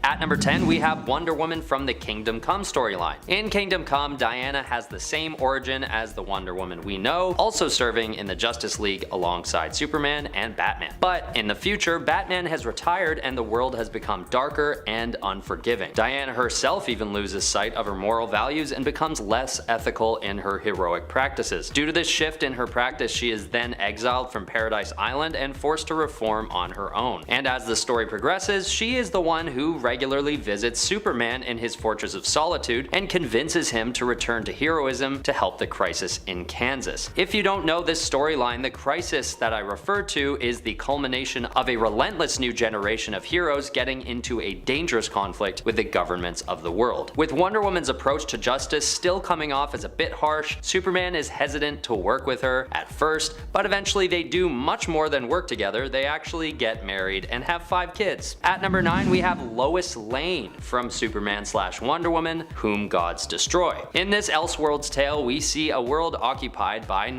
At number 10, we have Wonder Woman from the Kingdom Come storyline. In Kingdom Come, Diana has the same origin as the Wonder Woman we know, also serving in the Justice League alongside Superman and Batman. But in the future, Batman has retired and the world has become darker and unforgiving. Diana herself even loses sight of her moral values and becomes less ethical in her heroic practices. Due to this shift in her practice, she is then exiled from Paradise Island and forced to reform on her own. And as the story progresses, she is the one who regularly visits Superman in his Fortress of Solitude and convinces him to return to heroism to help the Crisis in Kansas. If you don't know this storyline, the Crisis that I refer to is the culmination of a relentless new generation of heroes getting into a dangerous conflict with the governments of the world. With Wonder Woman's approach to justice still coming off as a bit harsh, Superman is hesitant to work with her at first, but eventually they do much more than work together. They actually get married and have 5 kids. At number 9, we have Lois Lane from Superman/Wonder Woman, Whom Gods Destroy. In this Elseworlds tale, we see a world occupied by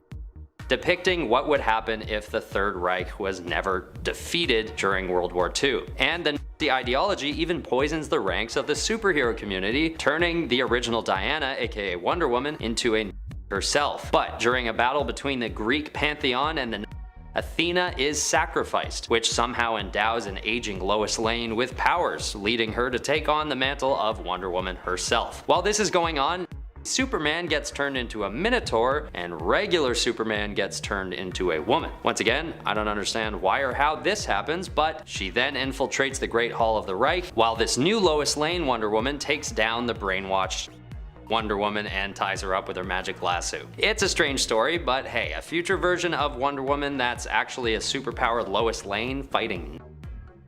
depicting what would happen if the Third Reich was never defeated during World War II. And the ideology even poisons the ranks of the superhero community, turning the original Diana, aka Wonder Woman, into a herself. But during a battle between the Greek pantheon and the Athena is sacrificed, which somehow endows an aging Lois Lane with powers, leading her to take on the mantle of Wonder Woman herself. While this is going on, Superman gets turned into a Minotaur, and regular Superman gets turned into a woman. Once again, I don't understand why or how this happens, but she then infiltrates the Great Hall of the Reich, while this new Lois Lane Wonder Woman takes down the brainwashed Wonder Woman and ties her up with her magic lasso. It's a strange story, but hey, a future version of Wonder Woman that's actually a superpowered Lois Lane fighting.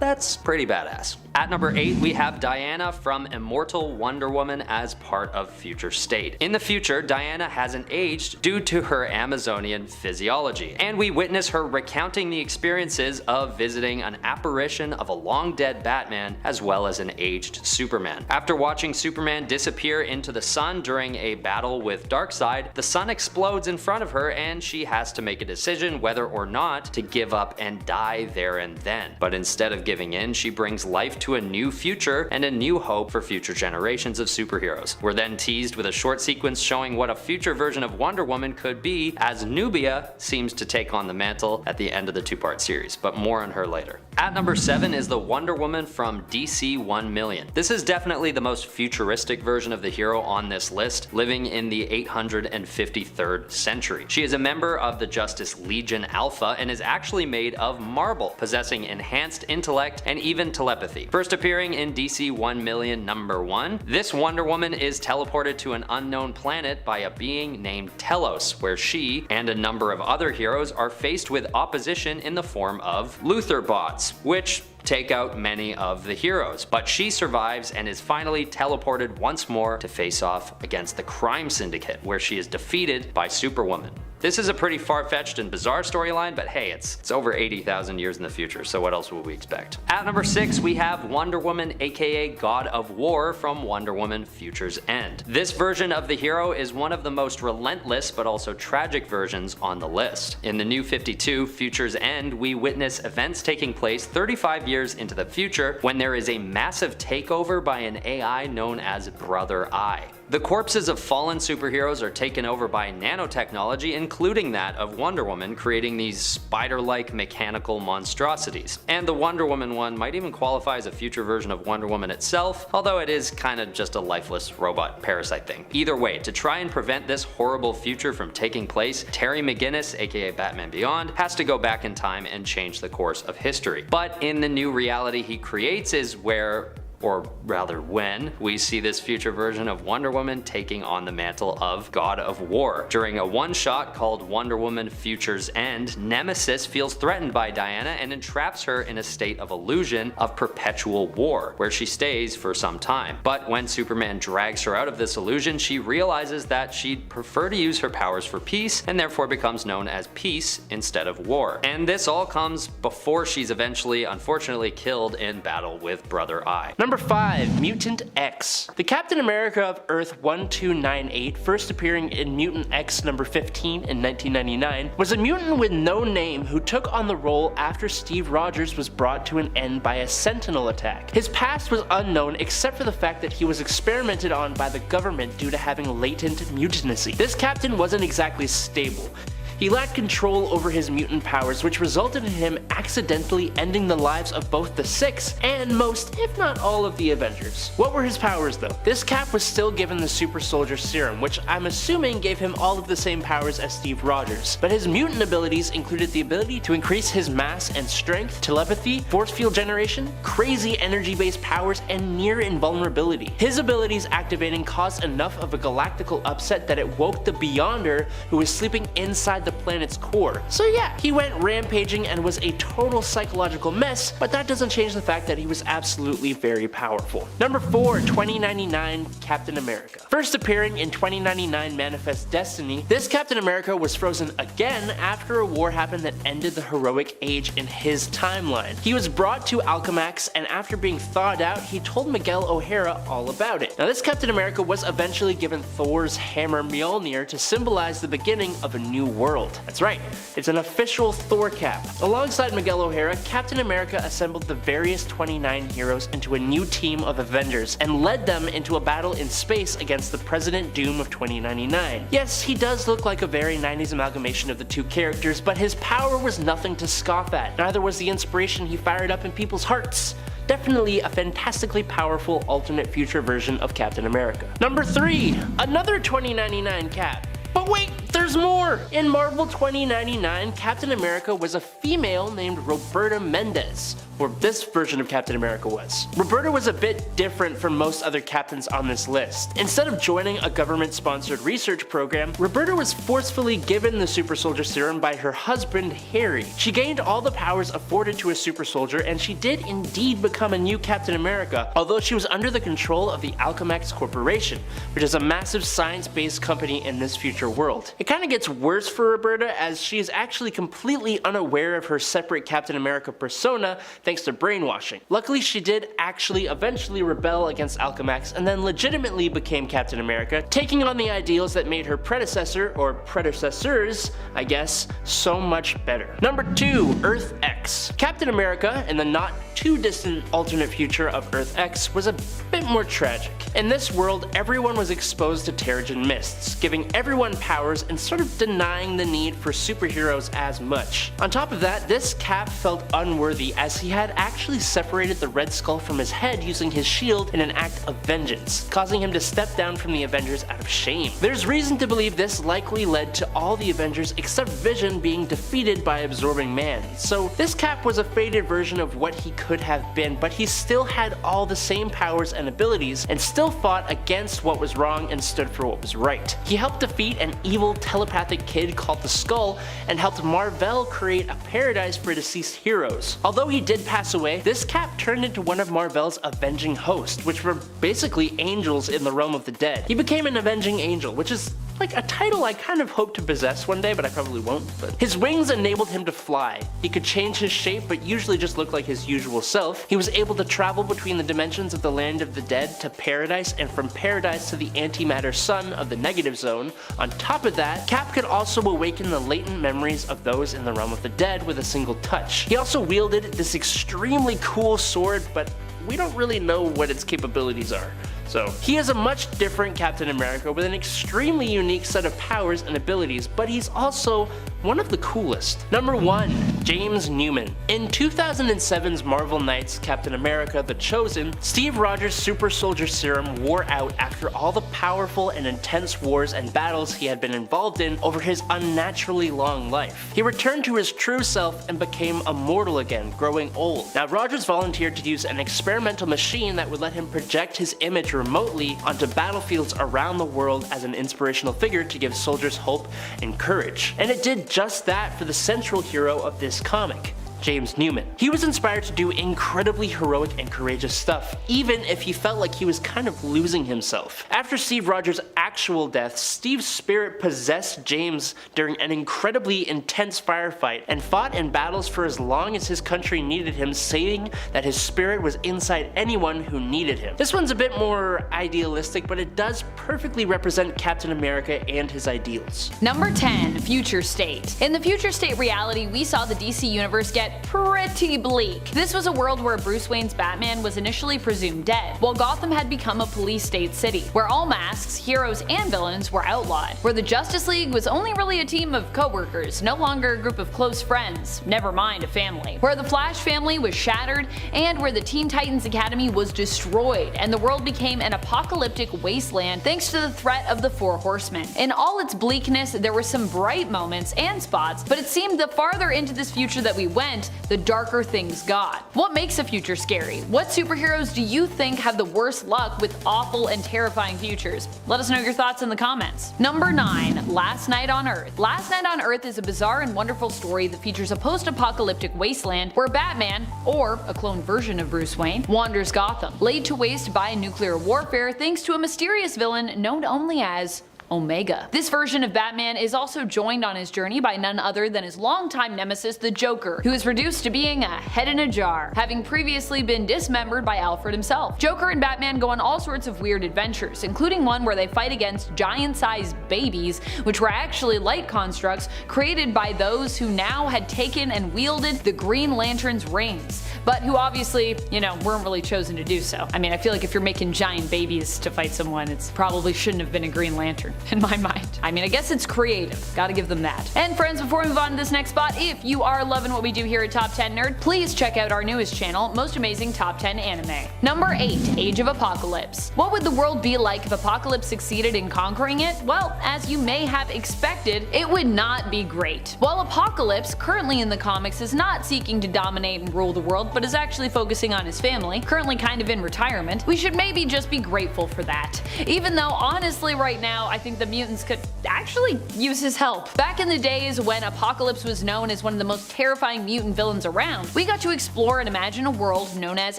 That's pretty badass. At number 8, we have Diana from Immortal Wonder Woman as part of Future State. In the future, Diana hasn't aged due to her Amazonian physiology, and we witness her recounting the experiences of visiting an apparition of a long-dead Batman as well as an aged Superman. After watching Superman disappear into the sun during a battle with Darkseid, the sun explodes in front of her and she has to make a decision whether or not to give up and die there and then. But instead of giving in, she brings life to a new future and a new hope for future generations of superheroes. We're then teased with a short sequence showing what a future version of Wonder Woman could be, as Nubia seems to take on the mantle at the end of the 2-part series, but more on her later. At number 7 is the Wonder Woman from DC 1 Million. This is definitely the most futuristic version of the hero on this list, living in the 853rd century. She is a member of the Justice Legion Alpha and is actually made of marble, possessing enhanced intellect and even telepathy. First appearing in DC 1 Million number 1, this Wonder Woman is teleported to an unknown planet by a being named Telos, where she and a number of other heroes are faced with opposition in the form of Luthor bots, which take out many of the heroes. But she survives and is finally teleported once more to face off against the Crime Syndicate, where she is defeated by Superwoman. This is a pretty far-fetched and bizarre storyline, but hey, it's over 80,000 years in the future, so what else would we expect? At number 6, we have Wonder Woman, aka God of War from Wonder Woman Future's End. This version of the hero is one of the most relentless but also tragic versions on the list. In the New 52, Future's End, we witness events taking place 35 years into the future when there is a massive takeover by an AI known as Brother Eye. The corpses of fallen superheroes are taken over by nanotechnology, including that of Wonder Woman, creating these spider-like mechanical monstrosities. And the Wonder Woman one might even qualify as a future version of Wonder Woman itself, although it is kinda just a lifeless robot parasite thing. Either way, to try and prevent this horrible future from taking place, Terry McGinnis, aka Batman Beyond, has to go back in time and change the course of history. But in the new reality he creates is where, or rather when, we see this future version of Wonder Woman taking on the mantle of God of War. During a one-shot called Wonder Woman Future's End, Nemesis feels threatened by Diana and entraps her in a state of illusion of perpetual war, where she stays for some time. But when Superman drags her out of this illusion, she realizes that she'd prefer to use her powers for peace, and therefore becomes known as Peace instead of War. And this all comes before she's eventually, unfortunately, killed in battle with Brother Eye. Number Number 5. Mutant X. The Captain America of Earth 1298, first appearing in Mutant X number 15 in 1999, was a mutant with no name who took on the role after Steve Rogers was brought to an end by a Sentinel attack. His past was unknown except for the fact that he was experimented on by the government due to having latent mutagency. This captain wasn't exactly stable. He lacked control over his mutant powers, which resulted in him accidentally ending the lives of both the Six and most, if not all, of the Avengers. What were his powers though? This Cap was still given the Super Soldier Serum, which I'm assuming gave him all of the same powers as Steve Rogers, but his mutant abilities included the ability to increase his mass and strength, telepathy, force field generation, crazy energy-based powers, and near invulnerability. His abilities activating caused enough of a galactical upset that it woke the Beyonder, who was sleeping inside the planet's core. So yeah, he went rampaging and was a total psychological mess, but that doesn't change the fact that he was absolutely very powerful. Number 4. 2099 Captain America. First appearing in 2099 Manifest Destiny, this Captain America was frozen again after a war happened that ended the heroic age in his timeline. He was brought to Alchemax, and after being thawed out, he told Miguel O'Hara all about it. Now this Captain America was eventually given Thor's hammer Mjolnir to symbolize the beginning of a new world. That's right, it's an official Thor cap. Alongside Miguel O'Hara, Captain America assembled the various 29 heroes into a new team of Avengers and led them into a battle in space against the President Doom of 2099. Yes, he does look like a very 90s amalgamation of the two characters, but his power was nothing to scoff at. Neither was the inspiration he fired up in people's hearts. Definitely a fantastically powerful alternate future version of Captain America. Number 3. Another 2099 Cap. But wait, there's more! In Marvel 2099, Captain America was a female named Roberta Mendez, or this version of Captain America was. Roberta was a bit different from most other captains on this list. Instead of joining a government-sponsored research program, Roberta was forcefully given the Super Soldier Serum by her husband, Harry. She gained all the powers afforded to a super soldier, and she did indeed become a new Captain America, although she was under the control of the Alchemax Corporation, which is a massive science-based company in this future world. It kinda gets worse for Roberta, as she is actually completely unaware of her separate Captain America persona thanks to brainwashing. Luckily, she did actually eventually rebel against Alchemax and then legitimately became Captain America, taking on the ideals that made her predecessor, or predecessors, I guess, so much better. Number 2. Earth X. Captain America, in the not too distant alternate future of Earth X, was a bit more tragic. In this world, everyone was exposed to Terrigen mists, giving everyone powers and sort of denying the need for superheroes as much. On top of that, this Cap felt unworthy, as he had actually separated the Red Skull from his head using his shield in an act of vengeance, causing him to step down from the Avengers out of shame. There's reason to believe this likely led to all the Avengers except Vision being defeated by Absorbing Man. So this Cap was a faded version of what he could have been, but he still had all the same powers and abilities and still fought against what was wrong and stood for what was right. He helped defeat an evil telepathic kid called the Skull and helped Mar-Vell create a paradise for deceased heroes. Although he did pass away, this Cap turned into one of Mar-Vell's avenging hosts, which were basically angels in the realm of the dead. He became an avenging angel, which is like a title I kind of hope to possess one day, but I probably won't. But his wings enabled him to fly. He could change his shape, but usually just look like his usual self. He was able to travel between the dimensions of the land of the dead to paradise, and from paradise to the antimatter sun of the negative zone. On top of that, Cap could also awaken the latent memories of those in the realm of the dead with a single touch. He also wielded this extremely cool sword, but we don't really know what its capabilities are. So, he is a much different Captain America with an extremely unique set of powers and abilities, but he's also one of the coolest. Number 1. James Newman. In 2007's Marvel Knights Captain America The Chosen, Steve Rogers' Super Soldier Serum wore out after all the powerful and intense wars and battles he had been involved in over his unnaturally long life. He returned to his true self and became immortal again, growing old. Now, Rogers volunteered to use an experimental machine that would let him project his image remotely onto battlefields around the world as an inspirational figure to give soldiers hope and courage. And it did just that for the central hero of this comic, James Newman. He was inspired to do incredibly heroic and courageous stuff, even if he felt like he was kind of losing himself. After Steve Rogers actual death, Steve's spirit possessed James during an incredibly intense firefight and fought in battles for as long as his country needed him, saying that his spirit was inside anyone who needed him. This one's a bit more idealistic, but it does perfectly represent Captain America and his ideals. Number 10. Future State. In the Future State reality, we saw the DC universe get pretty bleak. This was a world where Bruce Wayne's Batman was initially presumed dead, while Gotham had become a police state city, where all masks, heroes, and villains were outlawed, where the Justice League was only really a team of co-workers, no longer a group of close friends, never mind a family, where the Flash family was shattered, and where the Teen Titans Academy was destroyed, and the world became an apocalyptic wasteland thanks to the threat of the Four Horsemen. In all its bleakness, there were some bright moments and spots, but it seemed the farther into this future that we went, the darker things got. What makes a future scary? What superheroes do you think have the worst luck with awful and terrifying futures? Let us know your thoughts in the comments. Number 9. Last Night on Earth. Last Night on Earth is a bizarre and wonderful story that features a post-apocalyptic wasteland where Batman, or a clone version of Bruce Wayne, wanders Gotham, laid to waste by nuclear warfare thanks to a mysterious villain known only as Omega. This version of Batman is also joined on his journey by none other than his longtime nemesis, the Joker, who is reduced to being a head in a jar, having previously been dismembered by Alfred himself. Joker and Batman go on all sorts of weird adventures, including one where they fight against giant-sized babies, which were actually light constructs created by those who now had taken and wielded the Green Lantern's rings, but who obviously, weren't really chosen to do so. I mean, I feel like if you're making giant babies to fight someone, it probably shouldn't have been a Green Lantern. In my mind. I mean, I guess it's creative. Gotta give them that. And friends, before we move on to this next spot, if you are loving what we do here at Top 10 Nerd, please check out our newest channel, Most Amazing Top 10 Anime. Number 8. Age of Apocalypse. What would the world be like if Apocalypse succeeded in conquering it? Well, as you may have expected, it would not be great. While Apocalypse, currently in the comics, is not seeking to dominate and rule the world, but is actually focusing on his family, currently kind of in retirement, we should maybe just be grateful for that. Even though, honestly, right now, I think the mutants could actually use his help. Back in the days when Apocalypse was known as one of the most terrifying mutant villains around, we got to explore and imagine a world known as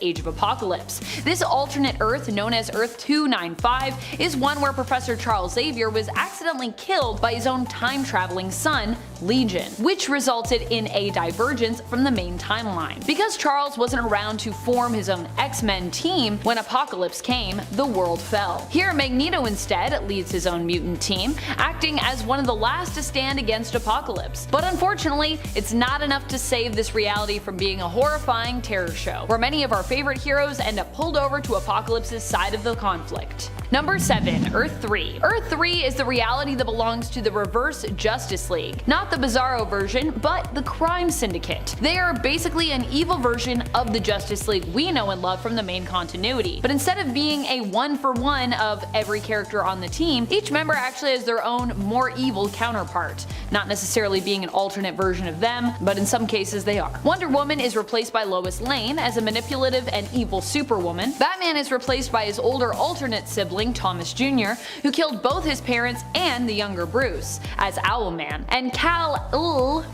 Age of Apocalypse. This alternate Earth, known as Earth 295, is one where Professor Charles Xavier was accidentally killed by his own time-traveling son, Legion, which resulted in a divergence from the main timeline. Because Charles wasn't around to form his own X-Men team when Apocalypse came, the world fell. Here, Magneto instead leads his own mutant team, acting as one of the last to stand against Apocalypse. But unfortunately, it's not enough to save this reality from being a horrifying terror show, where many of our favorite heroes end up pulled over to Apocalypse's side of the conflict. Number 7. Earth 3. Earth 3 is the reality that belongs to the Reverse Justice League. Not the Bizarro version, but the Crime Syndicate. They are basically an evil version of the Justice League we know and love from the main continuity. But instead of being a one-for-one of every character on the team, each member actually has their own more evil counterpart. Not necessarily being an alternate version of them, but in some cases they are. Wonder Woman is replaced by Lois Lane as a manipulative and evil Superwoman. Batman is replaced by his older alternate sibling, Thomas Jr., who killed both his parents and the younger Bruce, as Owlman. And Kal-El,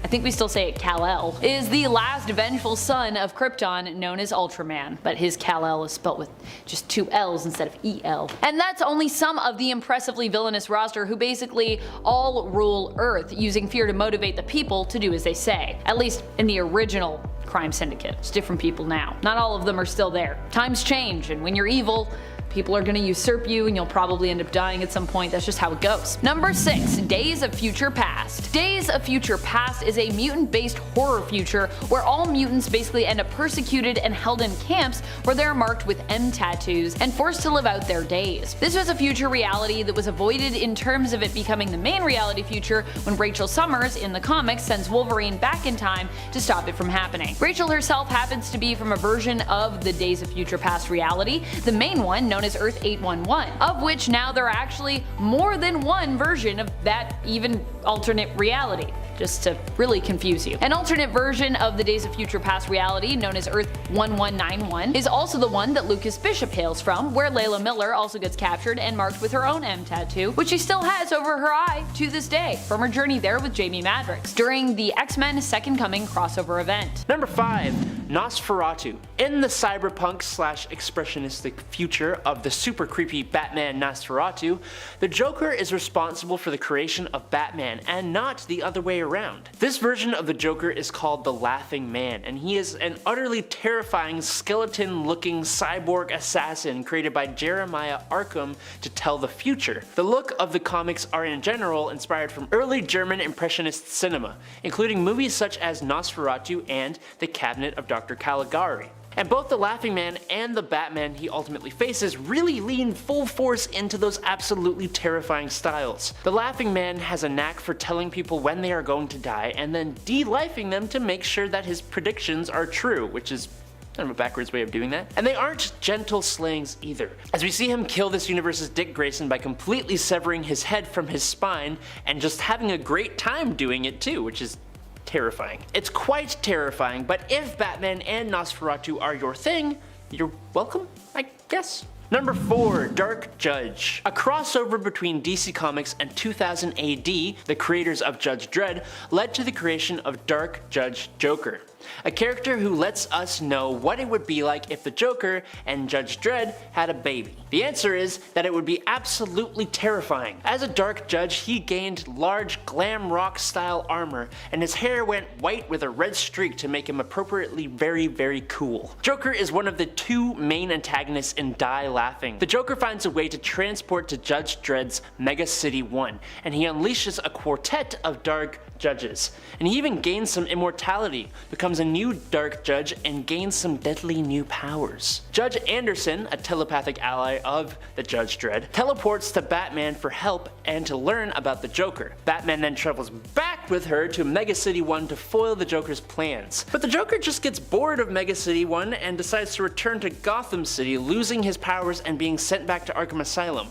I think we still say it Kal-El, is the last vengeful son of Krypton known as Ultraman, but his Kal-El is spelt with just 2 L's instead of E-L. And that's only some of the impressively villainous roster who basically all rule Earth, using fear to motivate the people to do as they say. At least in the original Crime Syndicate. It's different people now. Not all of them are still there. Times change, and when you're evil, people are going to usurp you and you'll probably end up dying at some point. That's just how it goes. Number 6. Days of Future Past. Days of Future Past is a mutant-based horror future where all mutants basically end up persecuted and held in camps where they are marked with M tattoos and forced to live out their days. This was a future reality that was avoided in terms of it becoming the main reality future when Rachel Summers in the comics sends Wolverine back in time to stop it from happening. Rachel herself happens to be from a version of the Days of Future Past reality, the main one known as Earth 811, of which now there are actually more than one version of that even alternate reality. just to really confuse you. An alternate version of the Days of Future Past reality, known as Earth 1191, is also the one that Lucas Bishop hails from, where Layla Miller also gets captured and marked with her own M tattoo, which she still has over her eye to this day, from her journey there with Jamie Madrox, during the X-Men Second Coming crossover event. Number 5. Nosferatu. In the cyberpunk/expressionistic future of the super creepy Batman Nosferatu, the Joker is responsible for the creation of Batman and not the other way around. This version of the Joker is called the Laughing Man, and he is an utterly terrifying skeleton-looking cyborg assassin created by Jeremiah Arkham to tell the future. The look of the comics are in general inspired from early German Impressionist cinema, including movies such as Nosferatu and The Cabinet of Dr. Caligari. And both the Laughing Man and the Batman he ultimately faces really lean full force into those absolutely terrifying styles. The Laughing Man has a knack for telling people when they are going to die and then de-lifing them to make sure that his predictions are true, which is kind of a backwards way of doing that. And they aren't gentle slayings either, as we see him kill this universe's Dick Grayson by completely severing his head from his spine and just having a great time doing it too, which is terrifying. It's quite terrifying, but if Batman and Nosferatu are your thing, you're welcome, I guess. Number 4. Dark Judge. A crossover between DC Comics and 2000 AD, the creators of Judge Dredd, led to the creation of Dark Judge Joker, a character who lets us know what it would be like if the Joker and Judge Dredd had a baby. The answer is that it would be absolutely terrifying. As a Dark Judge, he gained large glam rock style armor, and his hair went white with a red streak to make him appropriately very cool. Joker is one of the 2 main antagonists in Die Laughing. The Joker finds a way to transport to Judge Dredd's Mega City 1, and he unleashes a quartet of Dark Judges. And he even gains some immortality, becomes a new Dark Judge, and gains some deadly new powers. Judge Anderson, a telepathic ally of the Judge Dredd, teleports to Batman for help and to learn about the Joker. Batman then travels back with her to Mega City 1 to foil the Joker's plans. But the Joker just gets bored of Mega City 1 and decides to return to Gotham City, losing his powers and being sent back to Arkham Asylum.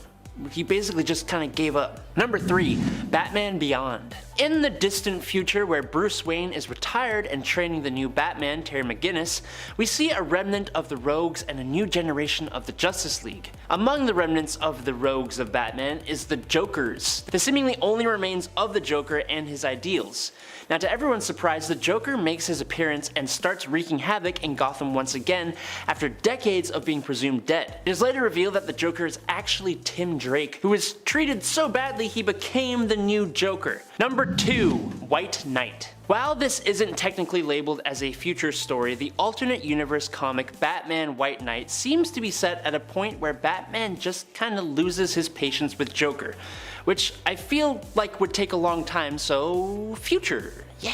He basically just kind of gave up. Number 3. Batman Beyond. In the distant future where Bruce Wayne is retired and training the new Batman, Terry McGinnis, we see a remnant of the Rogues and a new generation of the Justice League. Among the remnants of the Rogues of Batman is the Jokers, the seemingly only remains of the Joker and his ideals. Now, to everyone's surprise, the Joker makes his appearance and starts wreaking havoc in Gotham once again after decades of being presumed dead. It is later revealed that the Joker is actually Tim Drake, who was treated so badly he became the new Joker. Number 2. White Knight. While this isn't technically labeled as a future story, the alternate universe comic Batman White Knight seems to be set at a point where Batman just kinda loses his patience with Joker, which I feel like would take a long time, so future, yeah.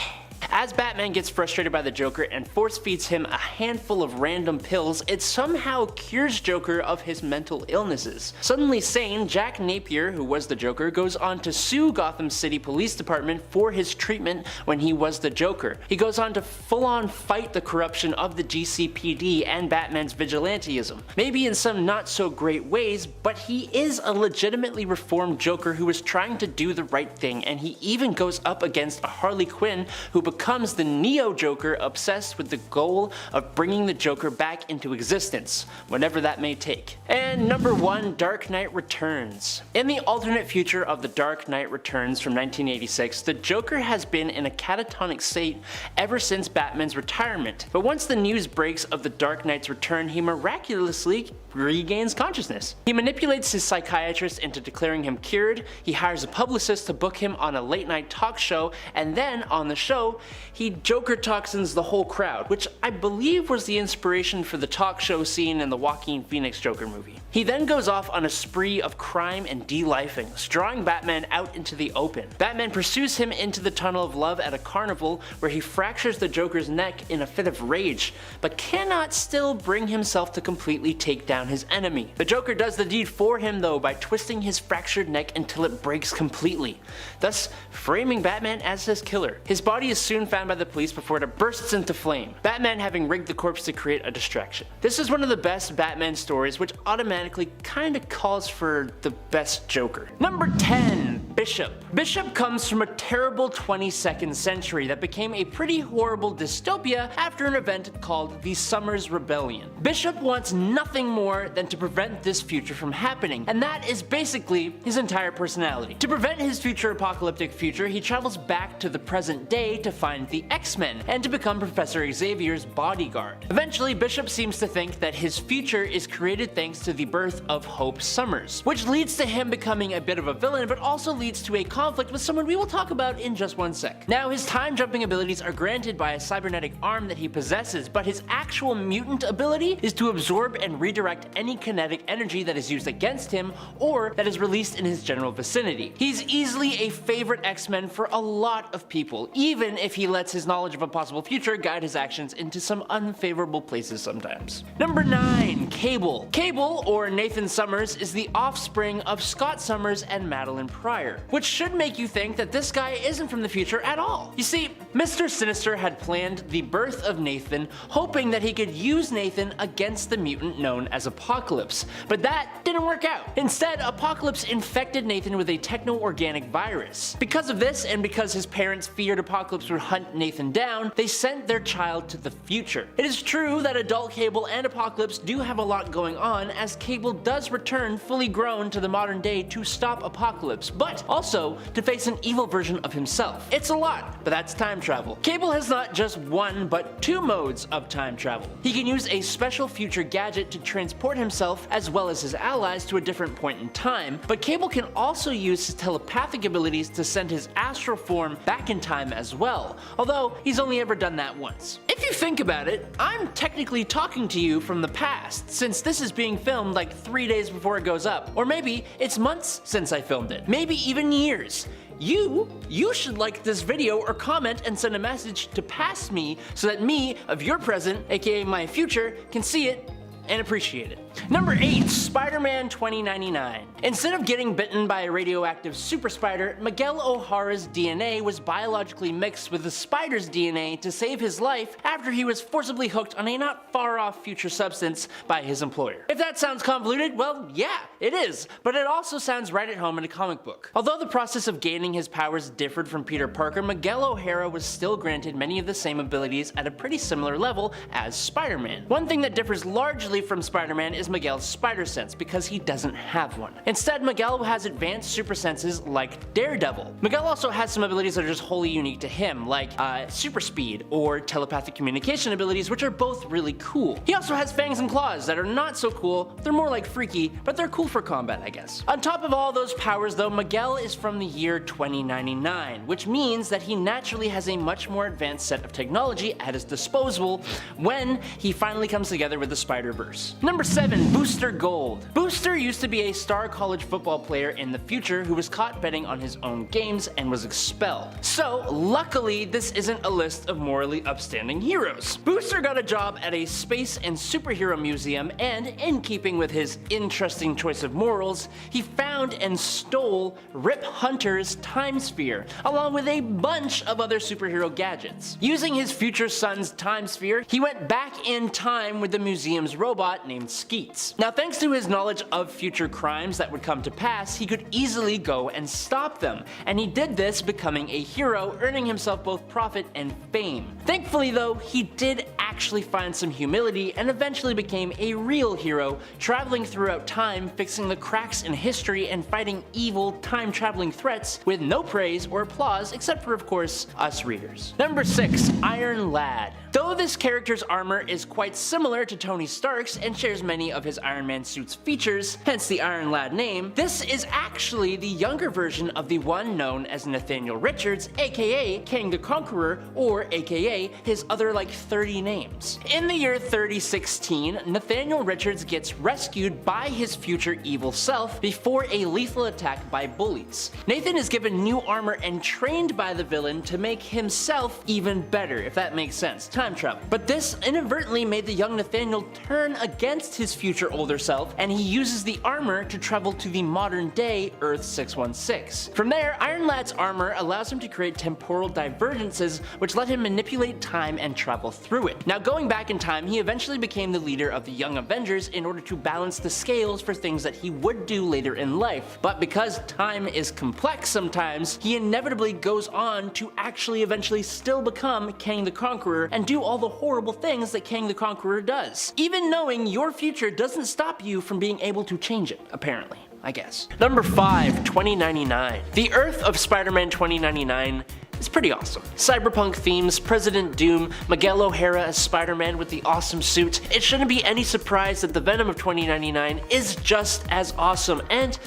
As Batman gets frustrated by the Joker and force feeds him a handful of random pills, it somehow cures Joker of his mental illnesses. Suddenly sane, Jack Napier, who was the Joker, goes on to sue Gotham City Police Department for his treatment when he was the Joker. He goes on to full-on fight the corruption of the GCPD and Batman's vigilantism. Maybe in some not so great ways, but he is a legitimately reformed Joker who is trying to do the right thing, and he even goes up against a Harley Quinn who becomes the Neo-Joker, obsessed with the goal of bringing the Joker back into existence, whatever that may take. And number 1, Dark Knight Returns. In the alternate future of The Dark Knight Returns from 1986, the Joker has been in a catatonic state ever since Batman's retirement. But once the news breaks of the Dark Knight's return, he miraculously regains consciousness. He manipulates his psychiatrist into declaring him cured, he hires a publicist to book him on a late night talk show, and then on the show, he Joker toxins the whole crowd, which I believe was the inspiration for the talk show scene in the Joaquin Phoenix Joker movie. He then goes off on a spree of crime and de-lifings, drawing Batman out into the open. Batman pursues him into the Tunnel of Love at a carnival where he fractures the Joker's neck in a fit of rage, but cannot still bring himself to completely take down his enemy. The Joker does the deed for him though by twisting his fractured neck until it breaks completely, thus framing Batman as his killer. His body is soon found by the police before it bursts into flame, Batman having rigged the corpse to create a distraction. This is one of the best Batman stories, which automatically kinda calls for the best Joker. Number 10. Bishop. Bishop comes from a terrible 22nd century that became a pretty horrible dystopia after an event called the Summers Rebellion. Bishop wants nothing more than to prevent this future from happening, and that is basically his entire personality. To prevent his future apocalyptic future, he travels back to the present day to find the X-Men and to become Professor Xavier's bodyguard. Eventually, Bishop seems to think that his future is created thanks to the birth of Hope Summers, which leads to him becoming a bit of a villain, but also leads to a conflict with someone we will talk about in just one sec. Now, his time-jumping abilities are granted by a cybernetic arm that he possesses, but his actual mutant ability is to absorb and redirect any kinetic energy that is used against him or that is released in his general vicinity. He's easily a favorite X-Men for a lot of people, even if he lets his knowledge of a possible future guide his actions into some unfavorable places sometimes. Number 9. Cable. Cable, or Nathan Summers, is the offspring of Scott Summers and Madeline Pryor, which should make you think that this guy isn't from the future at all. You see, Mr. Sinister had planned the birth of Nathan, hoping that he could use Nathan against the mutant known as Apocalypse, but that didn't work out. Instead, Apocalypse infected Nathan with a techno-organic virus. Because of this, and because his parents feared Apocalypse would hunt Nathan down, they sent their child to the future. It is true that adult Cable and Apocalypse do have a lot going on, as Cable does return fully grown to the modern day to stop Apocalypse, but also to face an evil version of himself. It's a lot, but that's time travel. Cable has not just one, but two modes of time travel. He can use a special future gadget to transport himself as well as his allies to a different point in time, but Cable can also use his telepathic abilities to send his astral form back in time as well, although he's only ever done that once. If you think about it, I'm technically talking to you from the past, since this is being filmed like 3 days before it goes up, or maybe it's months since I filmed it, maybe even years. You should like this video or comment and send a message to past me so that me, of your present, aka my future, can see it and appreciate it. Number 8. Spider-Man 2099. Instead of getting bitten by a radioactive super spider, Miguel O'Hara's DNA was biologically mixed with the spider's DNA to save his life after he was forcibly hooked on a not far off future substance by his employer. If that sounds convoluted, well, yeah, it is, but it also sounds right at home in a comic book. Although the process of gaining his powers differed from Peter Parker, Miguel O'Hara was still granted many of the same abilities at a pretty similar level as Spider-Man. One thing that differs largely from Spider-Man is Miguel's spider sense, because he doesn't have one. Instead, Miguel has advanced super senses like Daredevil. Miguel also has some abilities that are just wholly unique to him, like super speed or telepathic communication abilities, which are both really cool. He also has fangs and claws that are not so cool. They're more like freaky, but they're cool for combat, I guess. On top of all those powers though, Miguel is from the year 2099, which means that he naturally has a much more advanced set of technology at his disposal when he finally comes together with the Spider-Verse. Number 7. Booster Gold. Booster used to be a star college football player in the future who was caught betting on his own games and was expelled. So, luckily, this isn't a list of morally upstanding heroes. Booster got a job at a space and superhero museum, and in keeping with his interesting choice of morals, he found and stole Rip Hunter's Time Sphere, along with a bunch of other superhero gadgets. Using his future son's Time Sphere, he went back in time with the museum's robot named Skeets. Now, thanks to his knowledge of future crimes that would come to pass, he could easily go and stop them, and he did this becoming a hero, earning himself both profit and fame. Thankfully though, he did actually find some humility and eventually became a real hero, traveling throughout time, fixing the cracks in history and fighting evil time-traveling threats with no praise or applause except for, of course, us readers. Number 6. Iron Lad. Though this character's armor is quite similar to Tony Stark's and shares many of his Iron Man suit's features, hence the Iron Lad name, this is actually the younger version of the one known as Nathaniel Richards, aka Kang the Conqueror, or aka his other like 30 names. In the year 3016, Nathaniel Richards gets rescued by his future evil self before a lethal attack by bullies. Nathan is given new armor and trained by the villain to make himself even better, if that makes sense. Time travel. But this inadvertently made the young Nathaniel turn turn against his future older self, and he uses the armor to travel to the modern day Earth 616. From there, Iron Lad's armor allows him to create temporal divergences, which let him manipulate time and travel through it. Now, going back in time, he eventually became the leader of the Young Avengers in order to balance the scales for things that he would do later in life. But because time is complex sometimes, he inevitably goes on to actually eventually still become Kang the Conqueror and do all the horrible things that Kang the Conqueror does. Even knowing your future doesn't stop you from being able to change it, apparently. I guess. Number 5, 2099. The Earth of Spider-Man 2099 is pretty awesome. Cyberpunk themes, President Doom, Miguel O'Hara as Spider-Man with the awesome suit. It shouldn't be any surprise that the Venom of 2099 is just as awesome and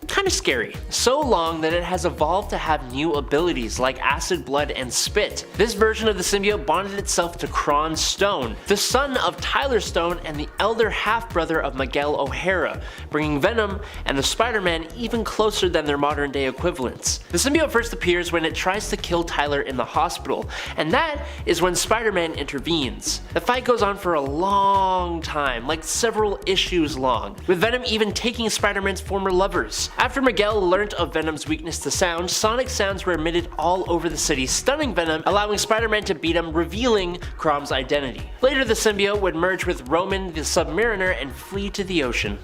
kind of scary. So long that it has evolved to have new abilities like acid blood and spit. This version of the symbiote bonded itself to Kron Stone, the son of Tyler Stone and the elder half-brother of Miguel O'Hara, bringing Venom and the Spider-Man even closer than their modern day equivalents. The symbiote first appears when it tries to kill Tyler in the hospital, and that is when Spider-Man intervenes. The fight goes on for a long time, like several issues long, with Venom even taking Spider-Man's former lovers. After Miguel learnt of Venom's weakness to sound, sonic sounds were emitted all over the city, stunning Venom, allowing Spider-Man to beat him, revealing Krom's identity. Later, the symbiote would merge with Roman the Submariner and flee to the ocean.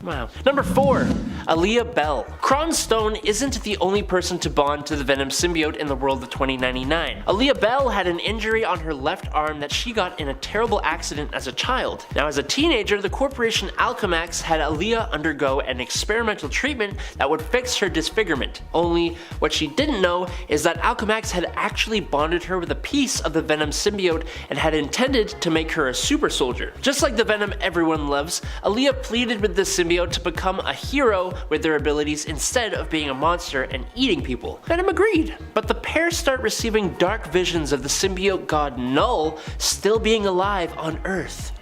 Wow. Number 4, Aaliyah Bell. Kron Stone isn't the only person to bond to the Venom symbiote in the world of 2099. Aaliyah Bell had an injury on her left arm that she got in a terrible accident as a child. Now, as a teenager, the corporation Alchemax had Aaliyah undergo an experimental treatment that would fix her disfigurement. Only, what she didn't know is that Alchemax had actually bonded her with a piece of the Venom symbiote and had intended to make her a super soldier. Just like the Venom everyone loves, Aaliyah pleaded with the symbiote to become a hero with their abilities instead of being a monster and eating people. Venom agreed, but the pair start receiving dark visions of the symbiote god Null still being alive on Earth.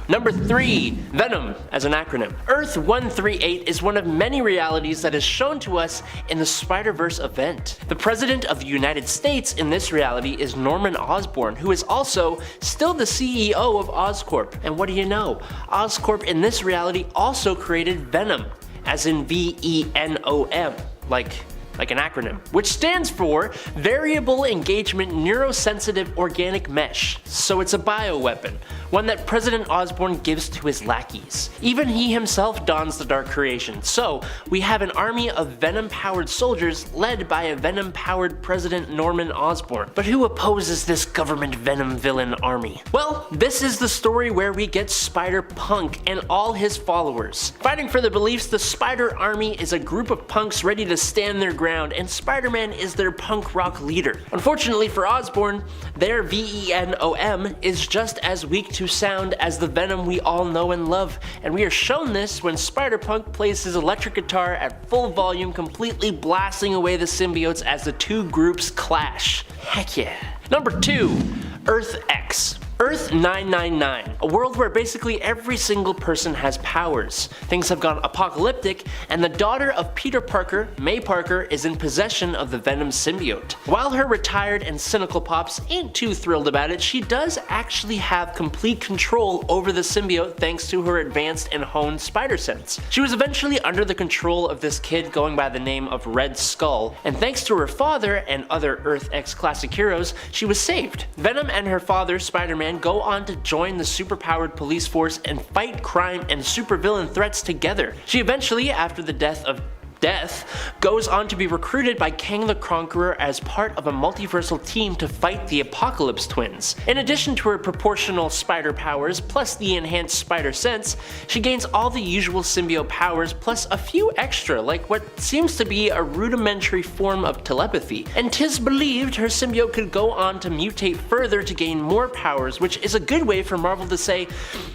Number 3, Venom as an acronym. Earth 138 is one of many realities that is shown to us in the Spider-Verse event. The President of the United States in this reality is Norman Osborn, who is also still the CEO of Oscorp. And what do you know? Oscorp in this reality also created Venom, as in VENOM, like an acronym, which stands for Variable Engagement Neurosensitive Organic Mesh. So it's a bioweapon, one that President Osborn gives to his lackeys. Even he himself dons the Dark Creation, so we have an army of Venom-powered soldiers led by a Venom-powered President Norman Osborn. But who opposes this government Venom villain army? Well, this is the story where we get Spider-Punk and all his followers. Fighting for their beliefs, the Spider Army is a group of punks ready to stand their ground, and Spider-Man is their punk rock leader. Unfortunately for Osborn, their VENOM is just as weak to sound as the Venom we all know and love, and we are shown this when Spider-Punk plays his electric guitar at full volume, completely blasting away the symbiotes as the two groups clash. Heck yeah. Number 2, Earth X. Earth 999, a world where basically every single person has powers. Things have gone apocalyptic, and the daughter of Peter Parker, May Parker, is in possession of the Venom symbiote. While her retired and cynical pops ain't too thrilled about it, she does actually have complete control over the symbiote thanks to her advanced and honed spider sense. She was eventually under the control of this kid going by the name of Red Skull, and thanks to her father and other Earth X classic heroes, she was saved. Venom and her father, Spider-Man, go on to join the superpowered police force and fight crime and supervillain threats together. She eventually, after the death of Death, goes on to be recruited by Kang the Conqueror as part of a multiversal team to fight the Apocalypse Twins. In addition to her proportional spider powers plus the enhanced spider sense, she gains all the usual symbiote powers plus a few extra, like what seems to be a rudimentary form of telepathy. And 'tis believed her symbiote could go on to mutate further to gain more powers, which is a good way for Marvel to say,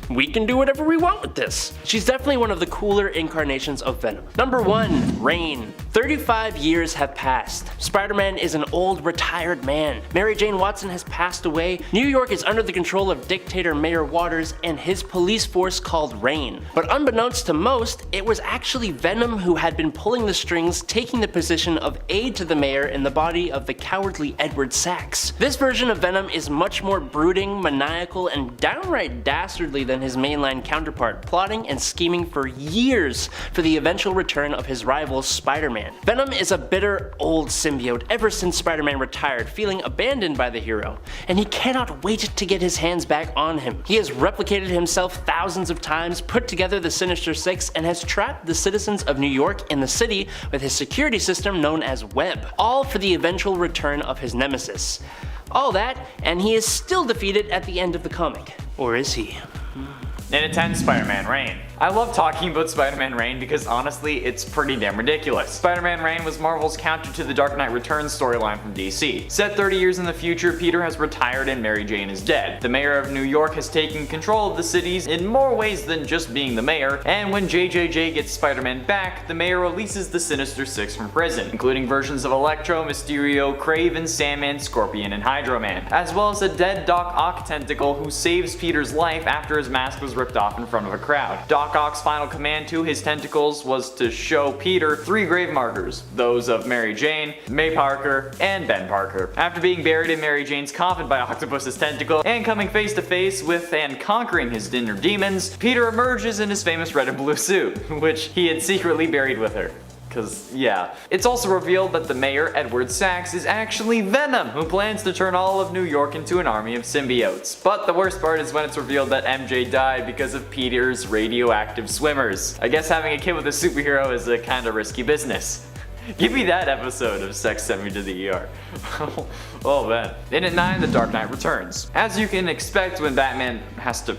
we can do whatever we want with this. She's definitely one of the cooler incarnations of Venom. Number 1, Reign. 35 years have passed. Spider-Man is an old, retired man. Mary Jane Watson has passed away. New York is under the control of dictator Mayor Waters and his police force called Reign. But unbeknownst to most, it was actually Venom who had been pulling the strings, taking the position of aide to the mayor in the body of the cowardly Edward Sachs. This version of Venom is much more brooding, maniacal, and downright dastardly than his mainline counterpart, plotting and scheming for years for the eventual return of his rival Spider-Man. Venom is a bitter, old symbiote ever since Spider-Man retired, feeling abandoned by the hero, and he cannot wait to get his hands back on him. He has replicated himself thousands of times, put together the Sinister Six, and has trapped the citizens of New York in the city with his security system known as Web, all for the eventual return of his nemesis. All that, and he is still defeated at the end of the comic. Or is he? And it ends Spider-Man Reign. I love talking about Spider-Man Reign because honestly, it's pretty damn ridiculous. Spider-Man Reign was Marvel's counter to the Dark Knight Returns storyline from DC. Set 30 years in the future, Peter has retired and Mary Jane is dead. The mayor of New York has taken control of the cities in more ways than just being the mayor, and when JJJ gets Spider-Man back, the mayor releases the Sinister Six from prison, including versions of Electro, Mysterio, Kraven, Sandman, Scorpion, and Hydro Man, as well as a dead Doc Ock tentacle who saves Peter's life after his mask was ripped off in front of a crowd. Doc Ock's final command to his tentacles was to show Peter 3 grave markers, those of Mary Jane, May Parker, and Ben Parker. After being buried in Mary Jane's coffin by Octopus's tentacle and coming face to face with and conquering his inner demons, Peter emerges in his famous red and blue suit, which he had secretly buried with her. Cause yeah. It's also revealed that the mayor, Edward Sachs, is actually Venom, who plans to turn all of New York into an army of symbiotes. But the worst part is when it's revealed that MJ died because of Peter's radioactive swimmers. I guess having a kid with a superhero is a kinda risky business. Give me that episode of Sex Sent Me to the ER. Oh man. In at 9, The Dark Knight Returns. As you can expect when Batman has to,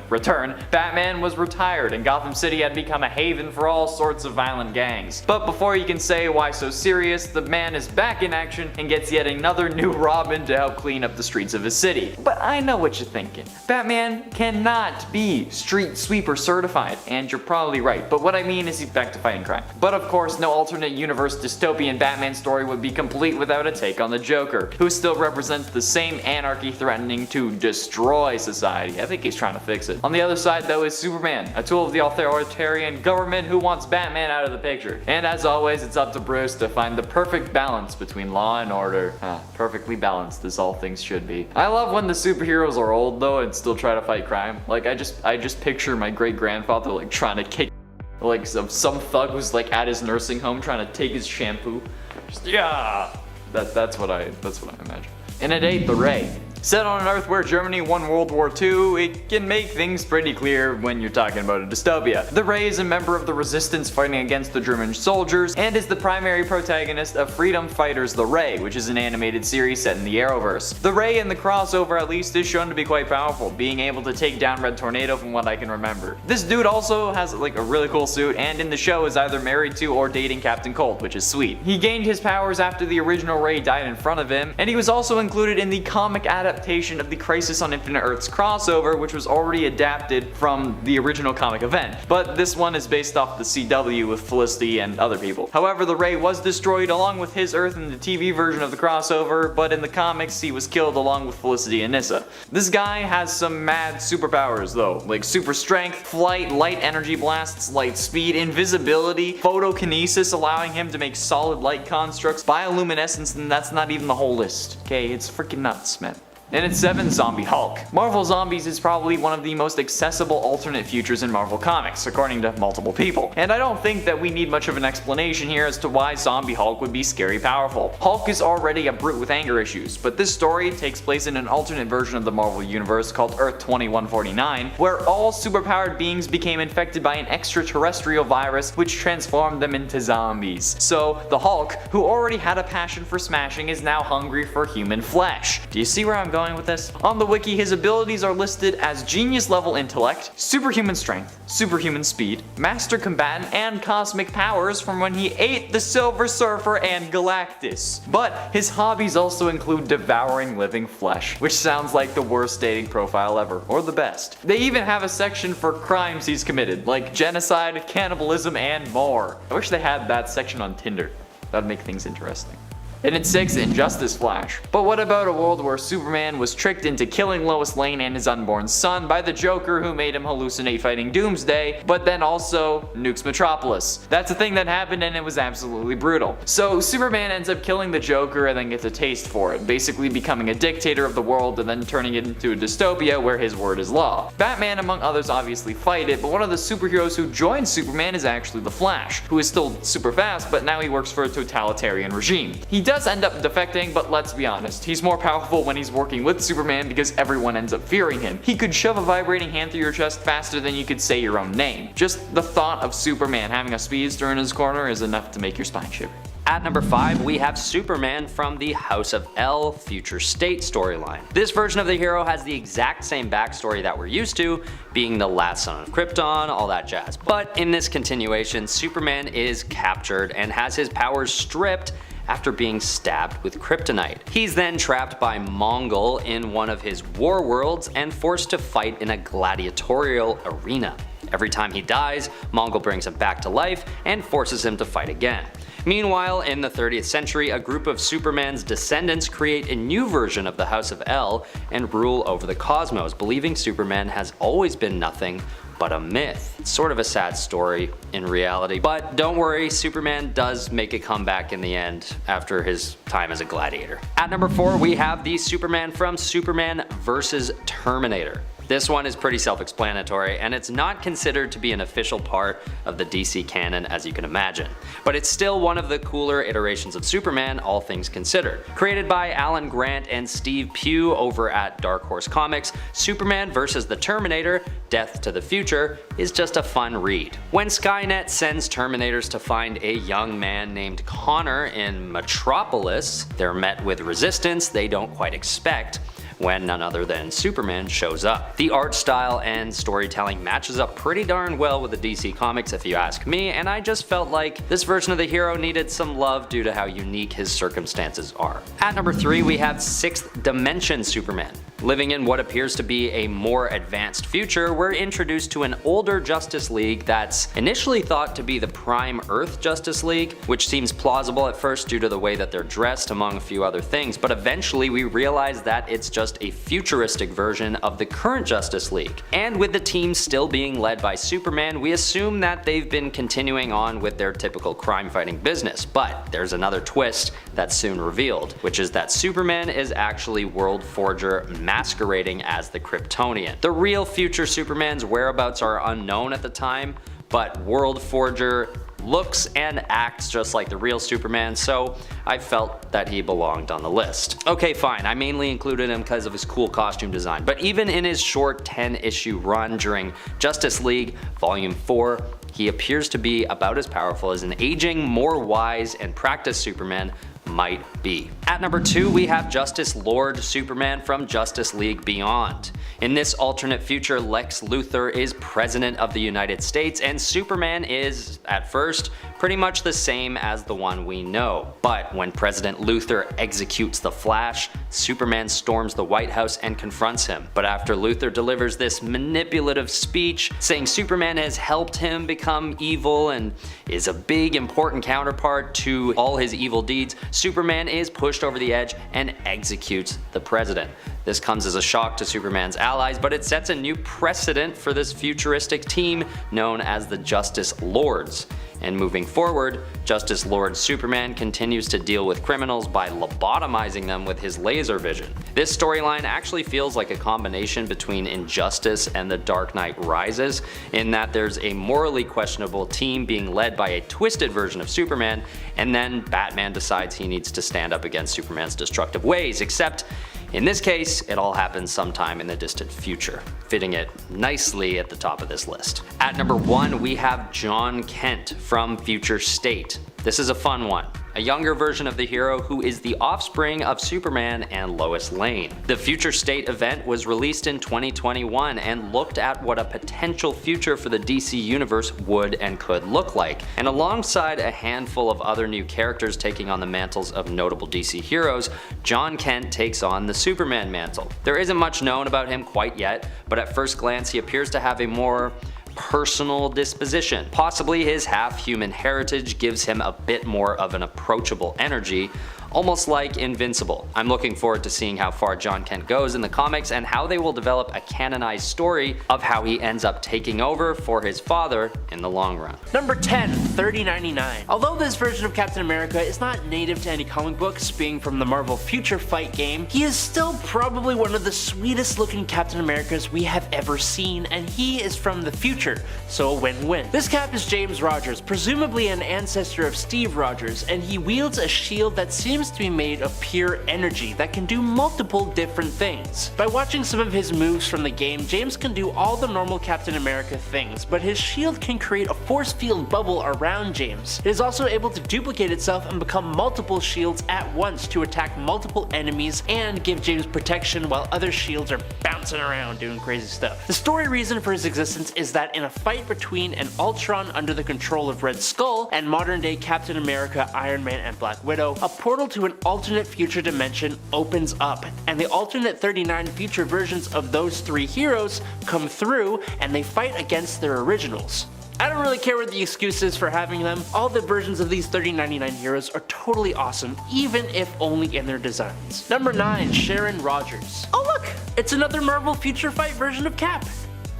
return, Batman was retired and Gotham City had become a haven for all sorts of violent gangs. But before you can say why so serious, the man is back in action and gets yet another new Robin to help clean up the streets of his city. But I know what you're thinking. Batman cannot be street sweeper certified, and you're probably right. But what I mean is he's back to fighting crime. But of course, no alternate universe dystopian Batman story would be complete without a take on the Joker, who still represents the same anarchy threatening to destroy society. I think he's trying to fix it. On the other side though is Superman, a tool of the authoritarian government who wants Batman out of the picture. And as always, it's up to Bruce to find the perfect balance between law and order. Perfectly balanced as all things should be. I love when the superheroes are old though and still try to fight crime. Like I just picture my great grandfather like trying to kick like some thug who's like at his nursing home trying to take his shampoo. Just, yeah. That's what I imagine. And at 8, The Ray. Set on an Earth where Germany won World War II, it can make things pretty clear when you're talking about a dystopia. The Ray is a member of the resistance fighting against the German soldiers and is the primary protagonist of Freedom Fighters The Ray, which is an animated series set in the Arrowverse. The Ray in the crossover at least is shown to be quite powerful, being able to take down Red Tornado from what I can remember. This dude also has like a really cool suit and in the show is either married to or dating Captain Cold, which is sweet. He gained his powers after the original Ray died in front of him, and he was also included in the comic adaptation of the Crisis on Infinite Earths crossover, which was already adapted from the original comic event, but this one is based off the CW with Felicity and other people. However, the Ray was destroyed along with his Earth in the TV version of the crossover, but in the comics he was killed along with Felicity and Nyssa. This guy has some mad superpowers though, like super strength, flight, light energy blasts, light speed, invisibility, photokinesis allowing him to make solid light constructs, bioluminescence, and that's not even the whole list. Okay, it's freaking nuts, man. And at 7, Zombie Hulk. Marvel Zombies is probably one of the most accessible alternate futures in Marvel Comics, according to multiple people. And I don't think that we need much of an explanation here as to why Zombie Hulk would be scary powerful. Hulk is already a brute with anger issues, but this story takes place in an alternate version of the Marvel Universe called Earth 2149, where all superpowered beings became infected by an extraterrestrial virus which transformed them into zombies. So the Hulk, who already had a passion for smashing, is now hungry for human flesh. Do you see where I'm going going with this? On the wiki, his abilities are listed as genius level intellect, superhuman strength, superhuman speed, master combatant, and cosmic powers from when he ate the Silver Surfer and Galactus. But his hobbies also include devouring living flesh, which sounds like the worst dating profile ever, or the best. They even have a section for crimes he's committed, like genocide, cannibalism, and more. I wish they had that section on Tinder. That'd make things interesting. And at 6, Injustice Flash. But what about a world where Superman was tricked into killing Lois Lane and his unborn son by the Joker who made him hallucinate fighting Doomsday, but then also nukes Metropolis? That's a thing that happened and it was absolutely brutal. So Superman ends up killing the Joker and then gets a taste for it, basically becoming a dictator of the world and then turning it into a dystopia where his word is law. Batman, among others, obviously fight it, but one of the superheroes who joins Superman is actually the Flash, who is still super fast, but now he works for a totalitarian regime. He does end up defecting, but let's be honest, he's more powerful when he's working with Superman because everyone ends up fearing him. He could shove a vibrating hand through your chest faster than you could say your own name. Just the thought of Superman having a speedster in his corner is enough to make your spine shiver. At number 5, we have Superman from the House of El Future State storyline. This version of the hero has the exact same backstory that we're used to, being the last son of Krypton, all that jazz. But in this continuation, Superman is captured and has his powers stripped after being stabbed with kryptonite. He's then trapped by Mongul in one of his war worlds and forced to fight in a gladiatorial arena. Every time he dies, Mongul brings him back to life and forces him to fight again. Meanwhile, in the 30th century, a group of Superman's descendants create a new version of the House of El and rule over the cosmos, believing Superman has always been nothing but a myth. It's sort of a sad story in reality, but don't worry, Superman does make a comeback in the end after his time as a gladiator. At number 4, we have the Superman from Superman vs. Terminator. This one is pretty self-explanatory, and it's not considered to be an official part of the DC canon as you can imagine. But it's still one of the cooler iterations of Superman, all things considered. Created by Alan Grant and Steve Pugh over at Dark Horse Comics, Superman vs. the Terminator, Death to the Future, is just a fun read. When Skynet sends Terminators to find a young man named Connor in Metropolis, they're met with resistance they don't quite expect when none other than Superman shows up. The art style and storytelling matches up pretty darn well with the DC Comics if you ask me, and I just felt like this version of the hero needed some love due to how unique his circumstances are. At number 3, we have 6th Dimension Superman. Living in what appears to be a more advanced future, we're introduced to an older Justice League that's initially thought to be the Prime Earth Justice League, which seems plausible at first due to the way that they're dressed among a few other things, but eventually we realize that it's just a futuristic version of the current Justice League. And with the team still being led by Superman, we assume that they've been continuing on with their typical crime-fighting business, but there's another twist that's soon revealed, which is that Superman is actually World Forger masquerading as the Kryptonian. The real future Superman's whereabouts are unknown at the time, but World Forger looks and acts just like the real Superman, so I felt that he belonged on the list. Okay, fine, I mainly included him because of his cool costume design, but even in his short 10-issue run during Justice League Volume 4, he appears to be about as powerful as an aging, more wise, and practiced Superman might be. At number 2, we have Justice Lord Superman from Justice League Beyond. In this alternate future, Lex Luthor is President of the United States, and Superman is, at first, pretty much the same as the one we know. But when President Luthor executes the Flash, Superman storms the White House and confronts him. But after Luthor delivers this manipulative speech saying Superman has helped him become evil and is a big important counterpart to all his evil deeds, Superman is pushed over the edge and executes the president. This comes as a shock to Superman's allies, but it sets a new precedent for this futuristic team known as the Justice Lords. And moving forward, Justice Lord Superman continues to deal with criminals by lobotomizing them with his laser vision. This storyline actually feels like a combination between Injustice and The Dark Knight Rises, in that there's a morally questionable team being led by a twisted version of Superman, and then Batman decides he needs to stand up against Superman's destructive ways, except in this case, it all happens sometime in the distant future, fitting it nicely at the top of this list. At number 1, we have John Kent from Future State. This is a fun one. a younger version of the hero who is the offspring of Superman and Lois Lane. The Future State event was released in 2021 and looked at what a potential future for the DC universe would and could look like, and alongside a handful of other new characters taking on the mantles of notable DC heroes, Jon Kent takes on the Superman mantle. There isn't much known about him quite yet, but at first glance he appears to have a more personal disposition. Possibly his half-human heritage gives him a bit more of an approachable energy, almost like Invincible. I'm looking forward to seeing how far Jon Kent goes in the comics and how they will develop a canonized story of how he ends up taking over for his father in the long run. Number 10, 3099. Although this version of Captain America is not native to any comic books, being from the Marvel Future Fight game, he is still probably one of the sweetest looking Captain Americas we have ever seen, and he is from the future, so a win-win. This Cap is James Rogers, presumably an ancestor of Steve Rogers, and he wields a shield that seems to be made of pure energy that can do multiple different things. By watching some of his moves from the game, James can do all the normal Captain America things, but his shield can create a force field bubble around James. It is also able to duplicate itself and become multiple shields at once to attack multiple enemies and give James protection while other shields are bouncing around doing crazy stuff. The story reason for his existence is that in a fight between an Ultron under the control of Red Skull and modern day Captain America, Iron Man, and Black Widow, a portal to an alternate future dimension opens up, and the alternate 39 future versions of those three heroes come through and they fight against their originals. I don't really care what the excuse is for having them. All the versions of these 3099 heroes are totally awesome, even if only in their designs. Number 9, Sharon Rogers. Oh look, it's another Marvel Future Fight version of Cap.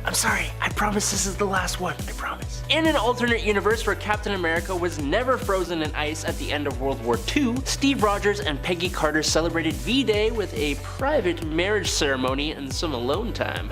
I'm sorry, I promise this is the last one, I promise. In an alternate universe where Captain America was never frozen in ice at the end of World War II, Steve Rogers and Peggy Carter celebrated V-Day with a private marriage ceremony and some alone time.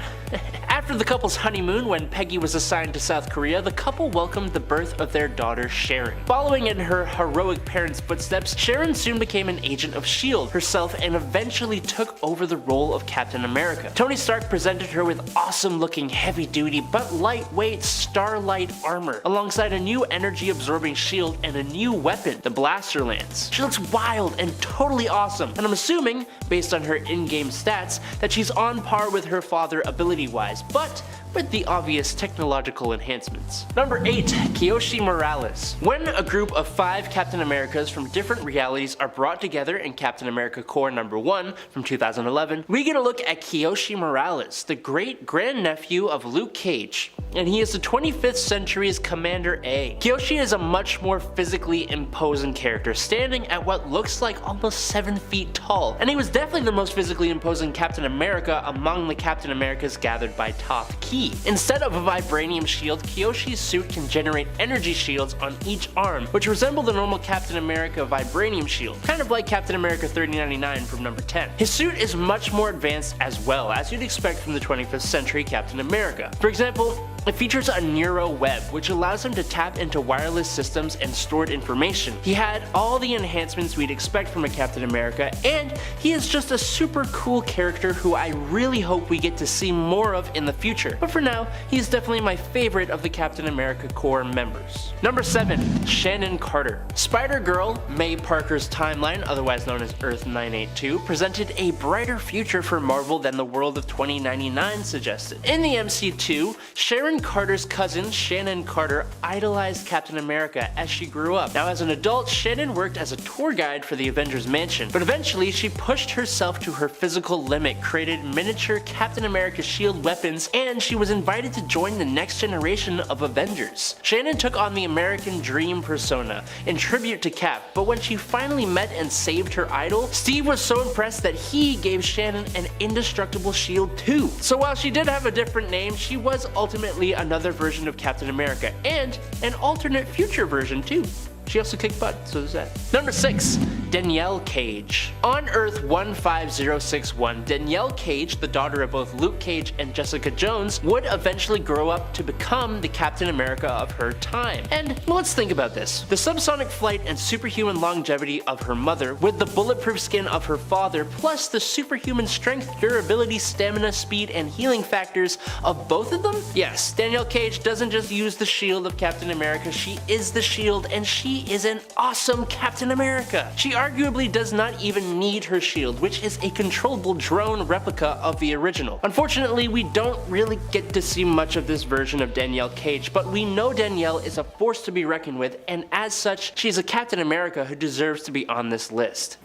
After the couple's honeymoon, when Peggy was assigned to South Korea, the couple welcomed the birth of their daughter Sharon. Following in her heroic parents' footsteps, Sharon soon became an agent of S.H.I.E.L.D. herself and eventually took over the role of Captain America. Tony Stark presented her with awesome-looking heavy-duty but lightweight Starlight armor, alongside a new energy-absorbing shield and a new weapon, the Blaster Lance. She looks wild and totally awesome, and I'm assuming, based on her in-game stats, that she's on par with her father ability-wise, but with the obvious technological enhancements. Number 8, Kyoshi Morales. When a group of 5 Captain Americas from different realities are brought together in Captain America Corps number 1 from 2011, we get a look at Kyoshi Morales, the great-grandnephew of Luke Cage, and he is the 25th century's Commander A. Kyoshi is a much more physically imposing character, standing at what looks like almost 7 feet tall, and he was definitely the most physically imposing Captain America among the Captain Americas gathered by Toph Key. Instead of a vibranium shield, Kyoshi's suit can generate energy shields on each arm, which resemble the normal Captain America vibranium shield, kind of like Captain America 3099 from number 10. His suit is much more advanced as well, as you'd expect from the 25th century Captain America. For example, it features a neuro web, which allows him to tap into wireless systems and stored information. He had all the enhancements we'd expect from a Captain America, and he is just a super cool character who I really hope we get to see more of in the future. But for now, he is definitely my favorite of the Captain America Corps members. Number 7, Shannon Carter. Spider-Girl, May Parker's timeline, otherwise known as Earth 982, presented a brighter future for Marvel than the world of 2099 suggested. In the MC2, Sharon Carter's cousin, Shannon Carter, idolized Captain America as she grew up. Now as an adult, Shannon worked as a tour guide for the Avengers Mansion, but eventually she pushed herself to her physical limit, created miniature Captain America shield weapons, and she was invited to join the next generation of Avengers. Shannon took on the American Dream persona in tribute to Cap, but when she finally met and saved her idol, Steve was so impressed that he gave Shannon an indestructible shield too. So while she did have a different name, she was ultimately another version of Captain America, and an alternate future version too. She also kicked butt, so there's that. Number 6, Danielle Cage. On Earth 15061, Danielle Cage, the daughter of both Luke Cage and Jessica Jones, would eventually grow up to become the Captain America of her time. And let's think about this. The subsonic flight and superhuman longevity of her mother, with the bulletproof skin of her father, plus the superhuman strength, durability, stamina, speed, and healing factors of both of them? Yes, Danielle Cage doesn't just use the shield of Captain America, she is the shield, and she is an awesome Captain America. She arguably does not even need her shield, which is a controllable drone replica of the original. Unfortunately, we don't really get to see much of this version of Danielle Cage, but we know Danielle is a force to be reckoned with, and as such, she's a Captain America who deserves to be on this list.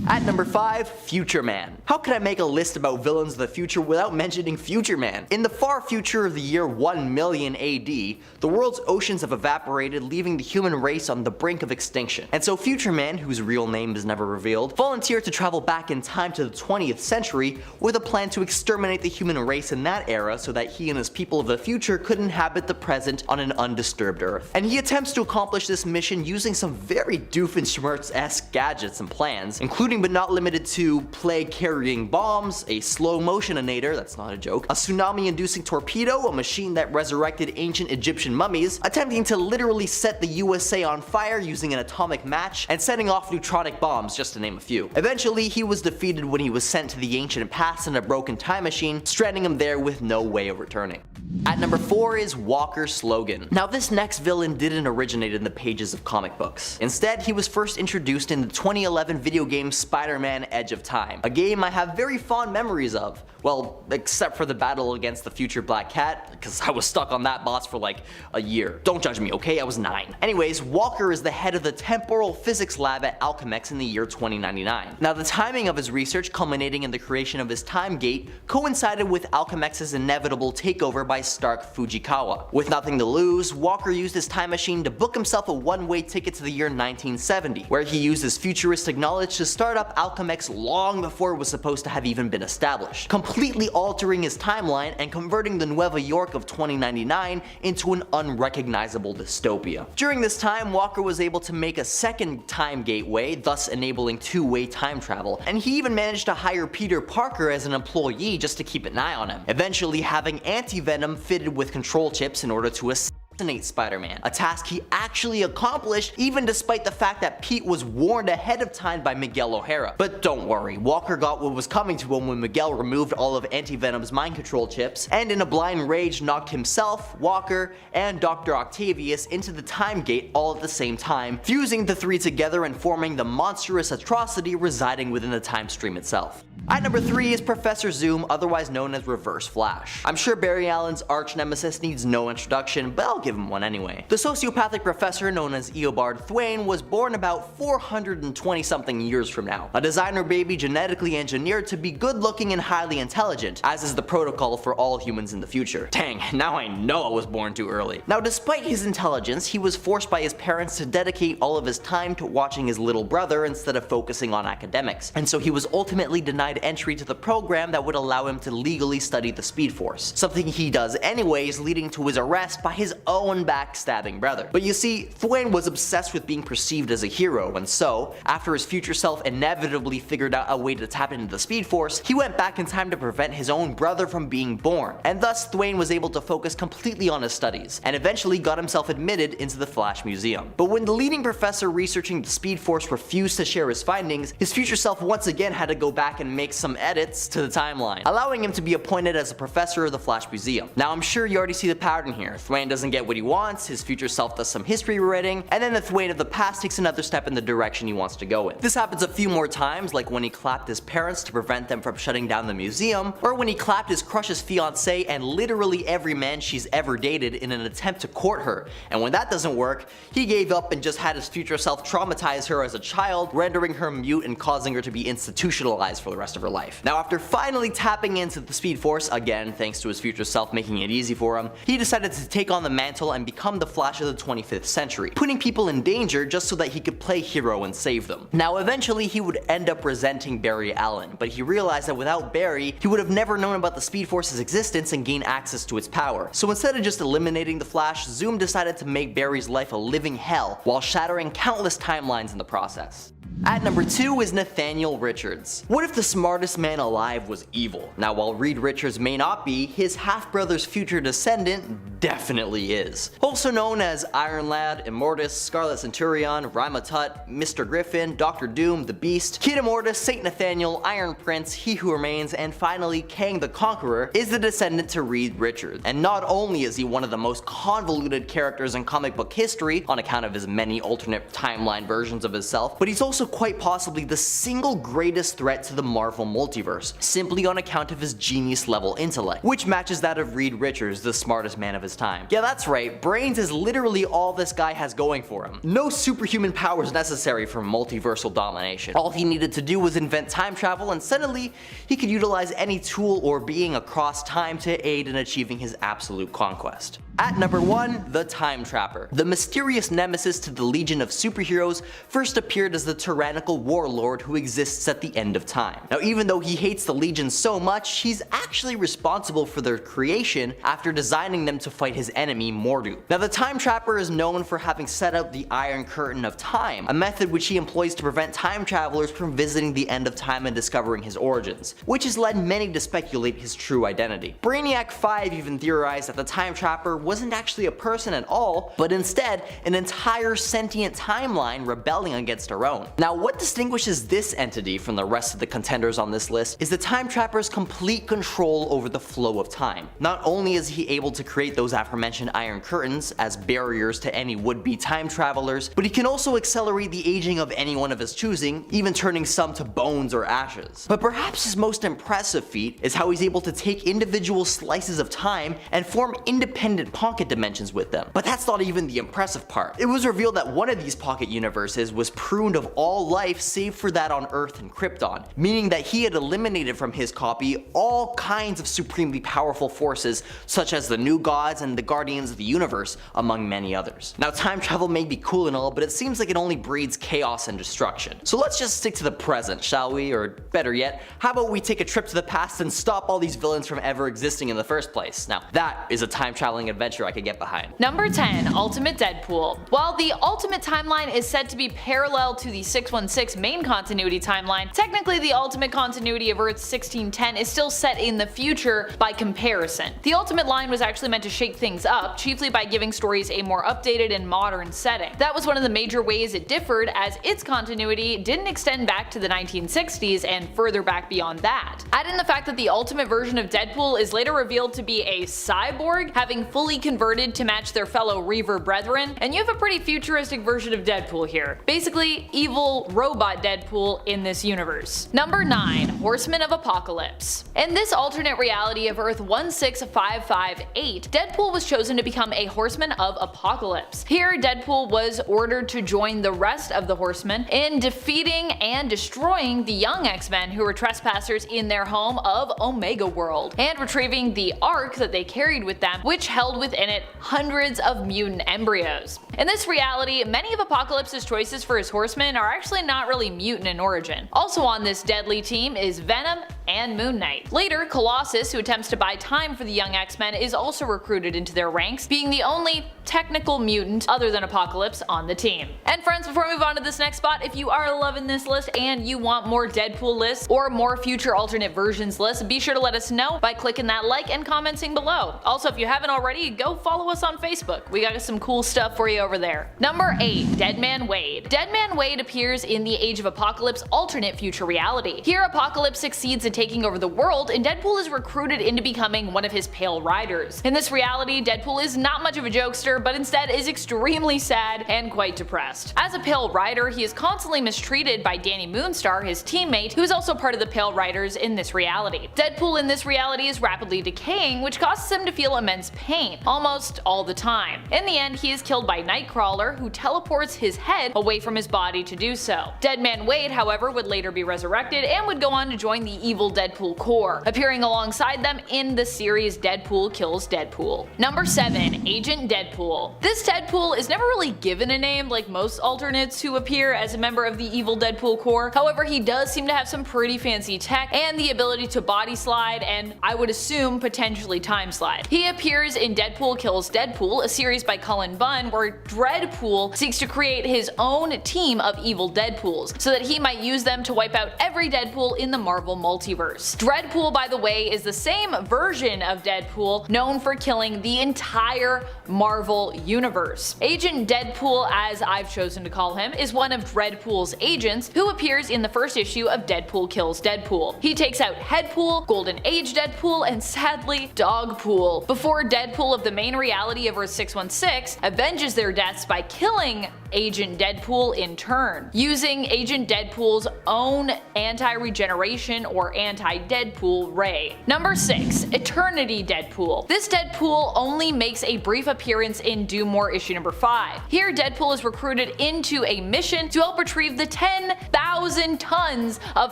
At number 5, Future Man. How could I make a list about villains of the future without mentioning Future Man? In the far future of the year 1 million AD, the world's oceans have evaporated, leaving the human race on the brink of extinction. And so Future Man, whose real name is never revealed, volunteered to travel back in time to the 20th century with a plan to exterminate the human race in that era so that he and his people of the future could inhabit the present on an undisturbed Earth. And he attempts to accomplish this mission using some very Doofenshmirtz-esque gadgets and plans, including but not limited to plague-carrying bombs, a slow-motioninator, that's not a joke, a tsunami-inducing torpedo, a machine that resurrected ancient Egyptian mummies, attempting to literally set the USA on fire using an atomic match, and setting off neutronic bombs, just to name a few. Eventually, he was defeated when he was sent to the ancient past in a broken time machine, stranding him there with no way of returning. At number 4 is Walker Slogan. Now this next villain didn't originate in the pages of comic books. Instead, he was first introduced in the 2011 video game Spider-Man Edge of Time, a game I have very fond memories of. Well, except for the battle against the future Black Cat, because I was stuck on that boss for like a year. Don't judge me, okay? I was 9. Anyways, Walker is the head of the temporal physics lab at Alchemax in the year 2099. Now the timing of his research, culminating in the creation of his time gate, coincided with Alchemax's inevitable takeover by Stark Fujikawa. With nothing to lose, Walker used his time machine to book himself a one-way ticket to the year 1970, where he used his futuristic knowledge to start up Alchemax long before it was supposed to have even been established, completely altering his timeline and converting the Nueva York of 2099 into an unrecognizable dystopia. During this time, Walker was able to make a second time gateway, thus enabling two-way time travel, and he even managed to hire Peter Parker as an employee just to keep an eye on him, eventually having Anti-Venom fitted with control chips in order to assassinate Spider-Man, a task he actually accomplished even despite the fact that Pete was warned ahead of time by Miguel O'Hara. But don't worry, Walker got what was coming to him when Miguel removed all of Anti-Venom's mind control chips, and in a blind rage knocked himself, Walker, and Dr. Octavius into the time gate all at the same time, fusing the three together and forming the monstrous atrocity residing within the time stream itself. At number 3 is Professor Zoom, otherwise known as Reverse Flash. I'm sure Barry Allen's arch nemesis needs no introduction, but I'll give him one anyway. The sociopathic professor known as Eobard Thwain was born about 420 something years from now, a designer baby genetically engineered to be good looking and highly intelligent, as is the protocol for all humans in the future. Dang, now I know I was born too early. Now despite his intelligence, he was forced by his parents to dedicate all of his time to watching his little brother instead of focusing on academics, and so he was ultimately denied entry to the program that would allow him to legally study the Speed Force, something he does anyways, leading to his arrest by his own backstabbing brother. But you see, Thwain was obsessed with being perceived as a hero, and so, after his future self inevitably figured out a way to tap into the Speed Force, he went back in time to prevent his own brother from being born, and thus Thwain was able to focus completely on his studies, and eventually got himself admitted into the Flash Museum. But when the leading professor researching the Speed Force refused to share his findings, his future self once again had to go back and make some edits to the timeline, allowing him to be appointed as a professor of the Flash Museum. Now I'm sure you already see the pattern here. Thwain doesn't get what he wants, his future self does some history rewriting, and then the Thwain of the past takes another step in the direction he wants to go in. This happens a few more times, like when he clapped his parents to prevent them from shutting down the museum, or when he clapped his crush's fiancée and literally every man she's ever dated in an attempt to court her, and when that doesn't work, he gave up and just had his future self traumatize her as a child, rendering her mute and causing her to be institutionalized for the rest of her life. Now after finally tapping into the Speed Force, again thanks to his future self making it easy for him, he decided to take on the mantle and become the Flash of the 25th century, putting people in danger just so that he could play hero and save them. Now eventually he would end up resenting Barry Allen, but he realized that without Barry, he would have never known about the Speed Force's existence and gain access to its power. So instead of just eliminating the Flash, Zoom decided to make Barry's life a living hell while shattering countless timelines in the process. At number 2 is Nathaniel Richards. What if the smartest man alive was evil? Now while Reed Richards may not be, his half-brother's future descendant definitely is. Also known as Iron Lad, Immortus, Scarlet Centurion, Rima Tut, Mr. Griffin, Dr. Doom, the Beast, Kid Immortus, Saint Nathaniel, Iron Prince, He Who Remains, and finally Kang the Conqueror is the descendant to Reed Richards. And not only is he one of the most convoluted characters in comic book history on account of his many alternate timeline versions of himself, but he's also quite possibly the single greatest threat to the Marvel multiverse, simply on account of his genius level intellect, which matches that of Reed Richards, the smartest man of his time. Yeah, that's right, brains is literally all this guy has going for him. No superhuman powers necessary for multiversal domination. All he needed to do was invent time travel, and suddenly he could utilize any tool or being across time to aid in achieving his absolute conquest. At number 1, the Time Trapper. The mysterious nemesis to the Legion of Superheroes first appeared as the tyrannical warlord who exists at the end of time. Now even though he hates the Legion so much, he's actually responsible for their creation after designing them to fight his enemy Mordu. Now the Time Trapper is known for having set up the Iron Curtain of Time, a method which he employs to prevent time travelers from visiting the end of time and discovering his origins, which has led many to speculate his true identity. Brainiac 5 even theorized that the Time Trapper wasn't actually a person at all, but instead an entire sentient timeline rebelling against our own. Now what distinguishes this entity from the rest of the contenders on this list is the Time Trapper's complete control over the flow of time. Not only is he able to create those aforementioned Iron Curtains as barriers to any would-be time travelers, but he can also accelerate the aging of anyone of his choosing, even turning some to bones or ashes. But perhaps his most impressive feat is how he's able to take individual slices of time and form independent pocket dimensions with them. But that's not even the impressive part. It was revealed that one of these pocket universes was pruned of all life save for that on Earth and Krypton, meaning that he had eliminated from his copy all kinds of supremely powerful forces such as the New Gods and the Guardians of the Universe, among many others. Now time travel may be cool and all, but it seems like it only breeds chaos and destruction. So let's just stick to the present, shall we? Or better yet, how about we take a trip to the past and stop all these villains from ever existing in the first place? Now that is a time traveling adventure I could get behind. Number 10, Ultimate Deadpool. While the Ultimate Timeline is said to be parallel to the 616 main continuity timeline, technically the Ultimate continuity of Earth 1610 is still set in the future by comparison. The Ultimate line was actually meant to shake things up, chiefly by giving stories a more updated and modern setting. That was one of the major ways it differed, as its continuity didn't extend back to the 1960s and further back beyond that. Add in the fact that the Ultimate version of Deadpool is later revealed to be a cyborg, having fully converted to match their fellow Reaver brethren, and you have a pretty futuristic version of Deadpool here. Basically, evil robot Deadpool in this universe. Number 9, Horsemen of Apocalypse. In this alternate reality of Earth 16558, Deadpool was chosen to become a Horseman of Apocalypse. Here, Deadpool was ordered to join the rest of the Horsemen in defeating and destroying the young X-Men who were trespassers in their home of Omega World, and retrieving the Ark that they carried with them, which held within it hundreds of mutant embryos. In this reality, many of Apocalypse's choices for his Horsemen are actually not really mutant in origin. Also on this deadly team is Venom and Moon Knight. Later, Colossus, who attempts to buy time for the young X-Men, is also recruited into their ranks, being the only technical mutant other than Apocalypse on the team. And friends, before we move on to this next spot, if you are loving this list and you want more Deadpool lists or more future alternate versions lists, be sure to let us know by clicking that like and commenting below. Also, if you haven't already, go follow us on Facebook. We got some cool stuff for you over there. Number 8, Deadman Wade. Deadman Wade appears in the Age of Apocalypse alternate future reality. Here, Apocalypse succeeds in taking over the world, and Deadpool is recruited into becoming one of his Pale Riders. In this reality, Deadpool is not much of a jokester, but instead is extremely sad and quite depressed. As a Pale Rider, he is constantly mistreated by Danny Moonstar, his teammate, who is also part of the Pale Riders in this reality. Deadpool in this reality is rapidly decaying, which causes him to feel immense pain, almost all the time. In the end, he is killed by Nightcrawler, who teleports his head away from his body to do so. Deadman Wade, however, would later be resurrected and would go on to join the evil evil Deadpool Corps, appearing alongside them in the series Deadpool Kills Deadpool. Number 7. Agent Deadpool. This Deadpool is never really given a name like most alternates who appear as a member of the evil Deadpool Corps. However, he does seem to have some pretty fancy tech and the ability to body slide and, I would assume, potentially time slide. He appears in Deadpool Kills Deadpool, a series by Cullen Bunn where Dreadpool seeks to create his own team of evil Deadpools so that he might use them to wipe out every Deadpool in the Marvel multiverse. Dreadpool, by the way, is the same version of Deadpool known for killing the entire Marvel universe. Agent Deadpool, as I've chosen to call him, is one of Dreadpool's agents who appears in the first issue of Deadpool Kills Deadpool. He takes out Headpool, Golden Age Deadpool, and sadly, Dogpool, before Deadpool of the main reality of Earth 616 avenges their deaths by killing Agent Deadpool in turn, using Agent Deadpool's own anti-regeneration or anti-Deadpool ray. Number 6. Eternity Deadpool. This Deadpool only makes a brief appearance in Doom War issue number 5. Here, Deadpool is recruited into a mission to help retrieve the 10,000 tons of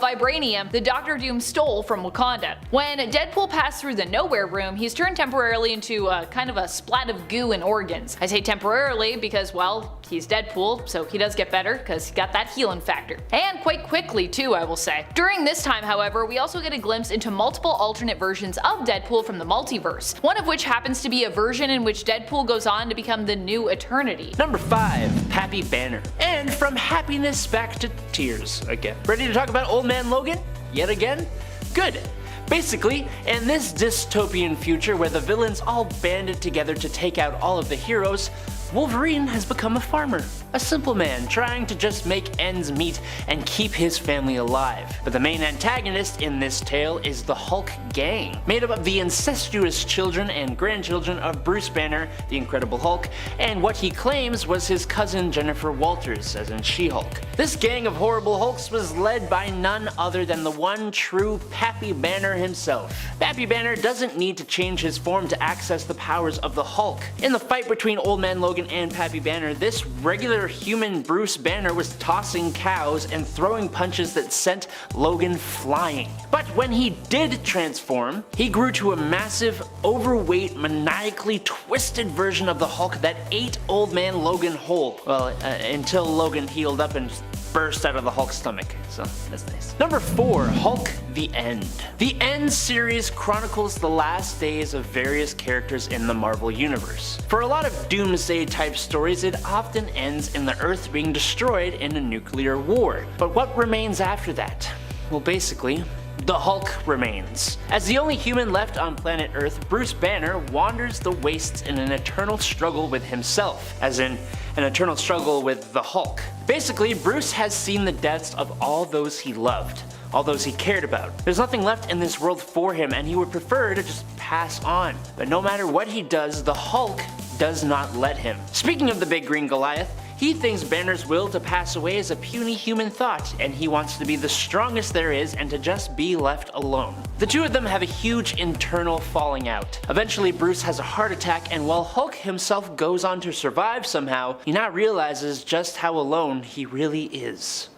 vibranium that Dr. Doom stole from Wakanda. When Deadpool passed through the Nowhere Room, he's turned temporarily into kind of a splat of goo and organs. I say temporarily because, well, he's Deadpool, so he does get better because he got that healing factor. And quite quickly too, I will say. During this time, however, we also get a glimpse into multiple alternate versions of Deadpool from the multiverse, one of which happens to be a version in which Deadpool goes on to become the new Eternity. Number 5. Pappy Banner. And from happiness back to tears again. Ready to talk about Old Man Logan? Yet again? Good. Basically, in this dystopian future where the villains all banded together to take out all of the heroes, Wolverine has become a farmer, a simple man trying to just make ends meet and keep his family alive. But the main antagonist in this tale is the Hulk gang, made up of the incestuous children and grandchildren of Bruce Banner, the Incredible Hulk, and what he claims was his cousin Jennifer Walters, as in She-Hulk. This gang of horrible Hulks was led by none other than the one true Pappy Banner himself. Pappy Banner doesn't need to change his form to access the powers of the Hulk. In the fight between Old Man Logan and Pappy Banner, this regular human Bruce Banner was tossing cows and throwing punches that sent Logan flying. But when he did transform, he grew to a massive, overweight, maniacally twisted version of the Hulk that ate Old Man Logan whole. Well, until Logan healed up and burst out of the Hulk's stomach, so that's nice. Number 4. Hulk The End. The End series chronicles the last days of various characters in the Marvel Universe. For a lot of doomsday type stories, it often ends in the Earth being destroyed in a nuclear war. But what remains after that? Well, basically, the Hulk remains. As the only human left on planet Earth, Bruce Banner wanders the wastes in an eternal struggle with himself, as in an eternal struggle with the Hulk. Basically, Bruce has seen the deaths of all those he loved, all those he cared about. There's nothing left in this world for him and he would prefer to just pass on. But no matter what he does, the Hulk does not let him. Speaking of the big green Goliath, he thinks Banner's will to pass away is a puny human thought, and he wants to be the strongest there is and to just be left alone. The two of them have a huge internal falling out. Eventually, Bruce has a heart attack, and while Hulk himself goes on to survive somehow, he now realizes just how alone he really is.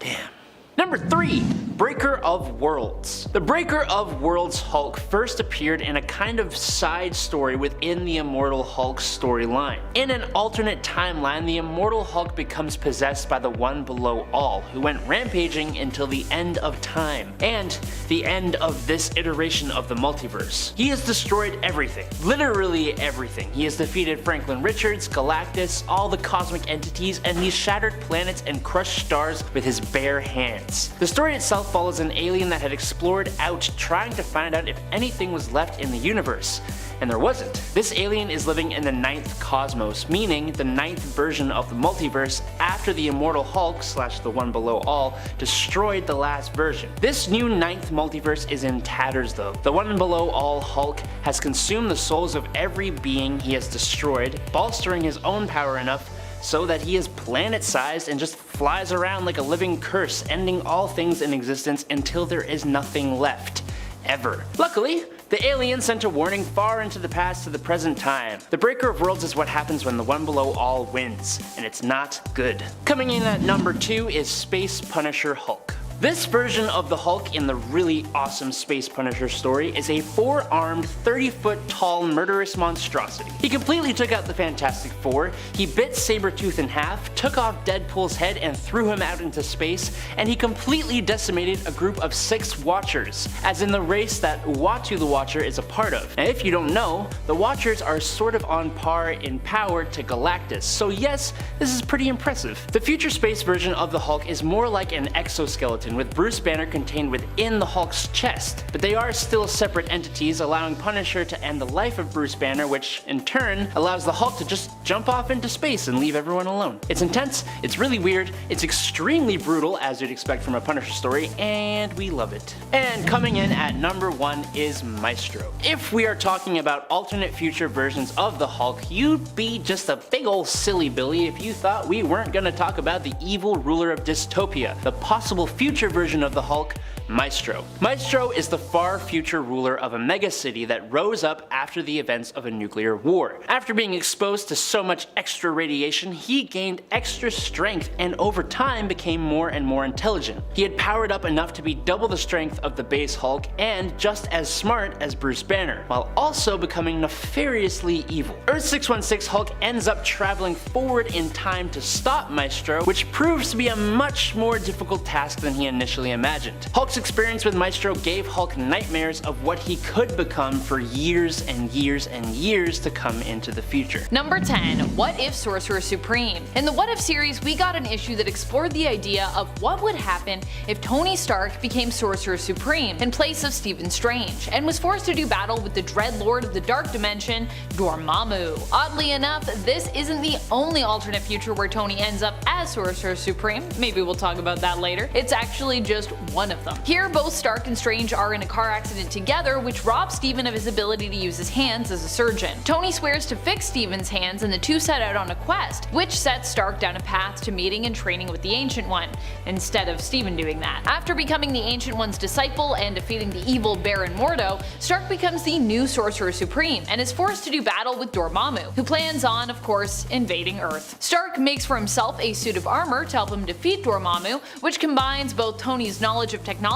Damn. Number 3. Breaker of Worlds. The Breaker of Worlds Hulk first appeared in a kind of side story within the Immortal Hulk storyline. In an alternate timeline, the Immortal Hulk becomes possessed by the One Below All, who went rampaging until the end of time, and the end of this iteration of the multiverse. He has destroyed everything, literally everything. He has defeated Franklin Richards, Galactus, all the cosmic entities, and he shattered planets and crushed stars with his bare hands. The story itself follows an alien that had explored out trying to find out if anything was left in the universe, and there wasn't. This alien is living in the 9th cosmos, meaning the 9th version of the multiverse after the Immortal Hulk / the One Below All destroyed the last version. This new 9th multiverse is in tatters though. The One Below All Hulk has consumed the souls of every being he has destroyed, bolstering his own power enough so that he is planet-sized and just flies around like a living curse, ending all things in existence until there is nothing left. Ever. Luckily, the alien sent a warning far into the past to the present time. The Breaker of Worlds is what happens when the One Below All wins, and it's not good. Coming in at number 2 is Space Punisher Hulk. This version of the Hulk in the really awesome Space Punisher story is a 4-armed, 30-foot tall murderous monstrosity. He completely took out the Fantastic Four, he bit Sabretooth in half, took off Deadpool's head and threw him out into space, and he completely decimated a group of 6 Watchers, as in the race that Uatu the Watcher is a part of. And if you don't know, the Watchers are sort of on par in power to Galactus, so yes, this is pretty impressive. The future space version of the Hulk is more like an exoskeleton with Bruce Banner contained within the Hulk's chest, but they are still separate entities, allowing Punisher to end the life of Bruce Banner, which in turn allows the Hulk to just jump off into space and leave everyone alone. It's intense, it's really weird, it's extremely brutal as you'd expect from a Punisher story, and we love it. And coming in at number 1 is Maestro. If we are talking about alternate future versions of the Hulk, you'd be just a big ol' silly Billy if you thought we weren't gonna talk about the evil ruler of dystopia, the possible future version of the Hulk, Maestro. Maestro is the far future ruler of a megacity that rose up after the events of a nuclear war. After being exposed to so much extra radiation, he gained extra strength and over time became more and more intelligent. He had powered up enough to be double the strength of the base Hulk and just as smart as Bruce Banner, while also becoming nefariously evil. Earth 616 Hulk ends up traveling forward in time to stop Maestro, which proves to be a much more difficult task than he initially imagined. Hulk's experience with Maestro gave Hulk nightmares of what he could become for years and years and years to come into the future. Number 10. What If Sorcerer Supreme? In the What If series, we got an issue that explored the idea of what would happen if Tony Stark became Sorcerer Supreme in place of Stephen Strange, and was forced to do battle with the Dread Lord of the Dark Dimension, Dormammu. Oddly enough, this isn't the only alternate future where Tony ends up as Sorcerer Supreme. Maybe we'll talk about that later. It's actually just one of them. Here, both Stark and Strange are in a car accident together, which robs Stephen of his ability to use his hands as a surgeon. Tony swears to fix Stephen's hands, and the two set out on a quest, which sets Stark down a path to meeting and training with the Ancient One, instead of Stephen doing that. After becoming the Ancient One's disciple and defeating the evil Baron Mordo, Stark becomes the new Sorcerer Supreme, and is forced to do battle with Dormammu, who plans on, of course, invading Earth. Stark makes for himself a suit of armor to help him defeat Dormammu, which combines both Tony's knowledge of technology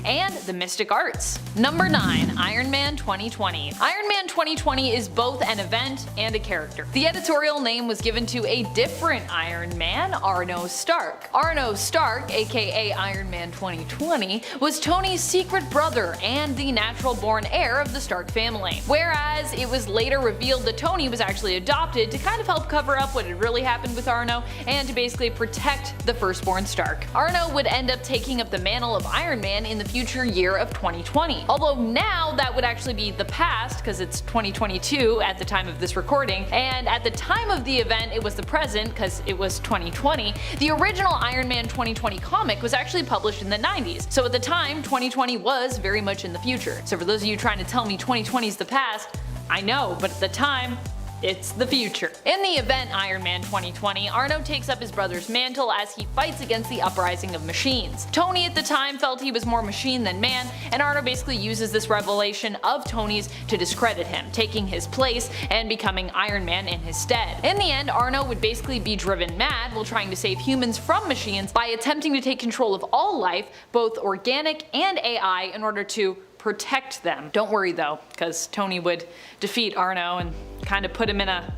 and the mystic arts. Number 9. Iron Man 2020. Iron Man 2020 is both an event and a character. The editorial name was given to a different Iron Man, Arno Stark. Arno Stark, aka Iron Man 2020, was Tony's secret brother and the natural-born heir of the Stark family. Whereas it was later revealed that Tony was actually adopted to kind of help cover up what had really happened with Arno and to basically protect the firstborn Stark. Arno would end up taking up the mantle of Iron Man in the future year of 2020. Although now that would actually be the past, because it's 2022 at the time of this recording, and at the time of the event it was the present because it was 2020. The original Iron Man 2020 comic was actually published in the 90s, so at the time 2020 was very much in the future. So for those of you trying to tell me 2020 is the past, I know, but at the time, it's the future. In the event Iron Man 2020, Arno takes up his brother's mantle as he fights against the uprising of machines. Tony at the time felt he was more machine than man, and Arno basically uses this revelation of Tony's to discredit him, taking his place and becoming Iron Man in his stead. In the end, Arno would basically be driven mad while trying to save humans from machines by attempting to take control of all life, both organic and AI, in order to protect them. Don't worry though, because Tony would defeat Arno and kind of put him in a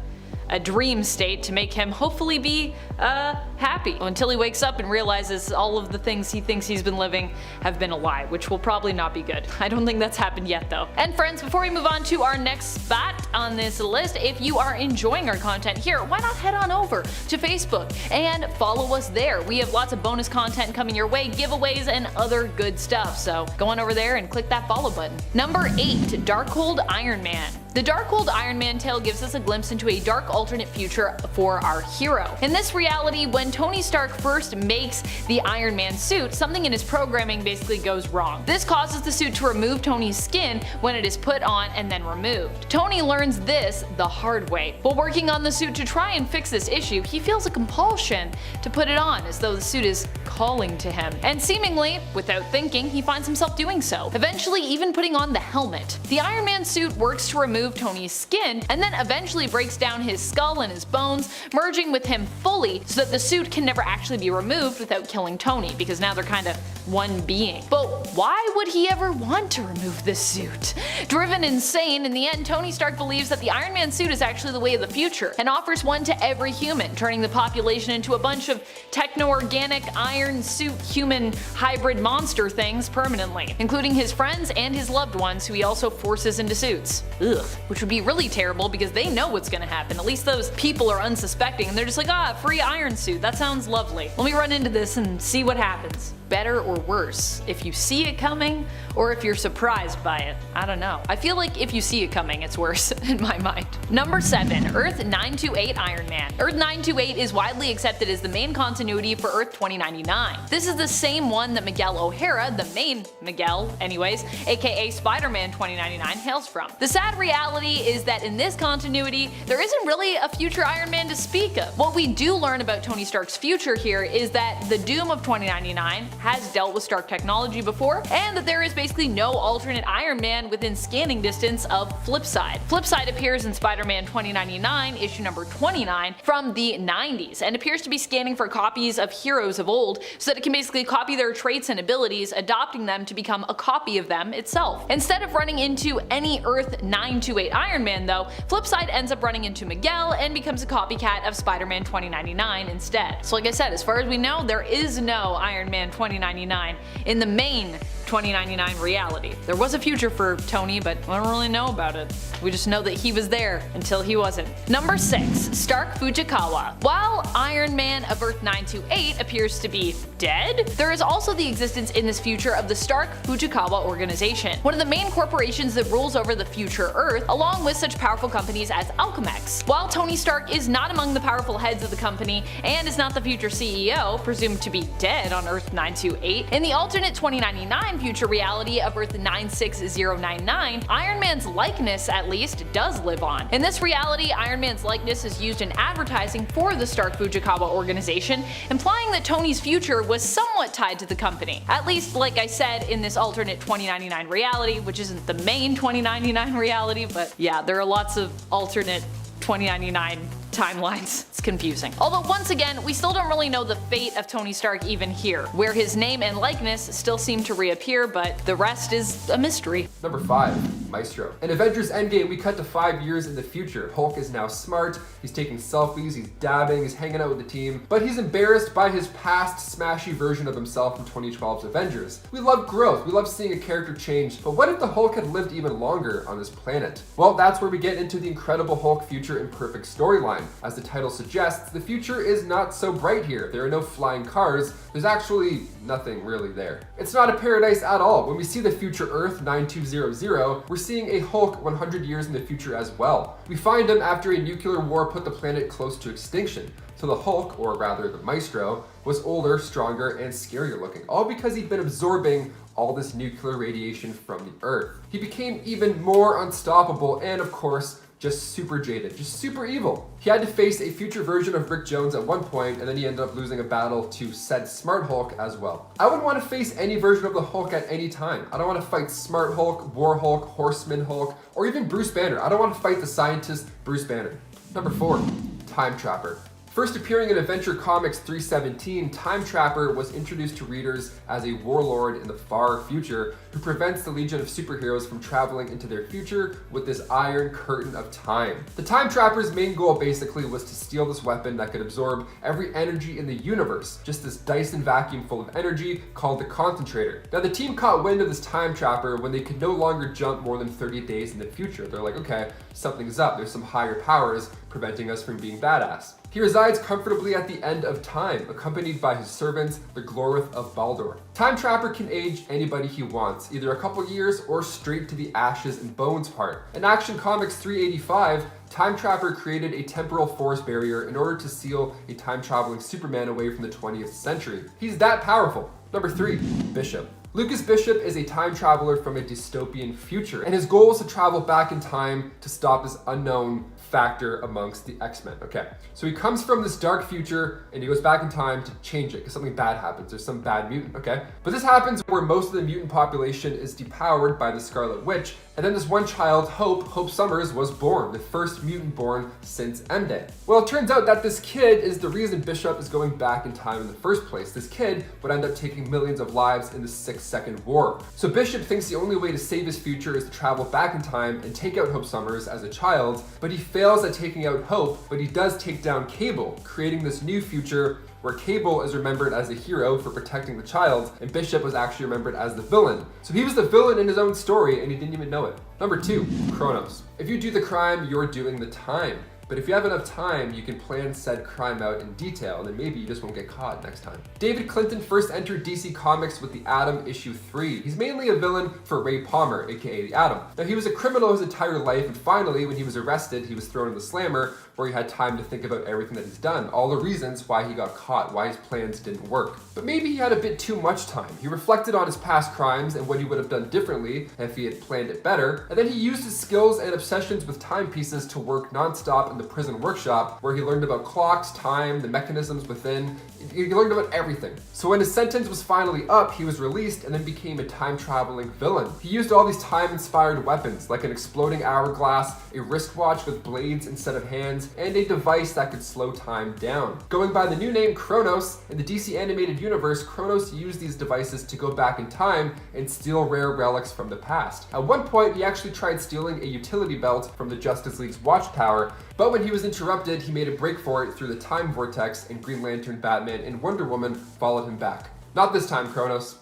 dream state to make him hopefully be happy until he wakes up and realizes all of the things he thinks he's been living have been a lie, which will probably not be good. I don't think that's happened yet though. And friends, before we move on to our next spot on this list, if you are enjoying our content here, why not head on over to Facebook and follow us there. We have lots of bonus content coming your way, giveaways and other good stuff, so go on over there and click that follow button. Number 8. Darkhold Iron Man. The Darkhold Iron Man tale gives us a glimpse into a dark alternate future for our hero. In this reality, when Tony Stark first makes the Iron Man suit, something in his programming basically goes wrong. This causes the suit to remove Tony's skin when it is put on and then removed. Tony learns this the hard way. While working on the suit to try and fix this issue, he feels a compulsion to put it on as though the suit is calling to him. And seemingly, without thinking, he finds himself doing so, eventually even putting on the helmet. The Iron Man suit works to remove remove Tony's skin, and then eventually breaks down his skull and his bones, merging with him fully so that the suit can never actually be removed without killing Tony, because now they're kind of one being. But why would he ever want to remove this suit? Driven insane, in the end, Tony Stark believes that the Iron Man suit is actually the way of the future, and offers one to every human, turning the population into a bunch of techno-organic iron suit human hybrid monster things permanently, including his friends and his loved ones who he also forces into suits. Ugh. Which would be really terrible because they know what's gonna happen. At least those people are unsuspecting and they're just like, free iron suit, that sounds lovely. Let me run into this and see what happens. Better or worse, if you see it coming or if you're surprised by it. I don't know. I feel like if you see it coming, it's worse in my mind. Number 7. Earth 928 Iron Man. Earth 928 is widely accepted as the main continuity for Earth 2099. This is the same one that Miguel O'Hara, the main Miguel anyways, aka Spider-Man 2099, hails from. The sad reality is that in this continuity, there isn't really a future Iron Man to speak of. What we do learn about Tony Stark's future here is that the Doom of 2099 has dealt with Stark technology before, and that there is basically no alternate Iron Man within scanning distance of Flipside. Flipside appears in Spider-Man 2099, issue number 29, from the 90s, and appears to be scanning for copies of heroes of old so that it can basically copy their traits and abilities, adopting them to become a copy of them itself. Instead of running into any Earth 928 Iron Man though, Flipside ends up running into Miguel and becomes a copycat of Spider-Man 2099 instead. So like I said, as far as we know, there is no Iron Man 2099 in the main 2099 reality. There was a future for Tony, but I don't really know about it. We just know that he was there until he wasn't. Number 6. Stark Fujikawa. While Iron Man of Earth 928 appears to be dead, there is also the existence in this future of the Stark Fujikawa organization, one of the main corporations that rules over the future Earth, along with such powerful companies as Alchemax. While Tony Stark is not among the powerful heads of the company and is not the future CEO, presumed to be dead on Earth 928, in the alternate 2099 future reality of Earth 96099, Iron Man's likeness, at least, does live on. In this reality, Iron Man's likeness is used in advertising for the Stark Fujikawa organization, implying that Tony's future was somewhat tied to the company. At least, like I said, in this alternate 2099 reality, which isn't the main 2099 reality, but yeah, there are lots of alternate 2099 timelines. It's confusing. Although once again, we still don't really know the fate of Tony Stark even here, where his name and likeness still seem to reappear, but the rest is a mystery. Number 5. Maestro. In Avengers Endgame, we cut to 5 years in the future. Hulk is now smart, he's taking selfies, he's dabbing, he's hanging out with the team, but he's embarrassed by his past smashy version of himself in 2012's Avengers. We love growth, we love seeing a character change, but what if the Hulk had lived even longer on this planet? Well, that's where we get into the Incredible Hulk Future Imperfect storyline. As the title suggests, the future is not so bright here. There are no flying cars, there's actually nothing really there. It's not a paradise at all. When we see the future Earth 9200, we're seeing a Hulk 100 years in the future as well. We find him after a nuclear war put the planet close to extinction. So the Hulk, or rather the Maestro, was older, stronger, and scarier looking, all because he'd been absorbing all this nuclear radiation from the Earth. He became even more unstoppable and, of course, just super jaded, just super evil. He had to face a future version of Rick Jones at one point, and then he ended up losing a battle to said Smart Hulk as well. I wouldn't want to face any version of the Hulk at any time. I don't want to fight Smart Hulk, War Hulk, Horseman Hulk, or even Bruce Banner. I don't want to fight the scientist Bruce Banner. Number 4. Time Trapper. First appearing in Adventure Comics 317, Time Trapper was introduced to readers as a warlord in the far future who prevents the Legion of Superheroes from traveling into their future with this iron curtain of time. The Time Trapper's main goal basically was to steal this weapon that could absorb every energy in the universe, just this Dyson vacuum full of energy called the Concentrator. Now the team caught wind of this Time Trapper when they could no longer jump more than 30 days in the future. They're like, okay, something's up, there's some higher powers preventing us from being badass. He resides comfortably at the end of time, accompanied by his servants, the Glorith of Baldur. Time Trapper can age anybody he wants, either a couple years or straight to the ashes and bones part. In Action Comics 385, Time Trapper created a temporal force barrier in order to seal a time-traveling Superman away from the 20th century. He's that powerful. Number 3. Bishop. Lucas Bishop is a time traveler from a dystopian future, and his goal is to travel back in time to stop this unknown factor amongst the X-Men. Okay, so he comes from this dark future and he goes back in time to change it because something bad happens. There's some bad mutant, okay? But this happens where most of the mutant population is depowered by the Scarlet Witch, and then this one child, Hope Summers, was born, the first mutant born since M-Day. Well, it turns out that this kid is the reason Bishop is going back in time in the first place. This kid would end up taking millions of lives in the 6-Second War. So Bishop thinks the only way to save his future is to travel back in time and take out Hope Summers as a child, but he fails at taking out Hope, but he does take down Cable, creating this new future where Cable is remembered as a hero for protecting the child, and Bishop was actually remembered as the villain. So he was the villain in his own story, and he didn't even know it. Number 2, Kronos. If you do the crime, you're doing the time. But if you have enough time, you can plan said crime out in detail, and then maybe you just won't get caught next time. David Clinton first entered DC Comics with the Atom issue 3. He's mainly a villain for Ray Palmer, aka the Atom. Now, he was a criminal his entire life, and finally, when he was arrested, he was thrown in the slammer, where he had time to think about everything that he's done, all the reasons why he got caught, why his plans didn't work. But maybe he had a bit too much time. He reflected on his past crimes and what he would have done differently if he had planned it better, and then he used his skills and obsessions with timepieces to work non-stop in the prison workshop, where he learned about clocks, time, the mechanisms within. He learned about everything. So when his sentence was finally up, he was released and then became a time-traveling villain. He used all these time-inspired weapons, like an exploding hourglass, a wristwatch with blades instead of hands, and a device that could slow time down. Going by the new name Kronos, in the DC animated universe, Kronos used these devices to go back in time and steal rare relics from the past. At one point, he actually tried stealing a utility belt from the Justice League's watchtower, but when he was interrupted, he made a break for it through the time vortex, and Green Lantern, Batman, and Wonder Woman followed him back. Not this time, Kronos.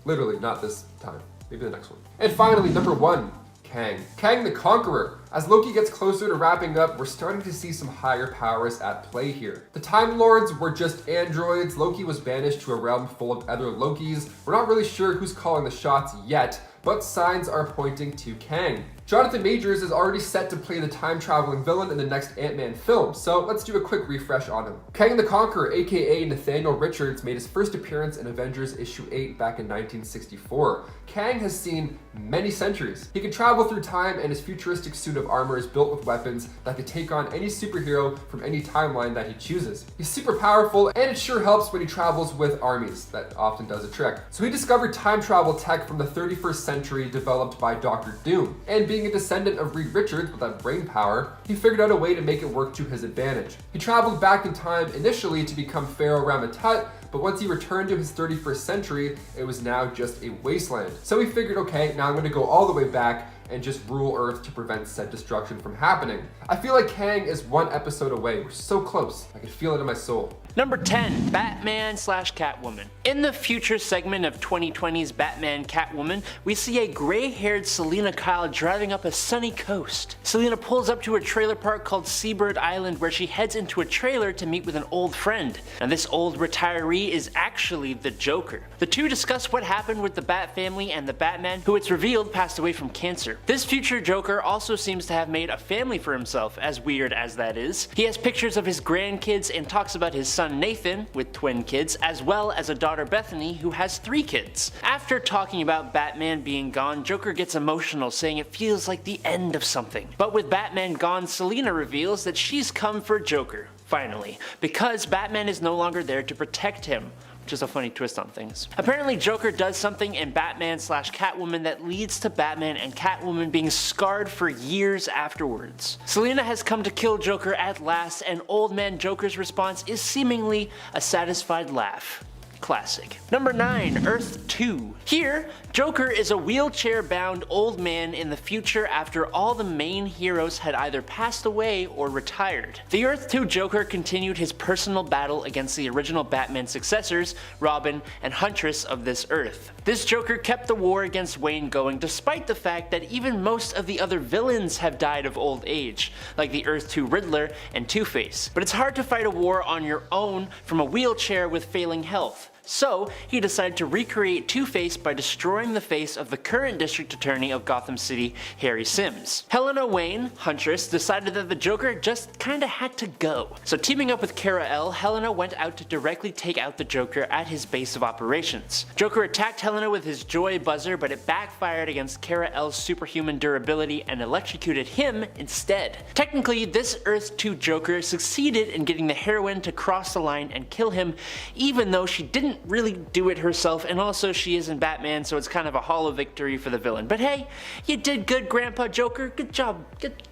Literally, not this time. Maybe the next one. And finally, number 1, Kang. Kang the Conqueror. As Loki gets closer to wrapping up, we're starting to see some higher powers at play here. The Time Lords were just androids. Loki was banished to a realm full of other Lokis. We're not really sure who's calling the shots yet, but signs are pointing to Kang. Jonathan Majors is already set to play the time-traveling villain in the next Ant-Man film, so let's do a quick refresh on him. Kang the Conqueror, aka Nathaniel Richards, made his first appearance in Avengers issue 8 back in 1964. Kang has seen many centuries. He can travel through time, and his futuristic suit of armor is built with weapons that could take on any superhero from any timeline that he chooses. He's super powerful, and it sure helps when he travels with armies. That often does a trick. So he discovered time travel tech from the 31st century developed by Dr. Doom, and being a descendant of Reed Richards with that brain power, he figured out a way to make it work to his advantage. He traveled back in time initially to become Pharaoh Rama-Tut, but once he returned to his 31st century, it was now just a wasteland. So he figured, okay, now I'm gonna go all the way back and just rule Earth to prevent said destruction from happening. I feel like Kang is one episode away. We're so close. I can feel it in my soul. Number 10, Batman/Catwoman. In the future segment of 2020's Batman Catwoman, we see a gray-haired Selina Kyle driving up a sunny coast. Selina pulls up to a trailer park called Seabird Island, where she heads into a trailer to meet with an old friend. And this old retiree is actually the Joker. The two discuss what happened with the Bat family and the Batman, who it's revealed passed away from cancer. This future Joker also seems to have made a family for himself, as weird as that is. He has pictures of his grandkids and talks about his son Nathan, with twin kids, as well as a daughter Bethany, who has 3 kids. After talking about Batman being gone, Joker gets emotional, saying it feels like the end of something. But with Batman gone, Selina reveals that she's come for Joker, finally, because Batman is no longer there to protect him. Which is a funny twist on things. Apparently Joker does something in Batman/Catwoman that leads to Batman and Catwoman being scarred for years afterwards. Selina has come to kill Joker at last, and Old Man Joker's response is seemingly a satisfied laugh. Classic. Number 9, Earth 2. Here, Joker is a wheelchair-bound old man in the future after all the main heroes had either passed away or retired. The Earth 2 Joker continued his personal battle against the original Batman successors, Robin and Huntress of this Earth. This Joker kept the war against Wayne going despite the fact that even most of the other villains have died of old age, like the Earth 2 Riddler and Two-Face. But it's hard to fight a war on your own from a wheelchair with failing health. So he decided to recreate Two-Face by destroying the face of the current district attorney of Gotham City, Harry Sims. Helena Wayne, Huntress, decided that the Joker just kinda had to go. So teaming up with Kara-El, Helena went out to directly take out the Joker at his base of operations. Joker attacked Helena with his Joy Buzzer, but it backfired against Kara-El's superhuman durability and electrocuted him instead. Technically, this Earth 2 Joker succeeded in getting the heroine to cross the line and kill him, even though she didn't really do it herself, and also she isn't Batman, so it's kind of a hollow victory for the villain. But hey, you did good, Grandpa Joker. Good job. Good.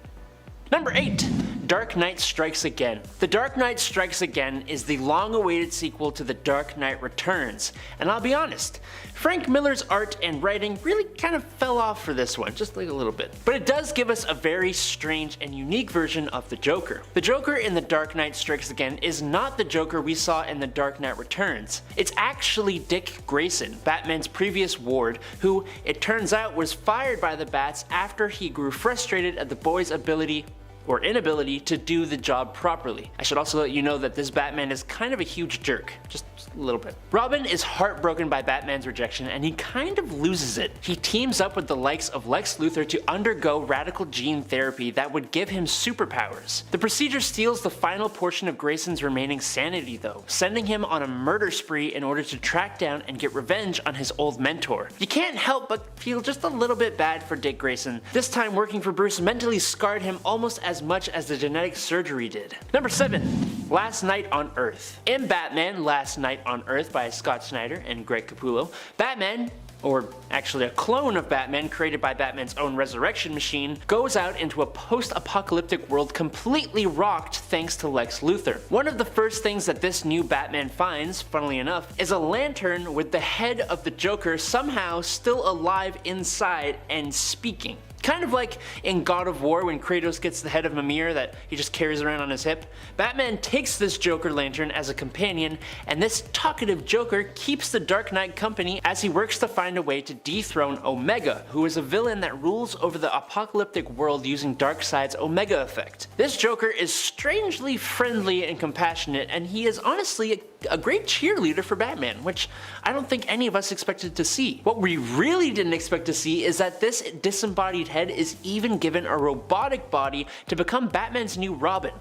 Number 8. Dark Knight Strikes Again. The Dark Knight Strikes Again is the long-awaited sequel to The Dark Knight Returns, and I'll be honest, Frank Miller's art and writing really kind of fell off for this one, just like a little bit. But it does give us a very strange and unique version of the Joker. The Joker in The Dark Knight Strikes Again is not the Joker we saw in The Dark Knight Returns. It's actually Dick Grayson, Batman's previous ward, who, it turns out, was fired by the Bats after he grew frustrated at the boy's ability or inability to do the job properly. I should also let you know that this Batman is kind of a huge jerk, just a little bit. Robin is heartbroken by Batman's rejection and he kind of loses it. He teams up with the likes of Lex Luthor to undergo radical gene therapy that would give him superpowers. The procedure steals the final portion of Grayson's remaining sanity though, sending him on a murder spree in order to track down and get revenge on his old mentor. You can't help but feel just a little bit bad for Dick Grayson. This time working for Bruce mentally scarred him almost as much as the genetic surgery did. Number 7. Last Night on Earth. In Batman Last Night on Earth by Scott Snyder and Greg Capullo, Batman, or actually a clone of Batman created by Batman's own resurrection machine, goes out into a post-apocalyptic world completely rocked thanks to Lex Luthor. One of the first things that this new Batman finds, funnily enough, is a lantern with the head of the Joker somehow still alive inside and speaking. Kind of like in God of War when Kratos gets the head of Mimir that he just carries around on his hip. Batman takes this Joker lantern as a companion, and this talkative Joker keeps the Dark Knight company as he works to find a way to dethrone Omega, who is a villain that rules over the apocalyptic world using Darkseid's Omega effect. This Joker is strangely friendly and compassionate, and he is honestly a great cheerleader for Batman, which I don't think any of us expected to see. What we really didn't expect to see is that this disembodied head is even given a robotic body to become Batman's new Robin.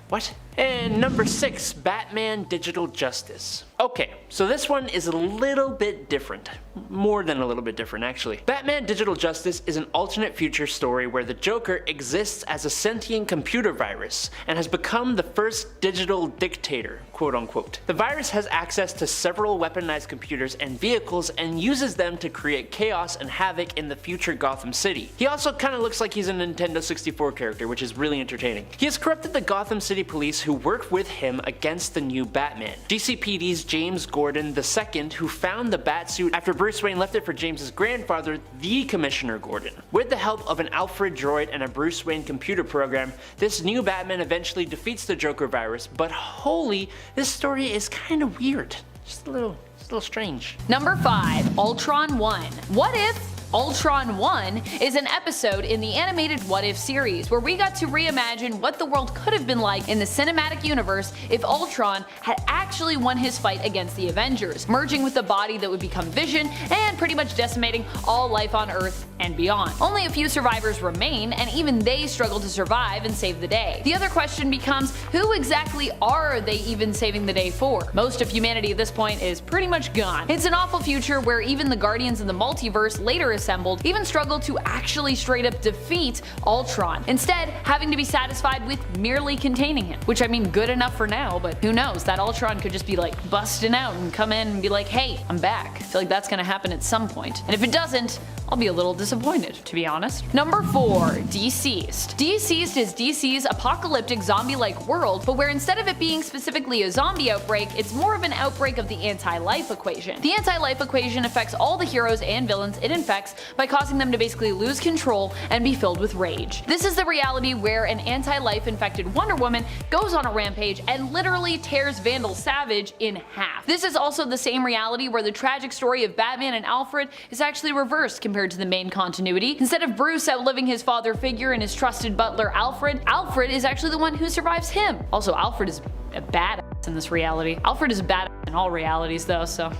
What? And number 6, Batman Digital Justice. Okay, so this one is a little bit different. More than a little bit different, actually. Batman Digital Justice is an alternate future story where the Joker exists as a sentient computer virus and has become the first digital dictator, quote unquote. The virus has access to several weaponized computers and vehicles and uses them to create chaos and havoc in the future Gotham City. He also kind of looks like he's a Nintendo 64 character, which is really entertaining. He has corrupted the Gotham City police who worked with him against the new Batman. GCPD's James Gordon II, who found the Batsuit after Bruce Wayne left it for James's grandfather, the Commissioner Gordon. With the help of an Alfred droid and a Bruce Wayne computer program, this new Batman eventually defeats the Joker virus, but holy, this story is kind of weird. Just a little strange. Number 5, Ultron 1. What if Ultron 1 is an episode in the animated What If series where we got to reimagine what the world could have been like in the cinematic universe if Ultron had actually won his fight against the Avengers, merging with the body that would become Vision and pretty much decimating all life on Earth and beyond. Only a few survivors remain, and even they struggle to survive and save the day. The other question becomes, who exactly are they even saving the day for? Most of humanity at this point is pretty much gone. It's an awful future where even the Guardians of the Multiverse, later assembled, even struggle to actually straight up defeat Ultron, instead having to be satisfied with merely containing him. Which, I mean, good enough for now, but who knows, that Ultron could just be like busting out and come in and be like, hey, I'm back. I feel like that's gonna happen at some point. And if it doesn't, I'll be a little disappointed, to be honest. Number 4, Deceased. Deceased is DC's apocalyptic zombie-like world, but where instead of it being specifically a zombie outbreak, it's more of an outbreak of the anti-life equation. The anti-life equation affects all the heroes and villains it infects by causing them to basically lose control and be filled with rage. This is the reality where an anti-life infected Wonder Woman goes on a rampage and literally tears Vandal Savage in half. This is also the same reality where the tragic story of Batman and Alfred is actually reversed compared to the main continuity. Instead of Bruce outliving his father figure and his trusted butler Alfred, Alfred is actually the one who survives him. Also, Alfred is a badass. in this reality. Alfred is a badass in all realities though, so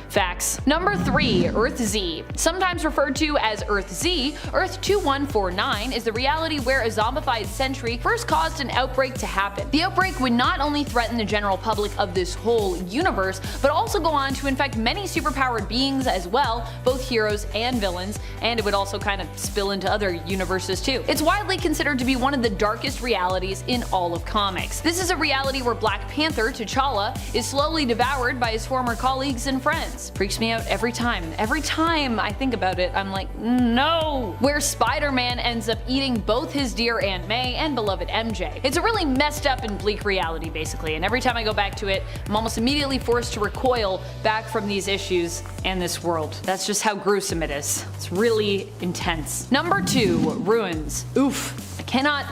facts. Number 3, Earth Z. Sometimes referred to as Earth Z, Earth 2149 is the reality where a zombified sentry first caused an outbreak to happen. The outbreak would not only threaten the general public of this whole universe, but also go on to infect many superpowered beings as well, both heroes and villains, and it would also kind of spill into other universes too. It's widely considered to be one of the darkest realities in all of comics. This is a reality where Black Panther, T'Challa, is slowly devoured by his former colleagues and friends. Freaks me out every time. Every time I think about it, I'm like, no! Where Spider-Man ends up eating both his dear Aunt May and beloved MJ. It's a really messed up and bleak reality basically, and every time I go back to it, I'm almost immediately forced to recoil back from these issues and this world. That's just how gruesome it is. It's really intense. Number 2, Ruins. Oof. I cannot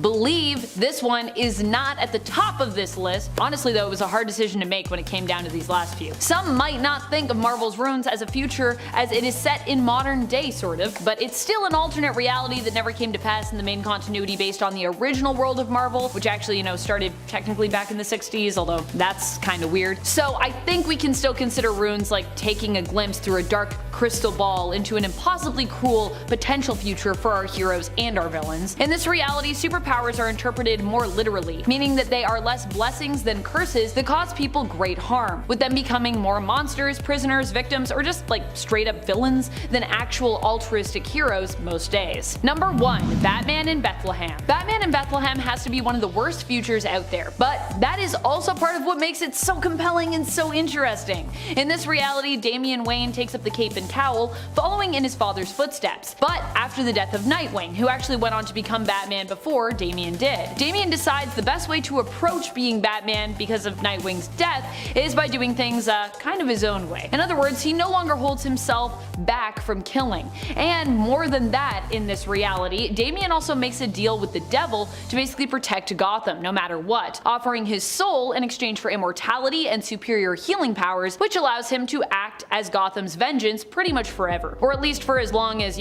believe this one is not at the top of this list. Honestly though, it was a hard decision to make when it came down to these last few. Some might not think of Marvel's Ruins as a future as it is set in modern day sort of, but it's still an alternate reality that never came to pass in the main continuity based on the original world of Marvel, which actually, started technically back in the 60s, although that's kind of weird. So I think we can still consider Ruins like taking a glimpse through a dark crystal ball into an impossibly cruel potential future for our heroes and our villains. In this reality, superpowers are interpreted more literally, meaning that they are less blessings than curses that cause people great harm, with them becoming more monsters, prisoners, victims, or just like straight up villains than actual altruistic heroes most days. Number 1, Batman in Bethlehem. Batman in Bethlehem has to be one of the worst futures out there, but that is also part of what makes it so compelling and so interesting. In this reality, Damian Wayne takes up the cape and cowl, following in his father's footsteps, but after the death of Nightwing, who actually went on to become Batman before Damian did. Damian decides the best way to approach being Batman because of Nightwing's death is by doing things kind of his own way. In other words, he no longer holds himself back from killing. And more than that, in this reality, Damian also makes a deal with the devil to basically protect Gotham no matter what, offering his soul in exchange for immortality and superior healing powers, which allows him to act as Gotham's vengeance pretty much forever, or at least for as long as,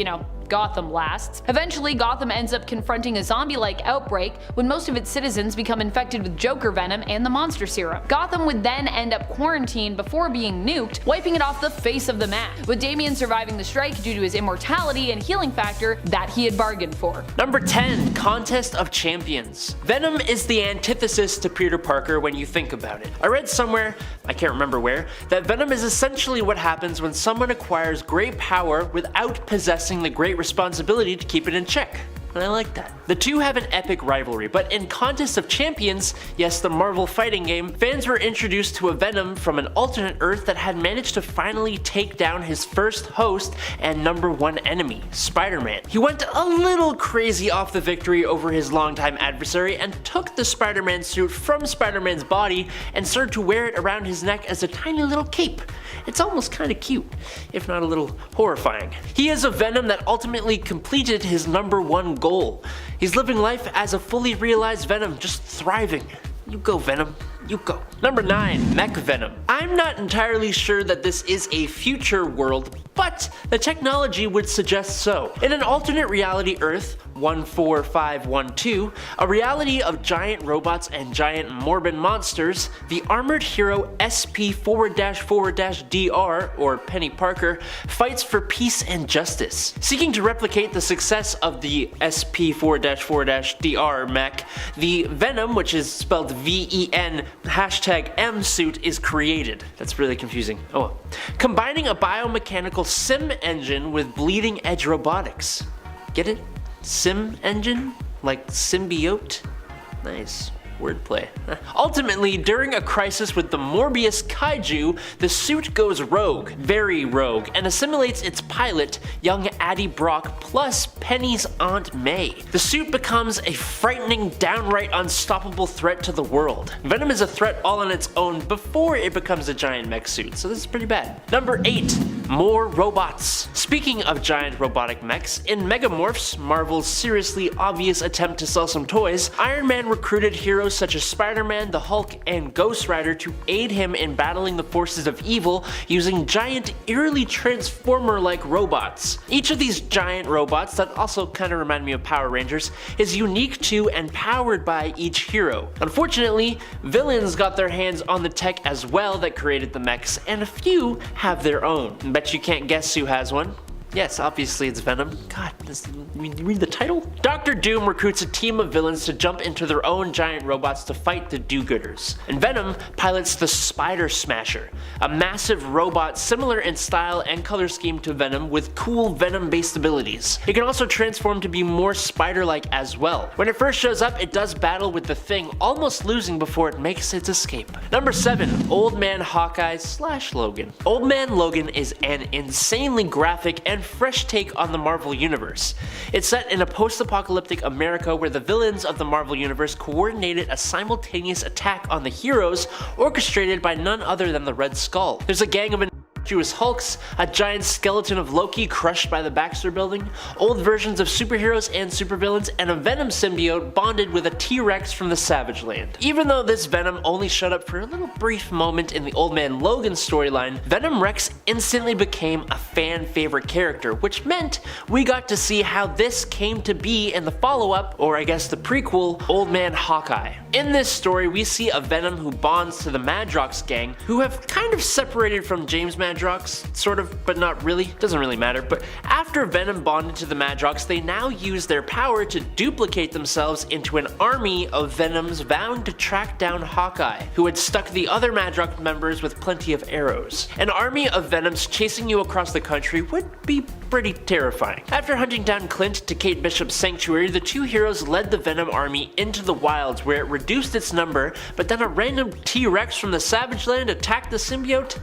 Gotham lasts. Eventually, Gotham ends up confronting a zombie-like outbreak when most of its citizens become infected with Joker venom and the monster serum. Gotham would then end up quarantined before being nuked, wiping it off the face of the map, with Damian surviving the strike due to his immortality and healing factor that he had bargained for. Number 10, Contest of Champions. Venom is the antithesis to Peter Parker when you think about it. I read somewhere, I can't remember where, that Venom is essentially what happens when someone acquires great power without possessing the great responsibility to keep it in check. And I like that. The two have an epic rivalry, but in Contest of Champions, yes, the Marvel fighting game, fans were introduced to a Venom from an alternate Earth that had managed to finally take down his first host and number 1 enemy, Spider-Man. He went a little crazy off the victory over his longtime adversary and took the Spider-Man suit from Spider-Man's body and started to wear it around his neck as a tiny little cape. It's almost kind of cute, if not a little horrifying. He is a Venom that ultimately completed his number 1 goal. He's living life as a fully realized Venom, just thriving. You go, Venom. You go. Number 9, Mech Venom. I'm not entirely sure that this is a future world, but the technology would suggest so. In an alternate reality Earth, 14512, a reality of giant robots and giant morbid monsters, the armored hero SP-4-4-DR, or Penny Parker, fights for peace and justice. Seeking to replicate the success of the SP-4-4-DR mech, the Venom, which is spelled VEN #M suit, is created. That's really confusing. Oh well. Combining a biomechanical sim engine with bleeding edge robotics. Get it? Sim engine? Like symbiote? Nice. Wordplay. Ultimately, during a crisis with the Morbius kaiju, the suit goes rogue, very rogue, and assimilates its pilot, young Addie Brock, plus Penny's Aunt May. The suit becomes a frightening, downright unstoppable threat to the world. Venom is a threat all on its own before it becomes a giant mech suit, so this is pretty bad. Number 8. more robots. Speaking of giant robotic mechs, in Megamorphs, Marvel's seriously obvious attempt to sell some toys, Iron Man recruited heroes such as Spider-Man, the Hulk, and Ghost Rider to aid him in battling the forces of evil using giant, eerily Transformer-like robots. Each of these giant robots, that also kind of remind me of Power Rangers, is unique to and powered by each hero. Unfortunately, villains got their hands on the tech as well that created the mechs, and a few have their own. Bet you can't guess who has one. Yes, obviously it's Venom. God, read the title? Dr. Doom recruits a team of villains to jump into their own giant robots to fight the do-gooders. And Venom pilots the Spider Smasher, a massive robot similar in style and color scheme to Venom with cool Venom-based abilities. It can also transform to be more spider-like as well. When it first shows up, it does battle with the Thing, almost losing before it makes its escape. Number 7, Old Man Hawkeye / Logan. Old Man Logan is an insanely graphic and fresh take on the Marvel Universe. It's set in a post-apocalyptic America where the villains of the Marvel Universe coordinated a simultaneous attack on the heroes orchestrated by none other than the Red Skull. There's a gang of Jewish Hulks, a giant skeleton of Loki crushed by the Baxter Building, old versions of superheroes and supervillains, and a Venom symbiote bonded with a T-Rex from the Savage Land. Even though this Venom only showed up for a little brief moment in the Old Man Logan storyline, Venom Rex instantly became a fan favorite character, which meant we got to see how this came to be in the follow-up, or I guess the prequel, Old Man Hawkeye. In this story, we see a Venom who bonds to the Madrox gang, who have kind of separated from James Madrox, sort of, but not really, doesn't really matter. But after Venom bonded to the Madrox, they now use their power to duplicate themselves into an army of Venoms bound to track down Hawkeye, who had stuck the other Madrox members with plenty of arrows. An army of Venoms chasing you across the country would be pretty terrifying. After hunting down Clint to Kate Bishop's sanctuary, the two heroes led the Venom army into the wilds where it reduced its number, but then a random T-Rex from the Savage Land attacked the symbiote?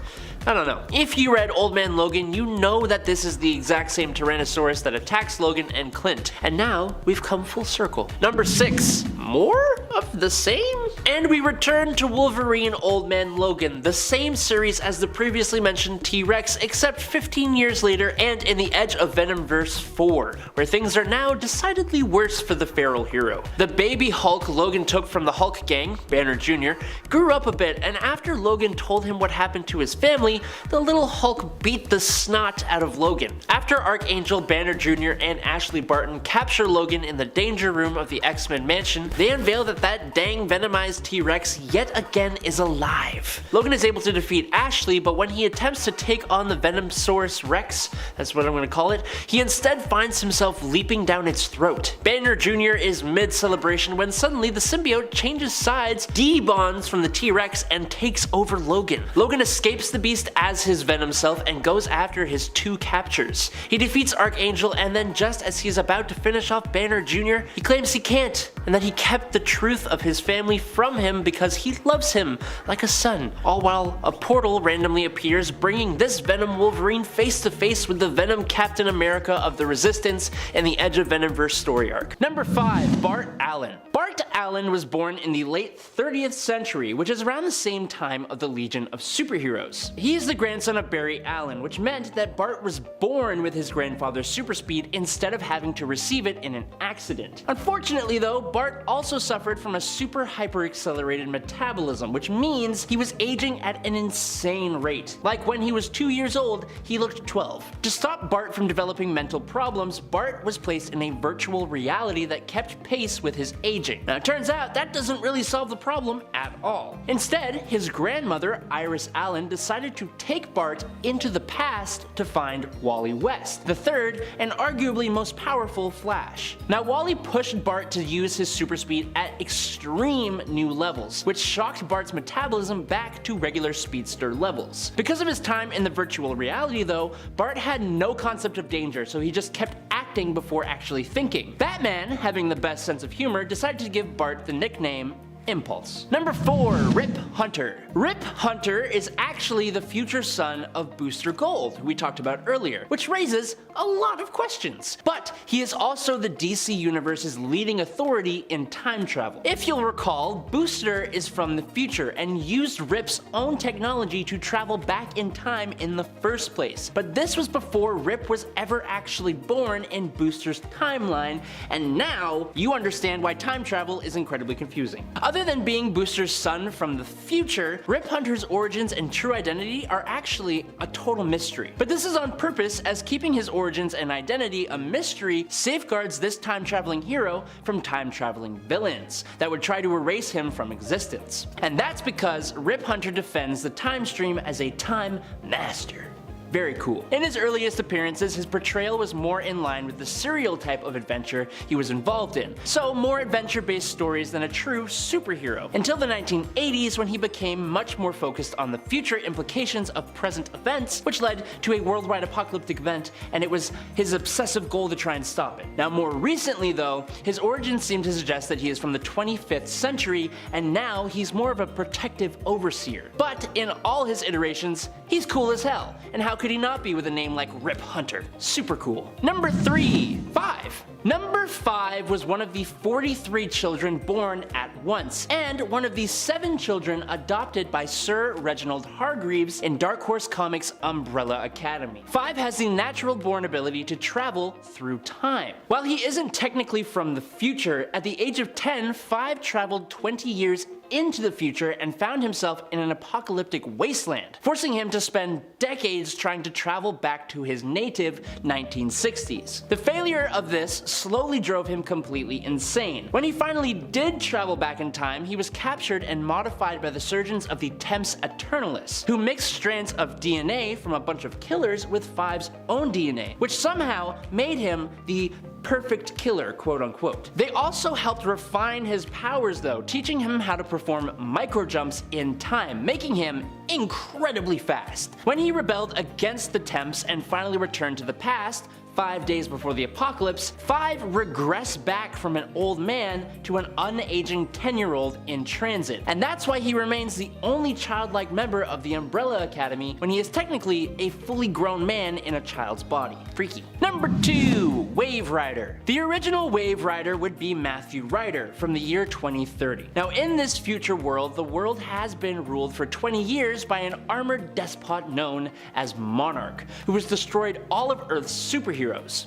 I don't know. If you read Old Man Logan, you know that this is the exact same Tyrannosaurus that attacks Logan and Clint. And now, we've come full circle. Number 6. More of the same? And we return to Wolverine Old Man Logan, the same series as the previously mentioned T-Rex, except 15 years later and in the Edge of Venomverse 4, where things are now decidedly worse for the feral hero. The baby Hulk Logan took from the Hulk gang, Banner Jr., grew up a bit, and after Logan told him what happened to his family, the little Hulk beat the snot out of Logan. After Archangel, Banner Jr., and Ashley Barton capture Logan in the danger room of the X-Men mansion, they unveil that that dang venomized T-Rex yet again is alive. Logan is able to defeat Ashley, but when he attempts to take on the Venomsaurus Rex, that's what I'm gonna call it, he instead finds himself leaping down its throat. Banner Jr. is mid-celebration when suddenly the symbiote changes sides, de-bonds from the T-Rex, and takes over Logan. Logan escapes the beast as his Venom self and goes after his two captures. He defeats Archangel, and then just as he's about to finish off Banner Jr., he claims he can't, and that he kept the truth of his family from him because he loves him like a son, all while a portal randomly appears, bringing this Venom Wolverine face to face with the Venom Captain America of the Resistance in the Edge of Venomverse story arc. Number 5. Bart Allen. Bart Allen was born in the late 30th century, which is around the same time of the Legion of Superheroes. He is the grandson of Barry Allen, which meant that Bart was born with his grandfather's super speed instead of having to receive it in an accident. Unfortunately though, Bart also suffered from a super hyper-accelerated metabolism, which means he was aging at an insane rate. Like when he was 2 years old, he looked 12. To stop Bart from developing mental problems, Bart was placed in a virtual reality that kept pace with his aging. Now it turns out that doesn't really solve the problem at all. Instead, his grandmother, Iris Allen, decided to take Bart into the past to find Wally West, the third and arguably most powerful Flash. Now Wally pushed Bart to use his super speed at extreme new levels, which shocked Bart's metabolism back to regular speedster levels. Because of his time in the virtual reality though, Bart had no concept of danger, so he just kept acting before actually thinking. Batman, having the best sense of humor, decided to give Bart the nickname impulse. Number 4, Rip Hunter. Rip Hunter is actually the future son of Booster Gold, who we talked about earlier, which raises a lot of questions. But he is also the DC Universe's leading authority in time travel. If you'll recall, Booster is from the future and used Rip's own technology to travel back in time in the first place. But this was before Rip was ever actually born in Booster's timeline, and now you understand why time travel is incredibly confusing. Other than being Booster's son from the future, Rip Hunter's origins and true identity are actually a total mystery. But this is on purpose, as keeping his origins and identity a mystery safeguards this time-traveling hero from time-traveling villains that would try to erase him from existence. And that's because Rip Hunter defends the time stream as a time master. Very cool. In his earliest appearances, his portrayal was more in line with the serial type of adventure he was involved in, so more adventure-based stories than a true superhero, until the 1980s when he became much more focused on the future implications of present events, which led to a worldwide apocalyptic event, and it was his obsessive goal to try and stop it. Now more recently though, his origins seem to suggest that he is from the 25th century, and now he's more of a protective overseer. But in all his iterations, he's cool as hell, and how could he not be with a name like Rip Hunter? Super cool. Number 3, 5. Number 5 was one of the 43 children born at once, and one of the 7 children adopted by Sir Reginald Hargreaves in Dark Horse Comics' Umbrella Academy. 5 has the natural born ability to travel through time. While he isn't technically from the future, at the age of 10, 5 traveled 20 years into the future and found himself in an apocalyptic wasteland, forcing him to spend decades trying to travel back to his native 1960s. The failure of this slowly drove him completely insane. When he finally did travel back in time, he was captured and modified by the surgeons of the Temps Aeternalis, who mixed strands of DNA from a bunch of killers with 5's own DNA, which somehow made him the perfect killer, quote unquote. They also helped refine his powers though, teaching him how to perform micro jumps in time, making him incredibly fast. When he rebelled against the Temps and finally returned to the past, 5 days before the apocalypse, 5 regressed back from an old man to an unaging 10-year-old in transit. And that's why he remains the only childlike member of the Umbrella Academy when he is technically a fully grown man in a child's body. Freaky. Number 2, Wave Rider. The original Wave Rider would be Matthew Ryder from the year 2030. Now in this future world, the world has been ruled for 20 years by an armored despot known as Monarch, who has destroyed all of Earth's superheroes.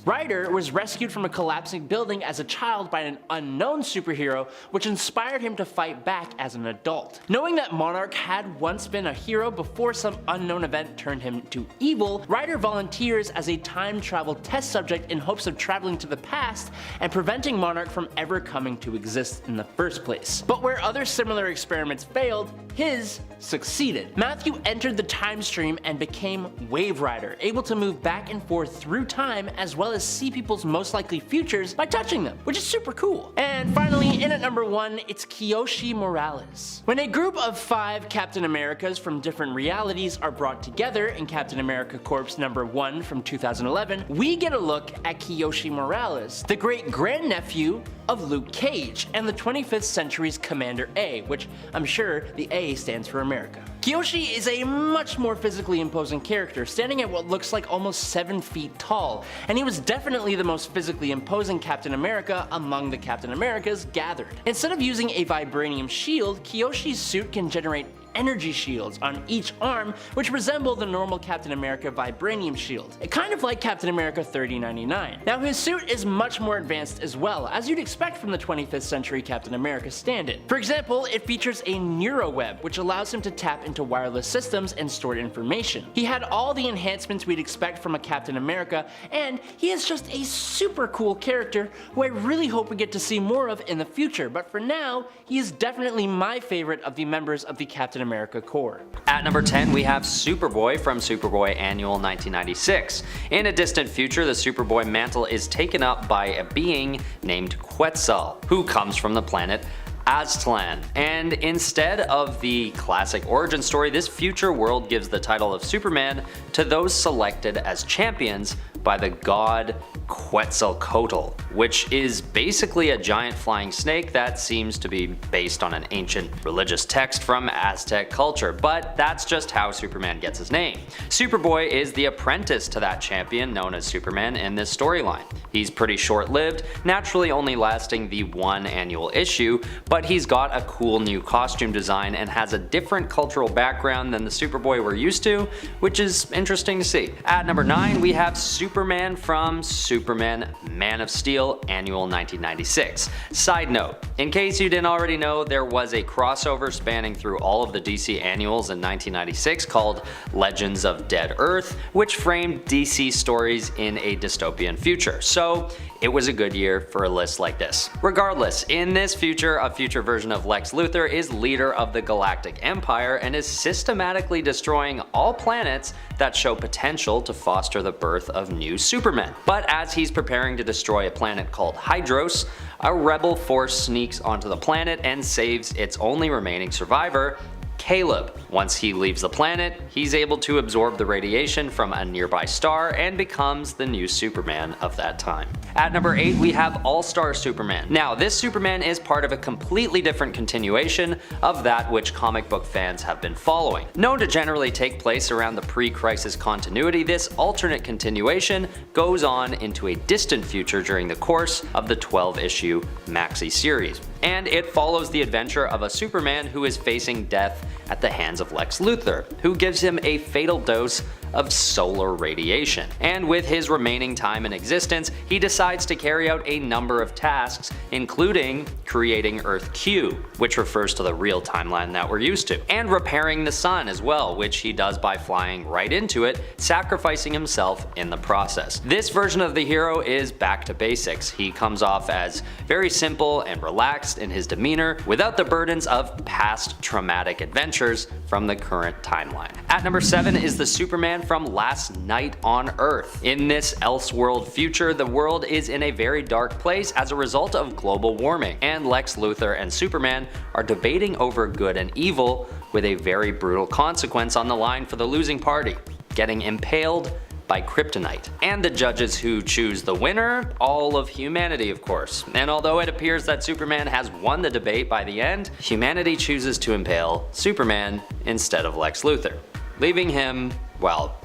Ryder was rescued from a collapsing building as a child by an unknown superhero, which inspired him to fight back as an adult. Knowing that Monarch had once been a hero before some unknown event turned him to evil, Ryder volunteers as a time travel test subject in hopes of traveling to the past and preventing Monarch from ever coming to exist in the first place. But where other similar experiments failed, his succeeded. Matthew entered the time stream and became Wave Rider, able to move back and forth through time as well as see people's most likely futures by touching them, which is super cool. And finally, in at number 1, it's Kiyoshi Morales. When a group of 5 Captain Americas from different realities are brought together in Captain America Corps number 1 from 2011, we get a look at Kiyoshi Morales, the great-grandnephew of Luke Cage and the 25th century's Commander A, which I'm sure the A stands for America. Kiyoshi is a much more physically imposing character, standing at what looks like almost 7 feet tall, and he was definitely the most physically imposing Captain America among the Captain Americas gathered. Instead of using a vibranium shield, Kiyoshi's suit can generate energy shields on each arm, which resemble the normal Captain America vibranium shield, kind of like Captain America 3099. Now his suit is much more advanced as well, as you'd expect from the 25th century Captain America stand-in. For example, it features a neuroweb, which allows him to tap into wireless systems and stored information. He had all the enhancements we'd expect from a Captain America, and he is just a super cool character who I really hope we get to see more of in the future, but for now, he is definitely my favorite of the members of the Captain America Corps. At number 10, we have Superboy from Superboy Annual 1996. In a distant future, the Superboy mantle is taken up by a being named Quetzal, who comes from the planet Aztlan. And instead of the classic origin story, this future world gives the title of Superman to those selected as champions by the god Quetzalcoatl, which is basically a giant flying snake that seems to be based on an ancient religious text from Aztec culture, but that's just how Superman gets his name. Superboy is the apprentice to that champion known as Superman in this storyline. He's pretty short-lived, naturally only lasting the one annual issue, but he's got a cool new costume design and has a different cultural background than the Superboy we're used to, which is interesting to see. At number 9, we have Superman from Superman Man of Steel Annual 1996. Side note, in case you didn't already know, there was a crossover spanning through all of the DC annuals in 1996 called Legends of Dead Earth, which framed DC stories in a dystopian future. So it was a good year for a list like this. Regardless, in this future, a future version of Lex Luthor is leader of the Galactic Empire and is systematically destroying all planets that show potential to foster the birth of new Supermen. But as he's preparing to destroy a planet called Hydros, a rebel force sneaks onto the planet and saves its only remaining survivor, Caleb. Once he leaves the planet, he's able to absorb the radiation from a nearby star and becomes the new Superman of that time. At number 8, we have All-Star Superman. Now, this Superman is part of a completely different continuation of that which comic book fans have been following. Known to generally take place around the pre-crisis continuity, this alternate continuation goes on into a distant future during the course of the 12-issue maxi series. And it follows the adventure of a Superman who is facing death at the hands of Lex Luthor, who gives him a fatal dose of solar radiation. And with his remaining time in existence, he decides to carry out a number of tasks, including creating Earth Q, which refers to the real timeline that we're used to, and repairing the sun as well, which he does by flying right into it, sacrificing himself in the process. This version of the hero is back to basics. He comes off as very simple and relaxed in his demeanor, without the burdens of past traumatic adventures from the current timeline. At number 7 is the Superman from Last Night on Earth. In this Elseworld future, the world is in a very dark place as a result of global warming, and Lex Luthor and Superman are debating over good and evil, with a very brutal consequence on the line for the losing party: getting impaled by kryptonite. And the judges who choose the winner, all of humanity of course. And although it appears that Superman has won the debate by the end, humanity chooses to impale Superman instead of Lex Luthor, leaving him, well,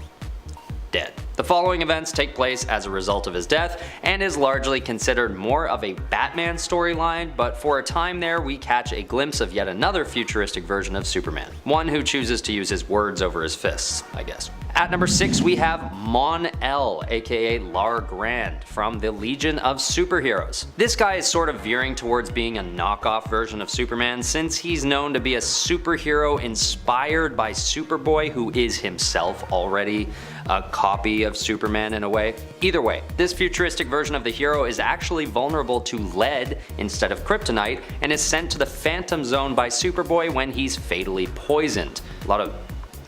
dead. The following events take place as a result of his death and is largely considered more of a Batman storyline, but for a time there we catch a glimpse of yet another futuristic version of Superman, one who chooses to use his words over his fists, I guess. At number 6 we have Mon-El, aka Lar Grand, from the Legion of Superheroes. This guy is sort of veering towards being a knockoff version of Superman, since he's known to be a superhero inspired by Superboy, who is himself already a copy of Superman in a way. Either way, this futuristic version of the hero is actually vulnerable to lead instead of kryptonite and is sent to the Phantom Zone by Superboy when he's fatally poisoned. A lot of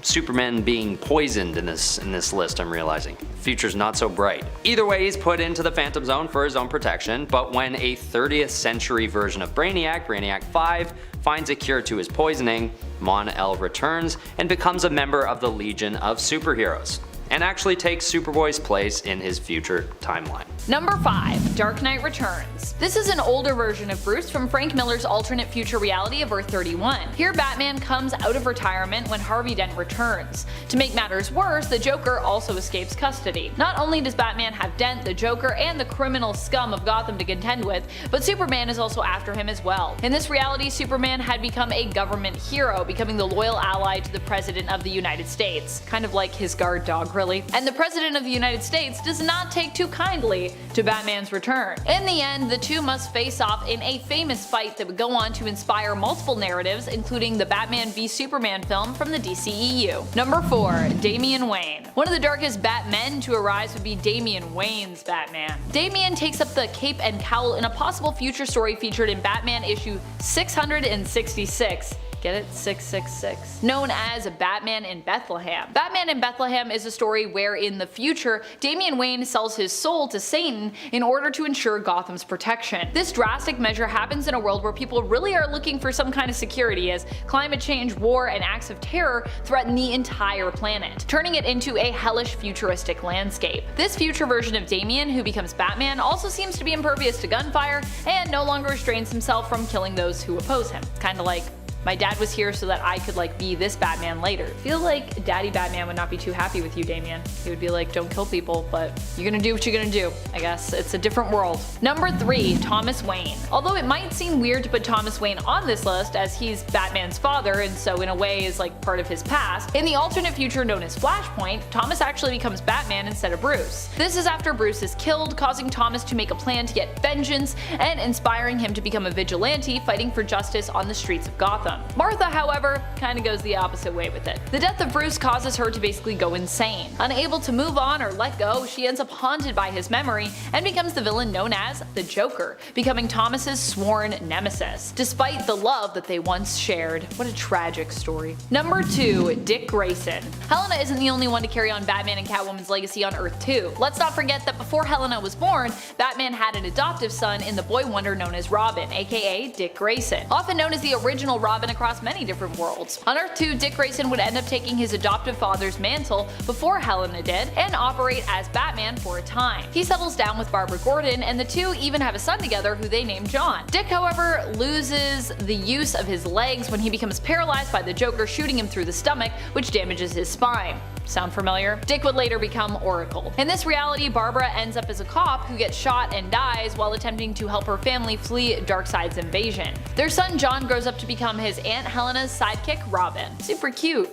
Superman being poisoned in this list, I'm realizing. Future's not so bright. Either way, he's put into the Phantom Zone for his own protection, but when a 30th century version of Brainiac, Brainiac 5, finds a cure to his poisoning, Mon-El returns and becomes a member of the Legion of Superheroes, and actually takes Superboy's place in his future timeline. Number 5. Dark Knight Returns. This is an older version of Bruce from Frank Miller's alternate future reality of Earth 31. Here Batman comes out of retirement when Harvey Dent returns. To make matters worse, the Joker also escapes custody. Not only does Batman have Dent, the Joker, and the criminal scum of Gotham to contend with, but Superman is also after him as well. In this reality, Superman had become a government hero, becoming the loyal ally to the President of the United States. Kind of like his guard dog, really. And the President of the United States does not take too kindly to Batman's return. In the end, the two must face off in a famous fight that would go on to inspire multiple narratives, including the Batman v Superman film from the DCEU. Number 4. Damian Wayne. One of the darkest Batmen to arise would be Damian Wayne's Batman. Damian takes up the cape and cowl in a possible future story featured in Batman issue 666, Get it? 666. Known as Batman in Bethlehem. Batman in Bethlehem is a story where in the future, Damian Wayne sells his soul to Satan in order to ensure Gotham's protection. This drastic measure happens in a world where people really are looking for some kind of security as climate change, war, and acts of terror threaten the entire planet, turning it into a hellish futuristic landscape. This future version of Damian, who becomes Batman, also seems to be impervious to gunfire and no longer restrains himself from killing those who oppose him. Kinda like my dad was here so that I could be this Batman later. I feel like Daddy Batman would not be too happy with you, Damian. He would be like, don't kill people, but you're gonna do what you're gonna do. I guess it's a different world. Number 3, Thomas Wayne. Although it might seem weird to put Thomas Wayne on this list as he's Batman's father and so in a way is part of his past, in the alternate future known as Flashpoint, Thomas actually becomes Batman instead of Bruce. This is after Bruce is killed, causing Thomas to make a plan to get vengeance and inspiring him to become a vigilante fighting for justice on the streets of Gotham. Martha, however, kinda goes the opposite way with it. The death of Bruce causes her to basically go insane. Unable to move on or let go, she ends up haunted by his memory and becomes the villain known as the Joker, becoming Thomas's sworn nemesis, despite the love that they once shared. What a tragic story. Number 2, Dick Grayson. Helena isn't the only one to carry on Batman and Catwoman's legacy on Earth 2. Let's not forget that before Helena was born, Batman had an adoptive son in the boy wonder known as Robin, aka Dick Grayson, often known as the original Robin across many different worlds. On Earth 2, Dick Grayson would end up taking his adoptive father's mantle before Helena did and operate as Batman for a time. He settles down with Barbara Gordon and the two even have a son together who they name John. Dick, however, loses the use of his legs when he becomes paralyzed by the Joker shooting him through the stomach, which damages his spine. Sound familiar? Dick would later become Oracle. In this reality, Barbara ends up as a cop who gets shot and dies while attempting to help her family flee Darkseid's invasion. Their son John grows up to become his Aunt Helena's sidekick Robin. Super cute.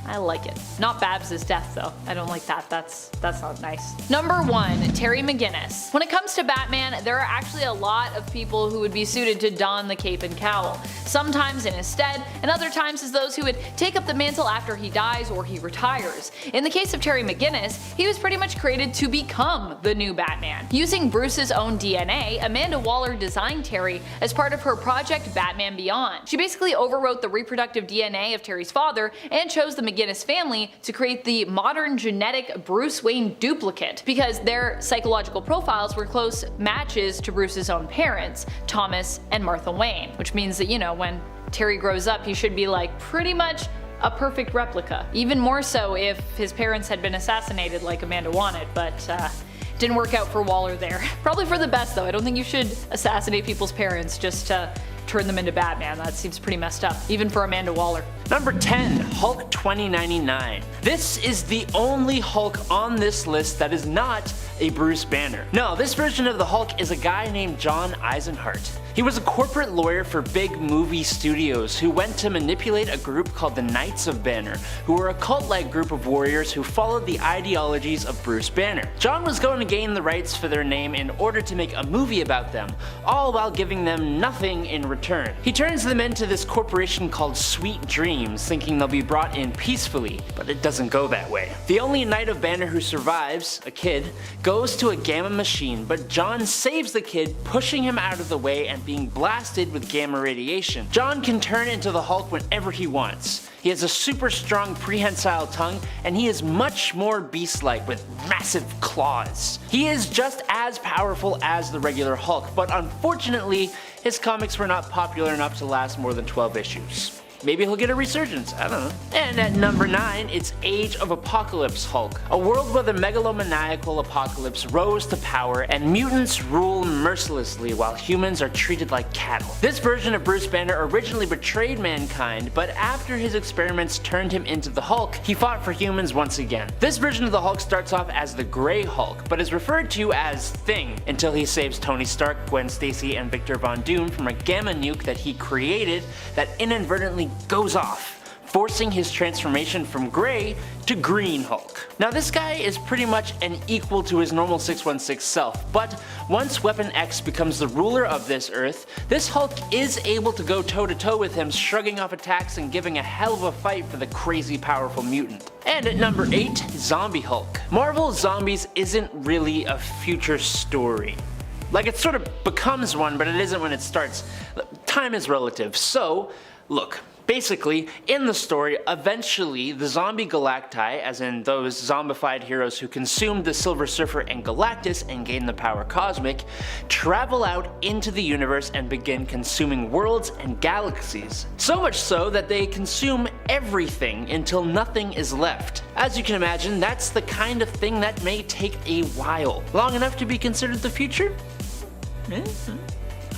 I like it. Not Babs' death though. I don't like that. That's not nice. Number 1, Terry McGinnis. When it comes to Batman, there are actually a lot of people who would be suited to don the cape and cowl. Sometimes in his stead, and other times as those who would take up the mantle after he dies or he retires. In the case of Terry McGinnis, he was pretty much created to become the new Batman. Using Bruce's own DNA, Amanda Waller designed Terry as part of her project Batman Beyond. She basically overwrote the reproductive DNA of Terry's father and chose the McGinnis family to create the modern genetic Bruce Wayne duplicate because their psychological profiles were close matches to Bruce's own parents, Thomas and Martha Wayne, which means that, when Terry grows up, he should be pretty much a perfect replica. Even more so if his parents had been assassinated like Amanda wanted, but didn't work out for Waller there. Probably for the best though. I don't think you should assassinate people's parents just to turn them into Batman. That seems pretty messed up, even for Amanda Waller. Number 10, Hulk 2099. This is the only Hulk on this list that is not a Bruce Banner. No, this version of the Hulk is a guy named John Eisenhart. He was a corporate lawyer for big movie studios who went to manipulate a group called the Knights of Banner, who were a cult-like group of warriors who followed the ideologies of Bruce Banner. John was going to gain the rights for their name in order to make a movie about them, all while giving them nothing in return. He turns them into this corporation called Sweet Dreams, thinking they'll be brought in peacefully, but it doesn't go that way. The only Knight of Banner who survives, a kid, goes to a gamma machine, but John saves the kid, pushing him out of the way and being blasted with gamma radiation. John can turn into the Hulk whenever he wants. He has a super strong prehensile tongue, and he is much more beast-like with massive claws. He is just as powerful as the regular Hulk, but unfortunately, his comics were not popular enough to last more than 12 issues. Maybe he'll get a resurgence, I don't know. And at number 9, it's Age of Apocalypse Hulk, a world where the megalomaniacal apocalypse rose to power and mutants rule mercilessly while humans are treated like cattle. This version of Bruce Banner originally betrayed mankind, but after his experiments turned him into the Hulk, he fought for humans once again. This version of the Hulk starts off as the Grey Hulk, but is referred to as Thing until he saves Tony Stark, Gwen Stacy, and Victor Von Doom from a gamma nuke that he created that inadvertently goes off, forcing his transformation from Grey to Green Hulk. Now this guy is pretty much an equal to his normal 616 self, but once Weapon X becomes the ruler of this Earth, this Hulk is able to go toe to toe with him, shrugging off attacks and giving a hell of a fight for the crazy powerful mutant. And at number 8, Zombie Hulk. Marvel Zombies isn't really a future story. It sort of becomes one, but it isn't when it starts. Time is relative, so look. Basically, in the story, eventually the zombie Galacti, as in those zombified heroes who consumed the Silver Surfer and Galactus and gained the power cosmic, travel out into the universe and begin consuming worlds and galaxies. So much so that they consume everything until nothing is left. As you can imagine, that's the kind of thing that may take a while. Long enough to be considered the future?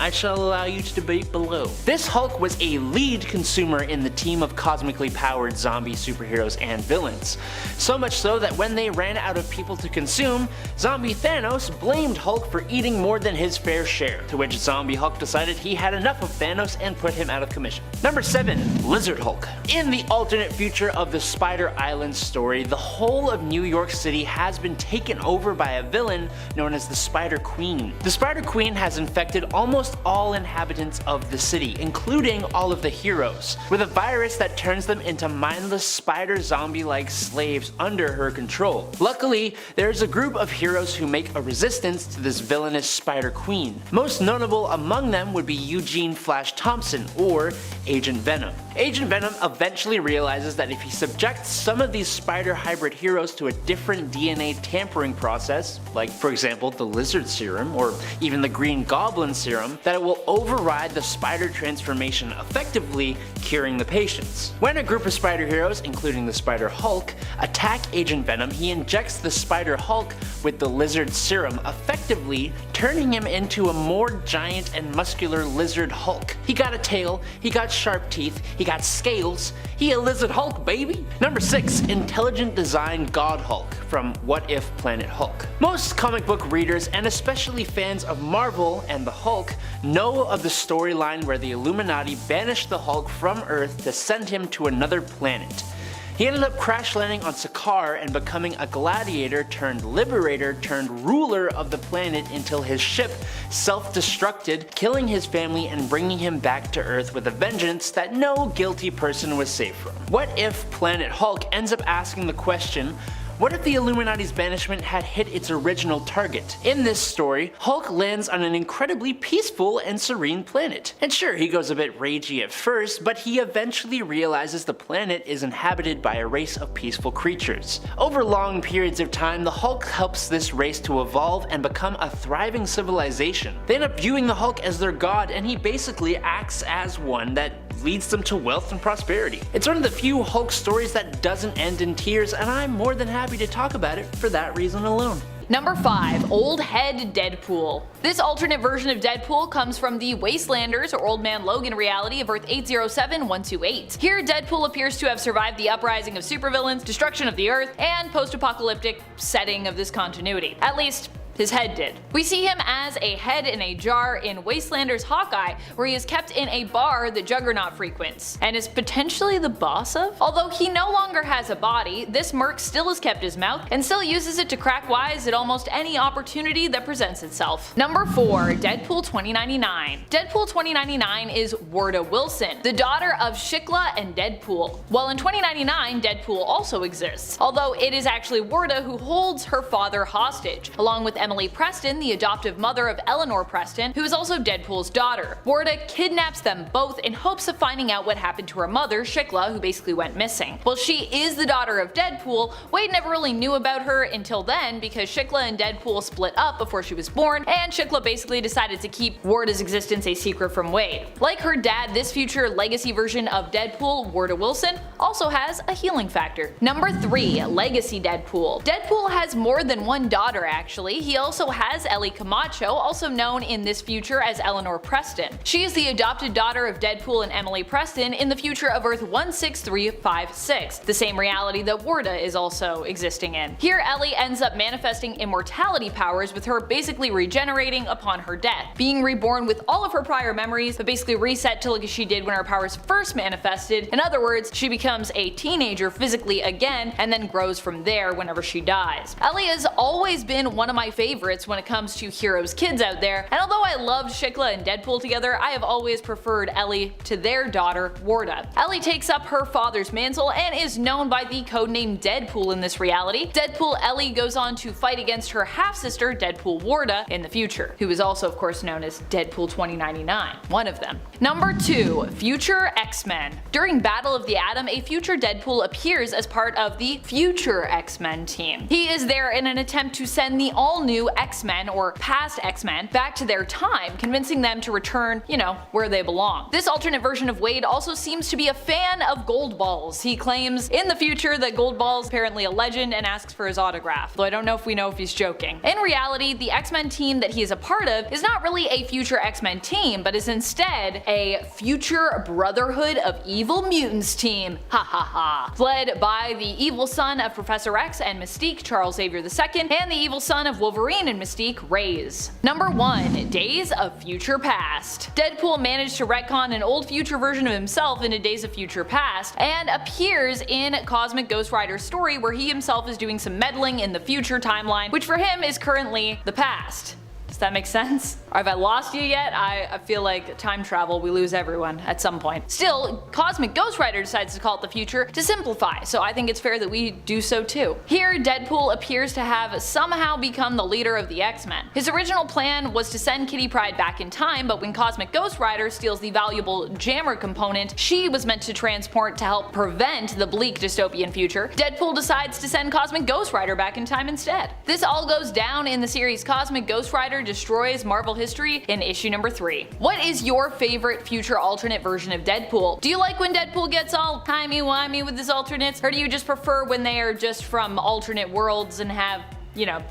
I shall allow you to debate below. This Hulk was a lead consumer in the team of cosmically powered zombie superheroes and villains. So much so that when they ran out of people to consume, zombie Thanos blamed Hulk for eating more than his fair share, to which zombie Hulk decided he had enough of Thanos and put him out of commission. Number 7. Lizard Hulk. In the alternate future of the Spider Island story, the whole of New York City has been taken over by a villain known as the Spider Queen. The Spider Queen has infected almost all inhabitants of the city, including all of the heroes, with a virus that turns them into mindless spider zombie-like slaves under her control. Luckily, there's a group of heroes who make a resistance to this villainous Spider Queen. Most notable among them would be Eugene Flash Thompson, or Agent Venom. Agent Venom eventually realizes that if he subjects some of these spider hybrid heroes to a different DNA tampering process, like for example the Lizard Serum or even the Green Goblin Serum, that it will override the spider transformation, effectively curing the patients. When a group of spider heroes, including the Spider Hulk, attack Agent Venom, he injects the Spider Hulk with the Lizard Serum, effectively turning him into a more giant and muscular Lizard Hulk. He got a tail, he got sharp teeth, he got scales, he a Lizard Hulk, baby! Number 6. Intelligent Design God Hulk from What If Planet Hulk. Most comic book readers, and especially fans of Marvel and the Hulk, know of the storyline where the Illuminati banished the Hulk from Earth to send him to another planet. He ended up crash landing on Sakaar and becoming a gladiator turned liberator turned ruler of the planet until his ship self-destructed, killing his family and bringing him back to Earth with a vengeance that no guilty person was safe from. What If Planet Hulk ends up asking the question, what if the Illuminati's banishment had hit its original target? In this story, Hulk lands on an incredibly peaceful and serene planet. And sure, he goes a bit ragey at first, but he eventually realizes the planet is inhabited by a race of peaceful creatures. Over long periods of time, the Hulk helps this race to evolve and become a thriving civilization. They end up viewing the Hulk as their god, and he basically acts as one that leads them to wealth and prosperity. It's one of the few Hulk stories that doesn't end in tears, and I'm more than happy to talk about it for that reason alone. Number 5. Old Head Deadpool. This alternate version of Deadpool comes from the Wastelanders or Old Man Logan reality of Earth 807-128. Here, Deadpool appears to have survived the uprising of supervillains, destruction of the Earth, and post-apocalyptic setting of this continuity. At least, his head did. We see him as a head in a jar in Wastelanders Hawkeye, where he is kept in a bar that Juggernaut frequents, and is potentially the boss of? Although he no longer has a body, this merc still has kept his mouth, and still uses it to crack wise at almost any opportunity that presents itself. Number 4. Deadpool 2099. Deadpool 2099 is Warda Wilson, the daughter of Shiklah and Deadpool. While in 2099, Deadpool also exists, although it is actually Warda who holds her father hostage, along with Emily Preston, the adoptive mother of Eleanor Preston, who is also Deadpool's daughter. Warda kidnaps them both in hopes of finding out what happened to her mother, Shiklah, who basically went missing. While she is the daughter of Deadpool, Wade never really knew about her until then because Shiklah and Deadpool split up before she was born, and Shiklah basically decided to keep Warda's existence a secret from Wade. Like her dad, this future legacy version of Deadpool, Warda Wilson, also has a healing factor. Number 3. Legacy Deadpool. Deadpool has more than one daughter actually. He also has Ellie Camacho, also known in this future as Eleanor Preston. She is the adopted daughter of Deadpool and Emily Preston in the future of Earth 16356, the same reality that Warda is also existing in. Here Ellie ends up manifesting immortality powers, with her basically regenerating upon her death, being reborn with all of her prior memories, but basically reset to look as she did when her powers first manifested. In other words, she becomes a teenager physically again, and then grows from there whenever she dies. Ellie has always been one of my favorites when it comes to heroes kids out there, and although I loved Shiklah and Deadpool together, I have always preferred Ellie to their daughter, Warda. Ellie takes up her father's mantle and is known by the codename Deadpool in this reality. Deadpool Ellie goes on to fight against her half-sister, Deadpool Warda, in the future, who is also of course known as Deadpool 2099, one of them. Number 2. Future X-Men. During Battle of the Atom, a future Deadpool appears as part of the Future X-Men team. He is there in an attempt to send the all-new X-Men, or past X-Men, back to their time, convincing them to return, where they belong. This alternate version of Wade also seems to be a fan of Gold Balls. He claims in the future that Gold Ball's apparently a legend and asks for his autograph, though I don't know if he's joking. In reality, the X-Men team that he is a part of is not really a future X-Men team, but is instead a future Brotherhood of Evil Mutants team. Ha ha ha. Led by the evil son of Professor X and Mystique, Charles Xavier II, and the evil son of Wolverine and Mystique, Reyes. Number 1. Days of Future Past. Deadpool managed to retcon an old future version of himself into Days of Future Past, and appears in Cosmic Ghost Rider's story where he himself is doing some meddling in the future timeline, which for him is currently the past. Does that make sense? Have I lost you yet? I feel like time travel, we lose everyone at some point. Still, Cosmic Ghost Rider decides to call it the future to simplify, so I think it's fair that we do so too. Here, Deadpool appears to have somehow become the leader of the X-Men. His original plan was to send Kitty Pryde back in time, but when Cosmic Ghost Rider steals the valuable jammer component she was meant to transport to help prevent the bleak dystopian future, Deadpool decides to send Cosmic Ghost Rider back in time instead. This all goes down in the series Cosmic Ghost Rider destroys Marvel history in issue number 3. What is your favorite future alternate version of Deadpool? Do you like when Deadpool gets all timey-wimey with his alternates, or do you just prefer when they are just from alternate worlds and have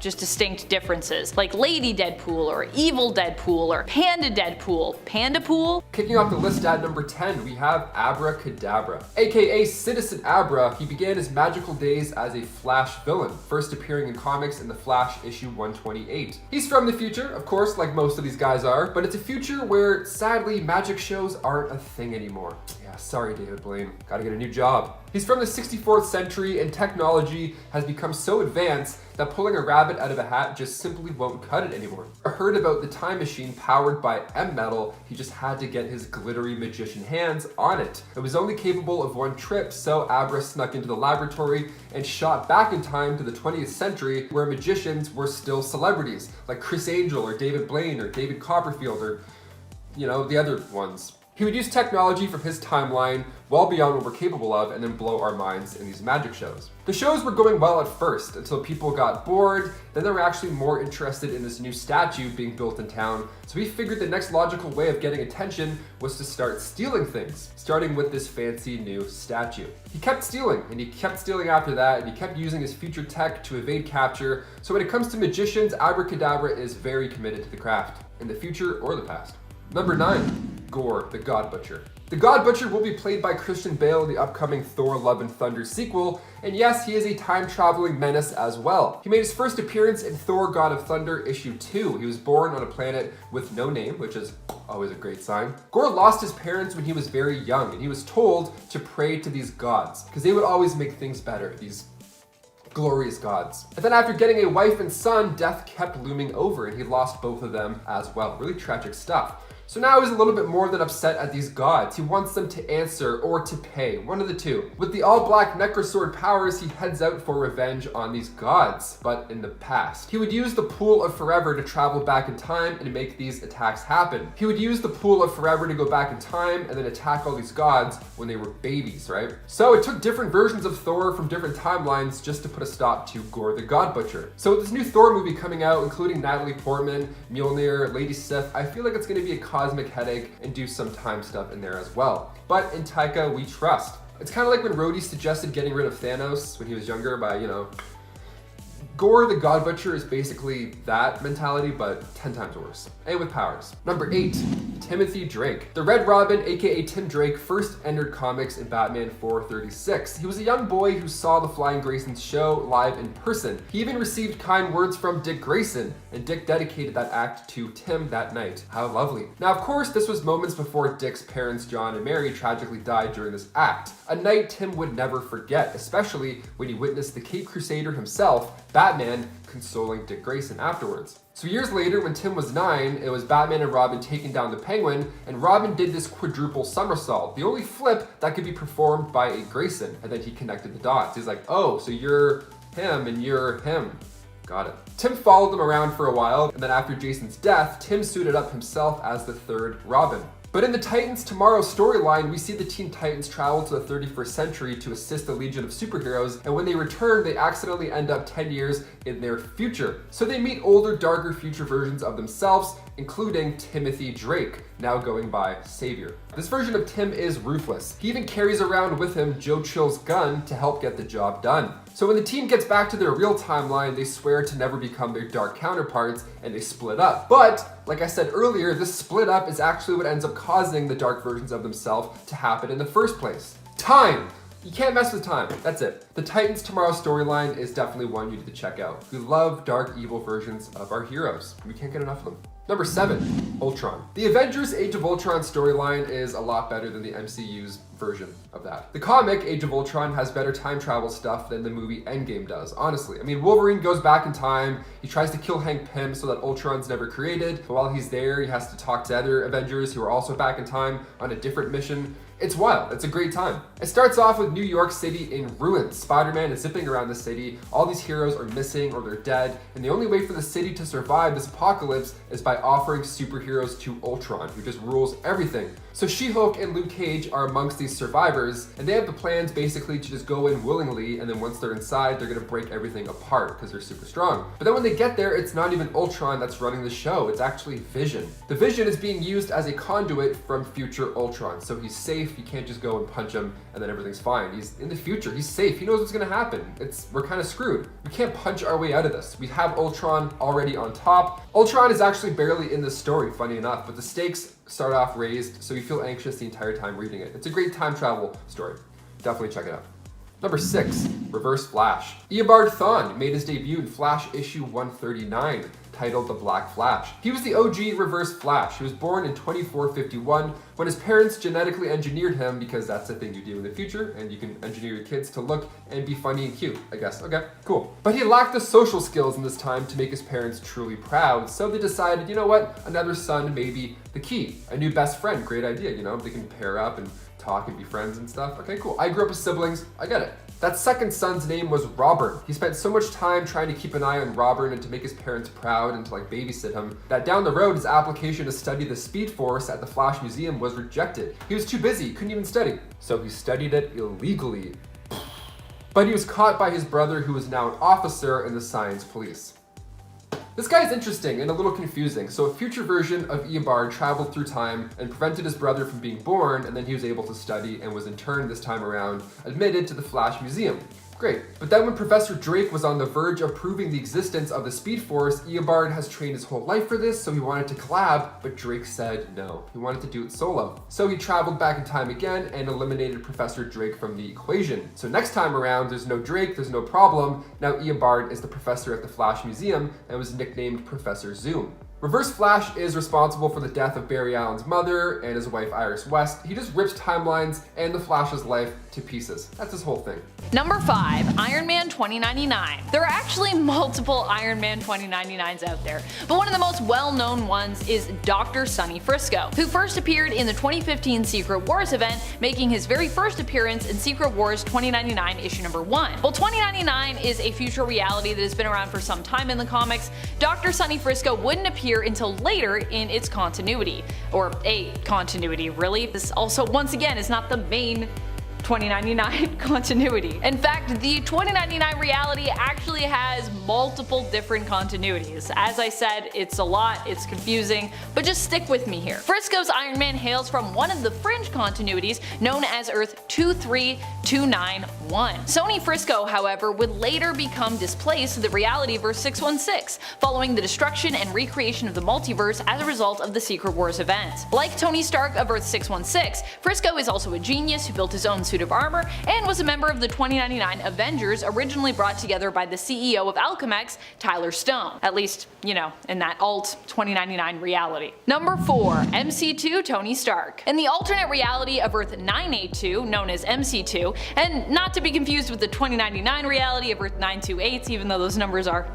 just distinct differences, like Lady Deadpool, or Evil Deadpool, or Panda Deadpool? Panda Pool? Kicking off the list at number 10, we have Abracadabra. AKA Citizen Abra, he began his magical days as a Flash villain, first appearing in comics in The Flash issue 128. He's from the future, of course, like most of these guys are, but it's a future where, sadly, magic shows aren't a thing anymore. Yeah, sorry David Blaine, gotta get a new job. He's from the 64th century, and technology has become so advanced that pulling a rabbit out of a hat just simply won't cut it anymore. I heard about the time machine powered by M-Metal, he just had to get his glittery magician hands on it. It was only capable of one trip, so Abra snuck into the laboratory and shot back in time to the 20th century, where magicians were still celebrities, like Chris Angel or David Blaine or David Copperfield or, the other ones. He would use technology from his timeline well beyond what we're capable of and then blow our minds in these magic shows. The shows were going well at first until people got bored, then they were actually more interested in this new statue being built in town, so he figured the next logical way of getting attention was to start stealing things, starting with this fancy new statue. He kept stealing, and he kept stealing after that, and he kept using his future tech to evade capture, so when it comes to magicians, Abracadabra is very committed to the craft, in the future or the past. Number 9. Gorr, the God Butcher. The God Butcher will be played by Christian Bale in the upcoming Thor Love and Thunder sequel, and yes, he is a time-traveling menace as well. He made his first appearance in Thor God of Thunder issue 2. He was born on a planet with no name, which is always a great sign. Gorr lost his parents when he was very young, and he was told to pray to these gods, because they would always make things better, these glorious gods. And then after getting a wife and son, death kept looming over, and he lost both of them as well. Really tragic stuff. So now he's a little bit more than upset at these gods. He wants them to answer or to pay, one of the two. With the all-black Necrosword powers, he heads out for revenge on these gods, but in the past. He would use the Pool of Forever to travel back in time and make these attacks happen. He would use the Pool of Forever to go back in time and then attack all these gods when they were babies, right? So it took different versions of Thor from different timelines just to put a stop to Gorr the God Butcher. So with this new Thor movie coming out, including Natalie Portman, Mjolnir, Lady Sif, I feel like it's going to be a cosmic headache and do some time stuff in there as well. But in Taika, we trust. It's kind of like when Rhodey suggested getting rid of Thanos when he was younger by, Gorr the God Butcher is basically that mentality, but 10 times worse. And with powers. Number 8, Timothy Drake. The Red Robin, aka Tim Drake, first entered comics in Batman 436. He was a young boy who saw the Flying Graysons show live in person. He even received kind words from Dick Grayson, and Dick dedicated that act to Tim that night. How lovely. Now, of course, this was moments before Dick's parents, John and Mary, tragically died during this act. A night Tim would never forget, especially when he witnessed the Caped Crusader himself, Batman, consoling Dick Grayson afterwards. So years later, when Tim was 9, it was Batman and Robin taking down the Penguin, and Robin did this quadruple somersault, the only flip that could be performed by a Grayson, and then he connected the dots. He's like, oh, so you're him and you're him. Got it. Tim followed them around for a while, and then after Jason's death, Tim suited up himself as the third Robin. But in the Titans Tomorrow storyline, we see the Teen Titans travel to the 31st century to assist the Legion of Superheroes, and when they return, they accidentally end up 10 years in their future. So they meet older, darker future versions of themselves, including Timothy Drake, now going by Savior. This version of Tim is ruthless. He even carries around with him Joe Chill's gun to help get the job done. So when the team gets back to their real timeline, they swear to never become their dark counterparts, and they split up. But, like I said earlier, this split up is actually what ends up causing the dark versions of themselves to happen in the first place. Time! You can't mess with time. That's it. The Titans Tomorrow storyline is definitely one you need to check out. We love dark, evil versions of our heroes. We can't get enough of them. Number 7, Ultron. The Avengers Age of Ultron storyline is a lot better than the MCU's version of that. The comic Age of Ultron has better time travel stuff than the movie Endgame does, honestly. I mean, Wolverine goes back in time, he tries to kill Hank Pym so that Ultron's never created, but while he's there, he has to talk to other Avengers who are also back in time on a different mission. It's wild. It's a great time. It starts off with New York City in ruins. Spider-Man is zipping around the city. All these heroes are missing or they're dead, and the only way for the city to survive this apocalypse is by offering superheroes to Ultron, who just rules everything. So She-Hulk and Luke Cage are amongst these survivors, and they have the plans basically to just go in willingly, and then once they're inside, they're gonna break everything apart because they're super strong. But then when they get there, it's not even Ultron that's running the show, it's actually Vision. The Vision is being used as a conduit from future Ultron, so he's safe, you can't just go and punch him and then everything's fine. He's in the future, he's safe, he knows what's gonna happen. We're kind of screwed. We can't punch our way out of this. We have Ultron already on top. Ultron is actually barely in this story, funny enough, but the stakes start off raised, so you feel anxious the entire time reading it. It's a great time travel story. Definitely check it out. Number 6, Reverse Flash. Eobard Thawne made his debut in Flash issue 139, titled The Black Flash. He was the OG Reverse Flash. He was born in 2451 when his parents genetically engineered him, because that's the thing you do in the future, and you can engineer your kids to look and be funny and cute, I guess. Okay, cool. But he lacked the social skills in this time to make his parents truly proud, so they decided, you know what, another son may be the key. A new best friend, great idea, you know, they can pair up and talk and be friends and stuff. Okay, cool. I grew up with siblings, I get it. That second son's name was Robert. He spent so much time trying to keep an eye on Robert and to make his parents proud and to like babysit him, that down the road his application to study the Speed Force at the Flash Museum was rejected. He was too busy, couldn't even study. So he studied it illegally. But he was caught by his brother, who is now an officer in the Science Police. This guy is interesting and a little confusing. So a future version of Eobard traveled through time and prevented his brother from being born, and then he was able to study and was in turn this time around admitted to the Flash Museum. Great. But then when Professor Drake was on the verge of proving the existence of the Speed Force, Eobard has trained his whole life for this, so he wanted to collab, but Drake said no. He wanted to do it solo. So he traveled back in time again and eliminated Professor Drake from the equation. So next time around, there's no Drake, there's no problem. Now Eobard is the professor at the Flash Museum and was nicknamed Professor Zoom. Reverse Flash is responsible for the death of Barry Allen's mother and his wife Iris West. He just rips timelines and the Flash's life to pieces. That's his whole thing. Number 5, Iron Man 2099. There are actually multiple Iron Man 2099s out there, but one of the most well-known ones is Dr. Sonny Frisco, who first appeared in the 2015 Secret Wars event, making his very first appearance in Secret Wars 2099 issue number 1. While 2099 is a future reality that has been around for some time in the comics, Dr. Sonny Frisco wouldn't appear until later in its continuity. Or a continuity, really. This also, once again, is not the main 2099 continuity. In fact, the 2099 reality actually has multiple different continuities. As I said, it's a lot, it's confusing, but just stick with me here. Frisco's Iron Man hails from one of the fringe continuities known as Earth 23291. Sonny Frisco, however, would later become displaced to the Realityverse 616, following the destruction and recreation of the multiverse as a result of the Secret Wars event. Like Tony Stark of Earth 616, Frisco is also a genius who built his own suit of armor and was a member of the 2099 Avengers, originally brought together by the CEO of Alchemax, Tyler Stone. At least, you know, in that alt 2099 reality. Number 4, MC2 Tony Stark. In the alternate reality of Earth 982, known as MC2, and not to be confused with the 2099 reality of Earth 928, even though those numbers are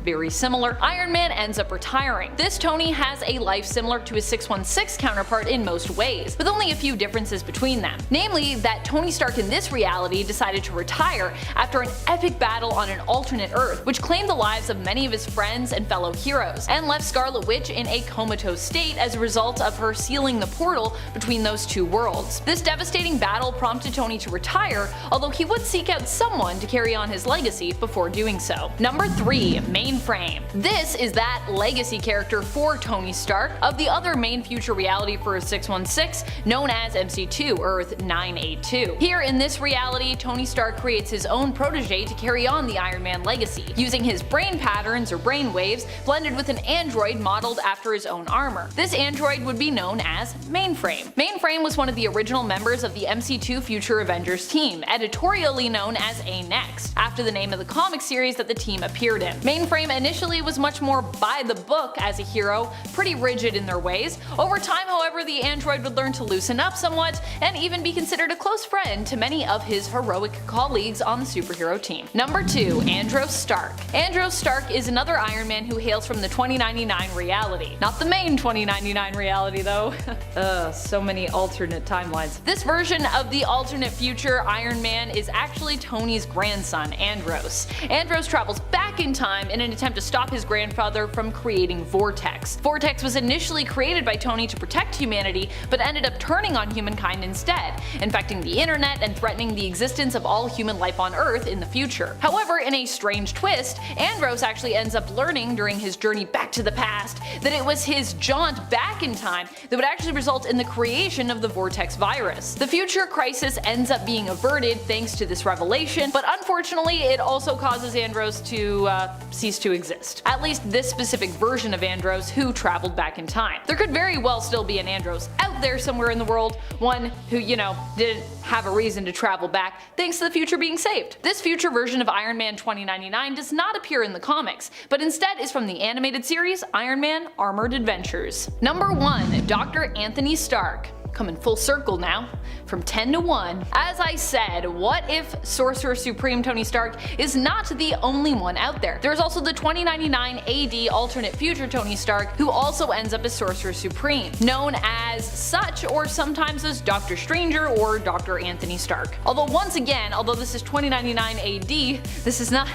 very similar, Iron Man ends up retiring. This Tony has a life similar to his 616 counterpart in most ways, with only a few differences between them. Namely, that Tony Stark in this reality decided to retire after an epic battle on an alternate Earth, which claimed the lives of many of his friends and fellow heroes, and left Scarlet Witch in a comatose state as a result of her sealing the portal between those two worlds. This devastating battle prompted Tony to retire, although he would seek out someone to carry on his legacy before doing so. Number 3. Mainframe. This is that legacy character for Tony Stark of the other main future reality for 616, known as MC2 Earth 982. Here in this reality, Tony Stark creates his own protege to carry on the Iron Man legacy, using his brain patterns or brain waves blended with an android modeled after his own armor. This android would be known as Mainframe. Mainframe was one of the original members of the MC2 Future Avengers team, editorially known as A-Next, after the name of the comic series that the team appeared in. Mainframe initially was much more by the book as a hero, pretty rigid in their ways. Over time, however, the android would learn to loosen up somewhat and even be considered a close friend to many of his heroic colleagues on the superhero team. Number 2. Andros Stark. Andros Stark is another Iron Man who hails from the 2099 reality. Not the main 2099 reality though. So many alternate timelines. This version of the alternate future Iron Man is actually Tony's grandson, Andros. Andros travels back in time in an attempt to stop his grandfather from creating Vortex. Vortex was initially created by Tony to protect humanity, but ended up turning on humankind instead, infecting the internet and threatening the existence of all human life on Earth in the future. However, in a strange twist, Andros actually ends up learning during his journey back to the past that it was his jaunt back in time that would actually result in the creation of the Vortex virus. The future crisis ends up being averted thanks to this revelation, but unfortunately it also causes Andros to cease to exist. At least this specific version of Andros who traveled back in time. There could very well still be an Andros out there somewhere in the world, one who, didn't have a reason to travel back thanks to the future being saved. This future version of Iron Man 2099 does not appear in the comics, but instead is from the animated series Iron Man Armored Adventures. Number 1. Dr. Anthony Stark. Coming full circle now, from 10 to 1. As I said, what if Sorcerer Supreme Tony Stark is not the only one out there? There's also the 2099 AD alternate future Tony Stark, who also ends up as Sorcerer Supreme, known as such or sometimes as Dr. Stranger or Dr. Anthony Stark. Although once again, although this is 2099 AD, this is not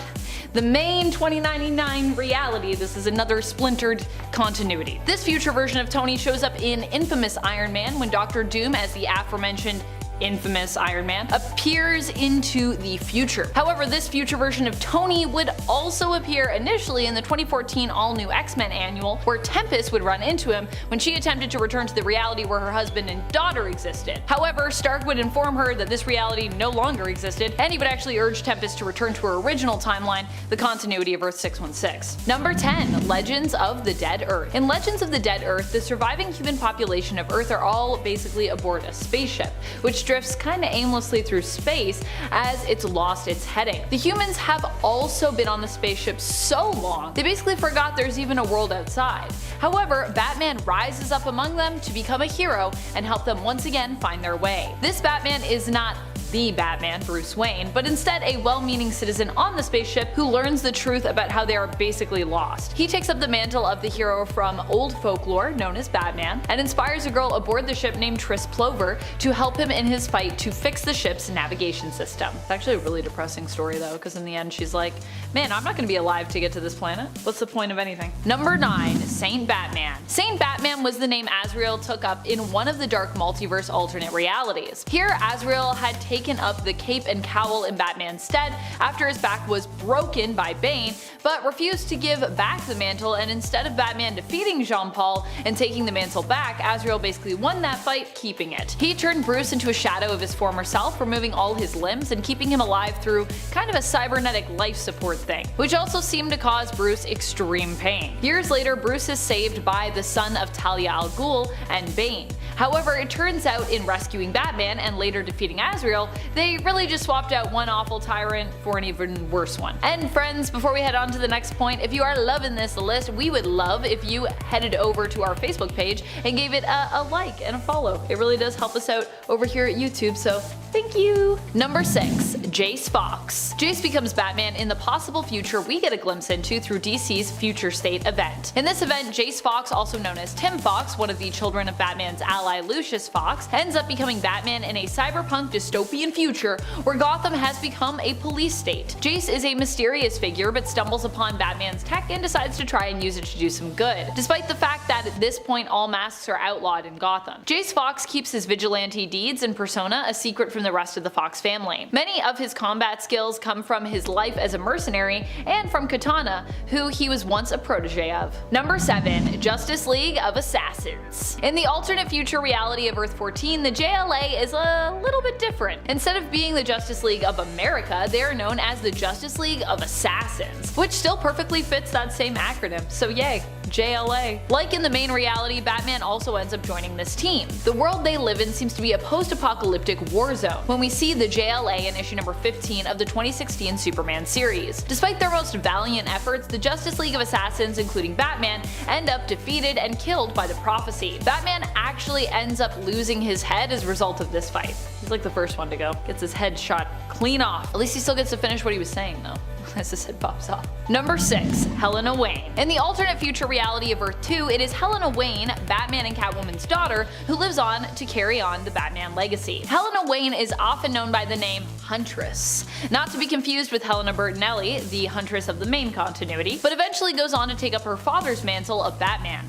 the main 2099 reality. This is another splintered continuity. This future version of Tony shows up in Infamous Iron Man when Dr. Doom, as the aforementioned infamous Iron Man, appears into the future. However, this future version of Tony would also appear initially in the 2014 all-new X-Men annual, where Tempest would run into him when she attempted to return to the reality where her husband and daughter existed. However, Stark would inform her that this reality no longer existed, and he would actually urge Tempest to return to her original timeline, the continuity of Earth 616. Number 10. Legends of the Dead Earth. In Legends of the Dead Earth, the surviving human population of Earth are all basically aboard a spaceship, which drifts kinda aimlessly through space as it's lost its heading. The humans have also been on the spaceship so long, they basically forgot there's even a world outside. However, Batman rises up among them to become a hero and help them once again find their way. This Batman is not the Batman, Bruce Wayne, but instead a well-meaning citizen on the spaceship who learns the truth about how they are basically lost. He takes up the mantle of the hero from old folklore, known as Batman, and inspires a girl aboard the ship named Tris Plover to help him in his fight to fix the ship's navigation system. It's actually a really depressing story though, because in the end she's like, man, I'm not gonna be alive to get to this planet. What's the point of anything? Number 9. Saint Batman. Saint Batman was the name Azrael took up in one of the Dark Multiverse alternate realities. Here, Azrael had taken up the cape and cowl in Batman's stead after his back was broken by Bane, but refused to give back the mantle, and instead of Batman defeating Jean-Paul and taking the mantle back, Azrael basically won that fight, keeping it. He turned Bruce into a shadow of his former self, removing all his limbs and keeping him alive through kind of a cybernetic life support thing, which also seemed to cause Bruce extreme pain. Years later, Bruce is saved by the son of Talia al Ghul and Bane. However, it turns out in rescuing Batman and later defeating Azrael, they really just swapped out one awful tyrant for an even worse one. And friends, before we head on to the next point, if you are loving this list, we would love if you headed over to our Facebook page and gave it a like and a follow. It really does help us out over here at YouTube, so thank you. Number 6. Jace Fox. Jace becomes Batman in the possible future we get a glimpse into through DC's Future State event. In this event, Jace Fox, also known as Tim Fox, one of the children of Batman's ally Lucius Fox, ends up becoming Batman in a cyberpunk dystopian future where Gotham has become a police state. Jace is a mysterious figure but stumbles upon Batman's tech and decides to try and use it to do some good, despite the fact that at this point all masks are outlawed in Gotham. Jace Fox keeps his vigilante deeds and persona a secret from the rest of the Fox family. Many of his combat skills come from his life as a mercenary and from Katana, who he was once a protege of. Number 7. Justice League of Assassins. In the alternate future reality of Earth 14, the JLA is a little bit different. Instead of being the Justice League of America, they are known as the Justice League of Assassins, which still perfectly fits that same acronym, so yay. JLA. Like in the main reality, Batman also ends up joining this team. The world they live in seems to be a post-apocalyptic war zone when we see the JLA in issue number 15 of the 2016 Superman series. Despite their most valiant efforts, the Justice League of Assassins, including Batman, end up defeated and killed by the Prophecy. Batman actually ends up losing his head as a result of this fight. He's like the first one to go. Gets his head shot clean off. At least he still gets to finish what he was saying though. As his head pops off. Number 6. Helena Wayne. In the alternate future reality of Earth 2, it is Helena Wayne, Batman and Catwoman's daughter, who lives on to carry on the Batman legacy. Helena Wayne is often known by the name Huntress, not to be confused with Helena Bertinelli, the Huntress of the main continuity, but eventually goes on to take up her father's mantle of Batman.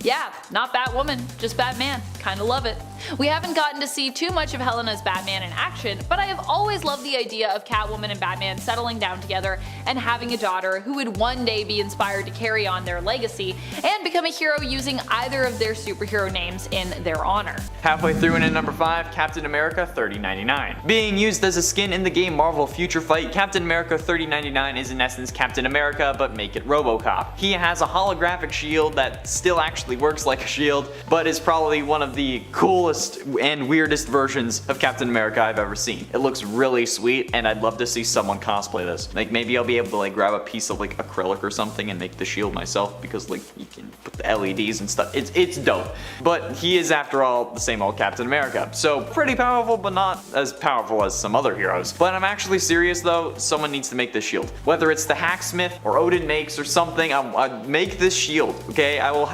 Yeah, not Batwoman, just Batman. Kinda love it. We haven't gotten to see too much of Helena's Batman in action, but I have always loved the idea of Catwoman and Batman settling down together and having a daughter who would one day be inspired to carry on their legacy and become a hero using either of their superhero names in their honor. Halfway through and in number 5, Captain America 3099. Being used as a skin in the game Marvel Future Fight, Captain America 3099 is in essence Captain America, but make it RoboCop. He has a holographic shield that still actually works like a shield, but is probably one of the coolest and weirdest versions of Captain America I've ever seen. It looks really sweet, and I'd love to see someone cosplay this. Like maybe I'll be able to like grab a piece of like acrylic or something and make the shield myself, because like you can put the LEDs and stuff. It's dope. But he is after all the same old Captain America, so pretty powerful, but not as powerful as some other heroes. But I'm actually serious though, someone needs to make this shield. Whether it's the Hacksmith or Odin makes or something, I'll make this shield, okay? I will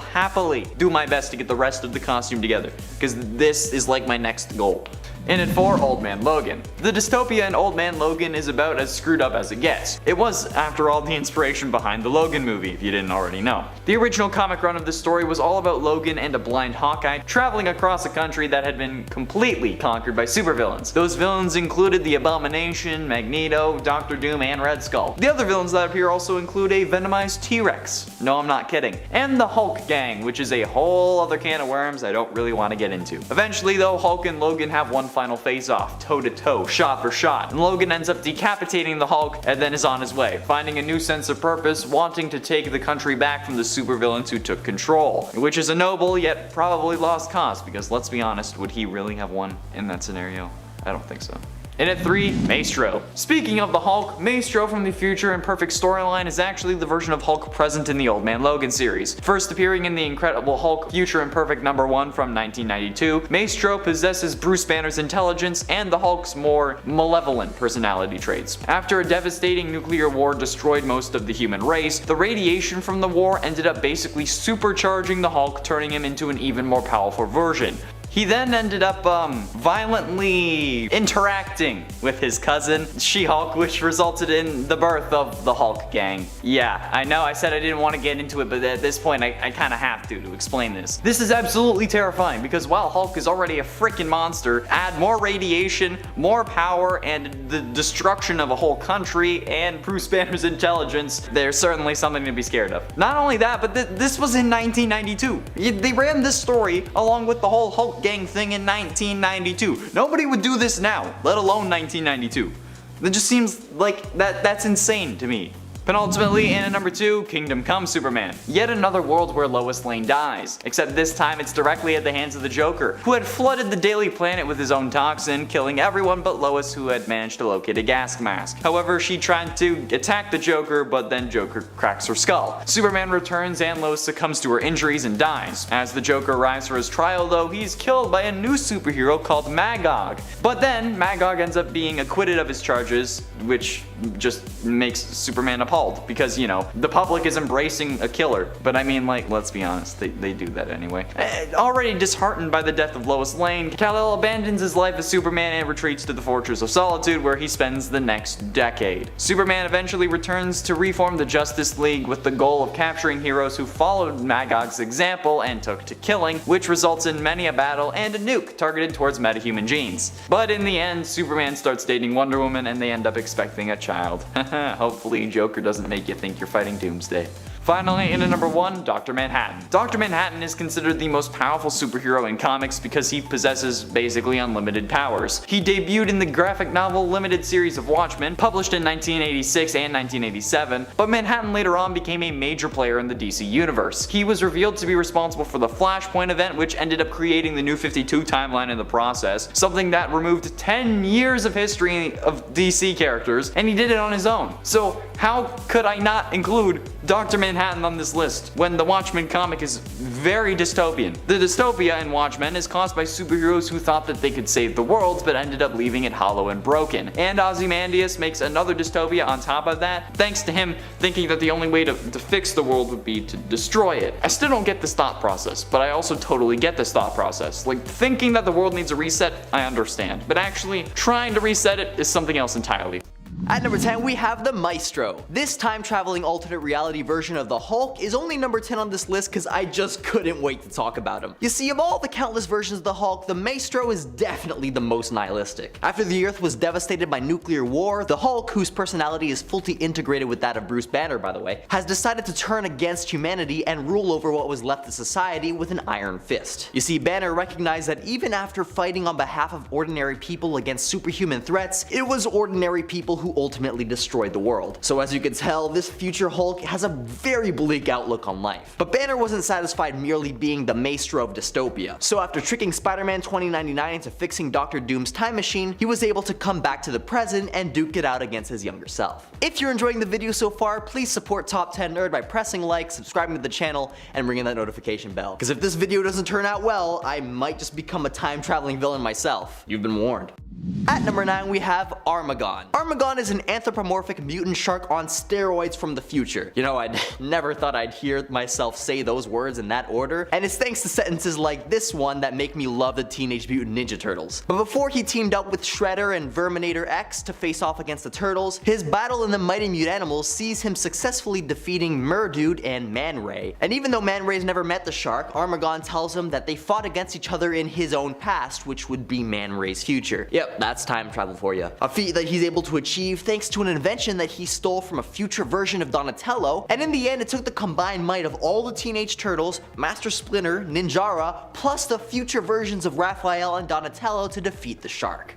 happily do my best to get the rest of the costume together, because this is like my next goal. And at 4, Old Man Logan. The dystopia in Old Man Logan is about as screwed up as it gets. It was, after all, the inspiration behind the Logan movie, if you didn't already know. The original comic run of this story was all about Logan and a blind Hawkeye traveling across a country that had been completely conquered by supervillains. Those villains included the Abomination, Magneto, Doctor Doom, and Red Skull. The other villains that appear also include a venomized T-Rex. No, I'm not kidding. And the Hulk gang, which is a whole other can of worms I don't really want to get into. Eventually though, Hulk and Logan have one final face-off, toe-to-toe, shot for shot, and Logan ends up decapitating the Hulk and then is on his way, finding a new sense of purpose, wanting to take the country back from the supervillains who took control, which is a noble yet probably lost cause, because let's be honest, would he really have won in that scenario? I don't think so. And at 3, Maestro. Speaking of the Hulk, Maestro from the Future Imperfect storyline is actually the version of Hulk present in the Old Man Logan series. First appearing in the Incredible Hulk Future Imperfect #1 from 1992, Maestro possesses Bruce Banner's intelligence and the Hulk's more malevolent personality traits. After a devastating nuclear war destroyed most of the human race, the radiation from the war ended up basically supercharging the Hulk, turning him into an even more powerful version. He then ended up violently interacting with his cousin, She-Hulk, which resulted in the birth of the Hulk gang. Yeah, I know I said I didn't want to get into it, but at this point I kind of have to explain this. This is absolutely terrifying, because while Hulk is already a freaking monster, add more radiation, more power, and the destruction of a whole country, and Bruce Banner's intelligence, there's certainly something to be scared of. Not only that, but this was in 1992. They ran this story along with the whole Hulk gang thing in 1992. Nobody would do this now, let alone 1992. That just seems like that's insane to me. Penultimately, and at number 2, Kingdom Come Superman. Yet another world where Lois Lane dies, except this time it's directly at the hands of the Joker, who had flooded the Daily Planet with his own toxin, killing everyone but Lois, who had managed to locate a gas mask. However, she tried to attack the Joker, but then Joker cracks her skull. Superman returns and Lois succumbs to her injuries and dies. As the Joker arrives for his trial though, he's killed by a new superhero called Magog. But then, Magog ends up being acquitted of his charges, which just makes Superman appalled, because, you know, the public is embracing a killer. But I mean, like, let's be honest, they do that anyway. Already disheartened by the death of Lois Lane, Kal-El abandons his life as Superman and retreats to the Fortress of Solitude, where he spends the next decade. Superman eventually returns to reform the Justice League with the goal of capturing heroes who followed Magog's example and took to killing, which results in many a battle and a nuke targeted towards metahuman genes. But in the end, Superman starts dating Wonder Woman and they end up expecting a child. Hopefully Joker doesn't make you think you're fighting Doomsday. Finally, in at number 1, Dr. Manhattan. Dr. Manhattan is considered the most powerful superhero in comics because he possesses basically unlimited powers. He debuted in the graphic novel limited series of Watchmen, published in 1986 and 1987, but Manhattan later on became a major player in the DC universe. He was revealed to be responsible for the Flashpoint event, which ended up creating the New 52 timeline in the process, something that removed 10 years of history of DC characters, and he did it on his own. So how could I not include Dr. Manhattan on this list when the Watchmen comic is very dystopian? The dystopia in Watchmen is caused by superheroes who thought that they could save the world but ended up leaving it hollow and broken. And Ozymandias makes another dystopia on top of that, thanks to him thinking that the only way to fix the world would be to destroy it. I still don't get this thought process, but I also totally get this thought process. Like, thinking that the world needs a reset, I understand, but actually trying to reset it is something else entirely. At number 10, we have the Maestro. This time-traveling alternate reality version of the Hulk is only number 10 on this list because I just couldn't wait to talk about him. You see, of all the countless versions of the Hulk, the Maestro is definitely the most nihilistic. After the Earth was devastated by nuclear war, the Hulk, whose personality is fully integrated with that of Bruce Banner by the way, has decided to turn against humanity and rule over what was left of society with an iron fist. You see, Banner recognized that even after fighting on behalf of ordinary people against superhuman threats, it was ordinary people who ultimately destroyed the world. So as you can tell, this future Hulk has a very bleak outlook on life. But Banner wasn't satisfied merely being the maestro of dystopia. So after tricking Spider-Man 2099 into fixing Dr. Doom's time machine, he was able to come back to the present and duke it out against his younger self. If you're enjoying the video so far, please support Top 10 Nerd by pressing like, subscribing to the channel, and ringing that notification bell. Because if this video doesn't turn out well, I might just become a time-traveling villain myself. You've been warned. At number 9, we have Armagon. Armagon is an anthropomorphic mutant shark on steroids from the future. You know, I never thought I'd hear myself say those words in that order, and it's thanks to sentences like this one that make me love the Teenage Mutant Ninja Turtles. But before he teamed up with Shredder and Verminator X to face off against the Turtles, his battle in the Mighty Mutanimals sees him successfully defeating Murdude and Man Ray. And even though Man Ray's never met the shark, Armagon tells him that they fought against each other in his own past, which would be Man Ray's future. Yep, that's time travel for you. A feat that he's able to achieve thanks to an invention that he stole from a future version of Donatello, and in the end it took the combined might of all the Teenage Turtles, Master Splinter, Ninjara, plus the future versions of Raphael and Donatello to defeat the shark.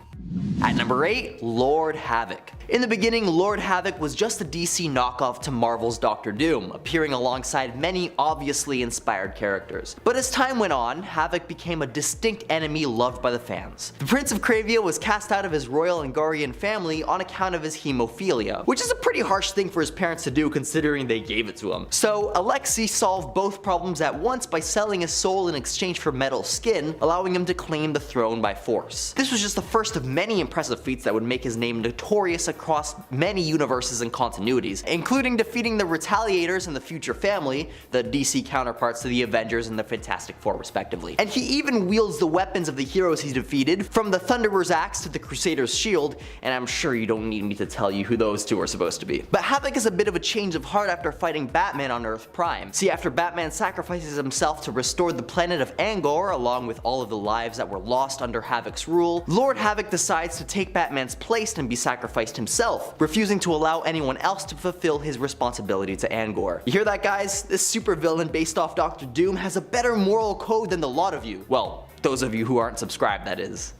At number 8, Lord Havoc. In the beginning, Lord Havoc was just a DC knockoff to Marvel's Doctor Doom, appearing alongside many obviously inspired characters. But as time went on, Havoc became a distinct enemy loved by the fans. The Prince of Kravia was cast out of his royal Angarian family on account of his hemophilia, which is a pretty harsh thing for his parents to do considering they gave it to him. So Alexei solved both problems at once by selling his soul in exchange for metal skin, allowing him to claim the throne by force. This was just the first of many impressive feats that would make his name notorious across many universes and continuities, including defeating the Retaliators and the Future Family, the DC counterparts to the Avengers and the Fantastic Four respectively. And he even wields the weapons of the heroes he's defeated, from the Thunderer's axe to the Crusader's shield, and I'm sure you don't need me to tell you who those two are supposed to be. But Havoc is a bit of a change of heart after fighting Batman on Earth Prime. See, after Batman sacrifices himself to restore the planet of Angor along with all of the lives that were lost under Havoc's rule, Lord Havoc decides to take Batman's place and be sacrificed himself, refusing to allow anyone else to fulfill his responsibility to Angor. You hear that, guys? This supervillain based off Doctor Doom has a better moral code than the lot of you. Well, those of you who aren't subscribed, that is.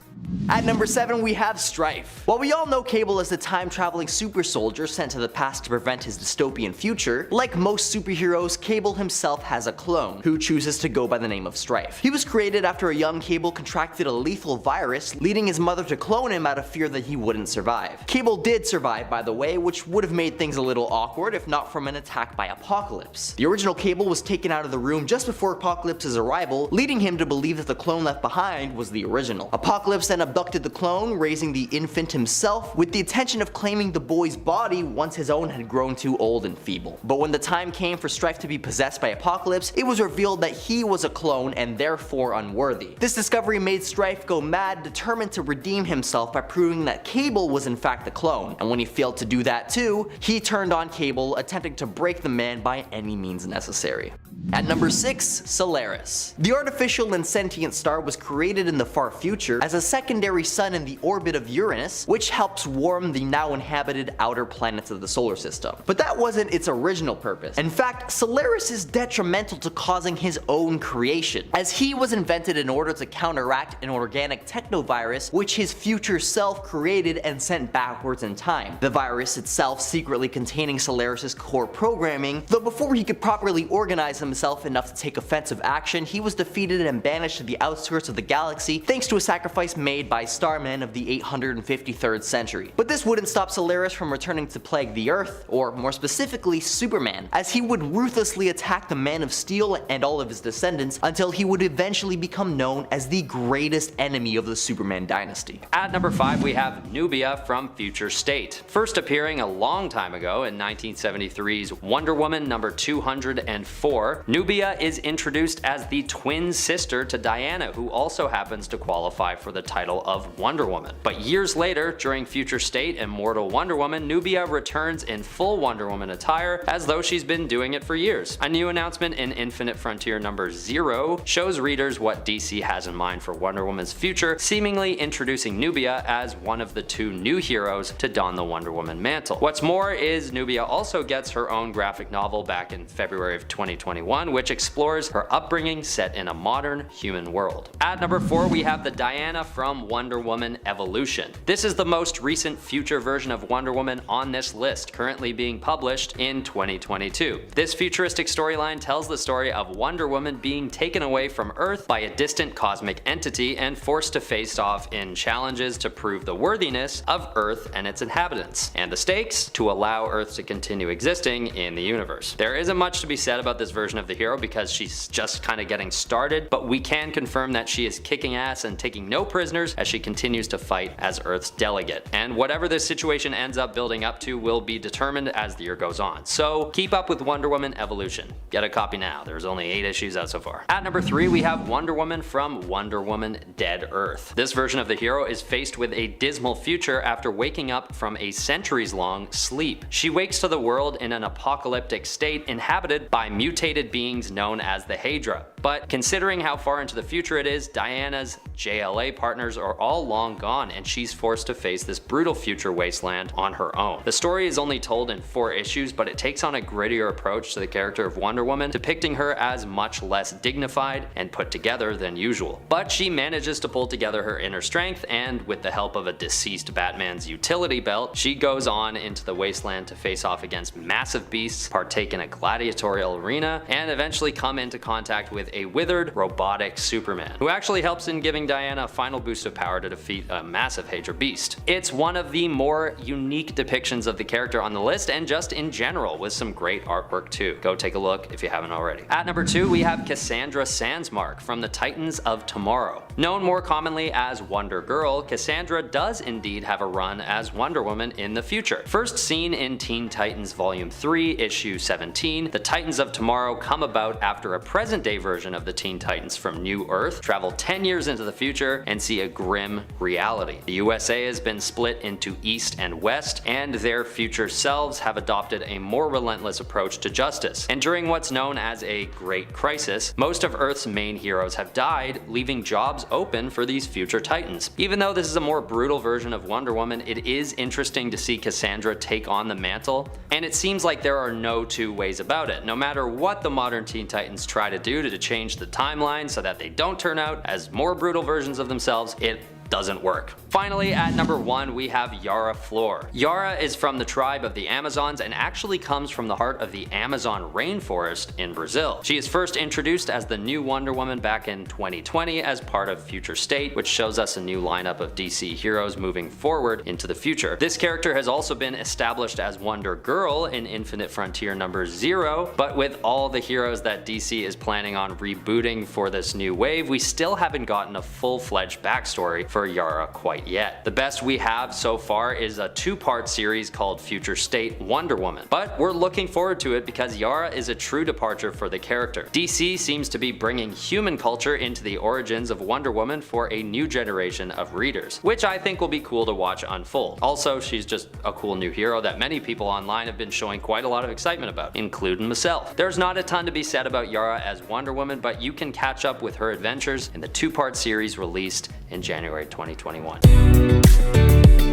At number 7 we have Strife. While we all know Cable as the time-traveling super soldier sent to the past to prevent his dystopian future, like most superheroes, Cable himself has a clone, who chooses to go by the name of Strife. He was created after a young Cable contracted a lethal virus, leading his mother to clone him out of fear that he wouldn't survive. Cable did survive, by the way, which would have made things a little awkward if not from an attack by Apocalypse. The original Cable was taken out of the room just before Apocalypse's arrival, leading him to believe that the clone left behind was the original. Apocalypse then abducted the clone, raising the infant himself with the intention of claiming the boy's body once his own had grown too old and feeble. But when the time came for Strife to be possessed by Apocalypse, it was revealed that he was a clone and therefore unworthy. This discovery made Strife go mad, determined to redeem himself by proving that Cable was in fact the clone, and when he failed to do that too, he turned on Cable, attempting to break the man by any means necessary. At number 6, Solaris. The artificial and sentient star was created in the far future as a secondary sun in the orbit of Uranus, which helps warm the now inhabited outer planets of the solar system. But that wasn't its original purpose. In fact, Solaris is detrimental to causing his own creation, as he was invented in order to counteract an organic technovirus which his future self created and sent backwards in time. The virus itself secretly containing Solaris' core programming, though before he could properly organize himself enough to take offensive action, he was defeated and banished to the outskirts of the galaxy thanks to a sacrifice made by Starman of the 853rd century. But this wouldn't stop Solaris from returning to plague the Earth, or more specifically Superman, as he would ruthlessly attack the Man of Steel and all of his descendants until he would eventually become known as the greatest enemy of the Superman dynasty. At number 5 we have Nubia from Future State. First appearing a long time ago in 1973's Wonder Woman number 204, Nubia is introduced as the twin sister to Diana, who also happens to qualify for the title of Wonder Woman. But years later, during Future State Immortal Wonder Woman, Nubia returns in full Wonder Woman attire as though she's been doing it for years. A new announcement in Infinite Frontier number 0 shows readers what DC has in mind for Wonder Woman's future, seemingly introducing Nubia as one of the 2 new heroes to don the Wonder Woman mantle. What's more is Nubia also gets her own graphic novel back in February of 2021, which explores her upbringing set in a modern human world. At number 4 we have the Diana from Wonder Woman Evolution. This is the most recent future version of Wonder Woman on this list, currently being published in 2022. This futuristic storyline tells the story of Wonder Woman being taken away from Earth by a distant cosmic entity and forced to face off in challenges to prove the worthiness of Earth and its inhabitants, and the stakes to allow Earth to continue existing in the universe. There isn't much to be said about this version of the hero because she's just kind of getting started, but we can confirm that she is kicking ass and taking no prisoners as she continues to fight as Earth's delegate. And whatever this situation ends up building up to will be determined as the year goes on. So keep up with Wonder Woman Evolution. Get a copy now, there's only 8 issues out so far. At number 3 we have Wonder Woman from Wonder Woman Dead Earth. This version of the hero is faced with a dismal future after waking up from a centuries-long sleep. She wakes to the world in an apocalyptic state inhabited by mutated beings known as the Hydra. But considering how far into the future it is, Diana's JLA partners are all long gone and she's forced to face this brutal future wasteland on her own. The story is only told in 4 issues, but it takes on a grittier approach to the character of Wonder Woman, depicting her as much less dignified and put together than usual. But she manages to pull together her inner strength, and with the help of a deceased Batman's utility belt, she goes on into the wasteland to face off against massive beasts, partake in a gladiatorial arena, and eventually come into contact with a withered, robotic Superman, who actually helps in giving Diana a final boost of power to defeat a massive Hydra beast. It's one of the more unique depictions of the character on the list, and just in general, with some great artwork too. Go take a look if you haven't already. At number 2 we have Cassandra Sandsmark from the Titans of Tomorrow. Known more commonly as Wonder Girl, Cassandra does indeed have a run as Wonder Woman in the future. First seen in Teen Titans Volume 3, Issue 17, the Titans of Tomorrow come about after a present-day version of the Teen Titans from New Earth travel 10 years into the future and see a grim reality. The USA has been split into East and West, and their future selves have adopted a more relentless approach to justice. And during what's known as a Great Crisis, most of Earth's main heroes have died, leaving jobs open for these future Titans. Even though this is a more brutal version of Wonder Woman, it is interesting to see Cassandra take on the mantle, and it seems like there are no 2 ways about it. No matter what the modern Teen Titans try to do to change the timeline so that they don't turn out as more brutal versions of themselves, it doesn't work. Finally, at number 1, we have Yara Flor. Yara is from the tribe of the Amazons and actually comes from the heart of the Amazon rainforest in Brazil. She is first introduced as the new Wonder Woman back in 2020 as part of Future State, which shows us a new lineup of DC heroes moving forward into the future. This character has also been established as Wonder Girl in Infinite Frontier number 0, but with all the heroes that DC is planning on rebooting for this new wave, we still haven't gotten a full-fledged backstory for Yara quite yet. The best we have so far is a 2-part series called Future State Wonder Woman, but we're looking forward to it because Yara is a true departure for the character. DC seems to be bringing human culture into the origins of Wonder Woman for a new generation of readers, which I think will be cool to watch unfold. Also, she's just a cool new hero that many people online have been showing quite a lot of excitement about, including myself. There's not a ton to be said about Yara as Wonder Woman, but you can catch up with her adventures in the 2-part series released in January 2021.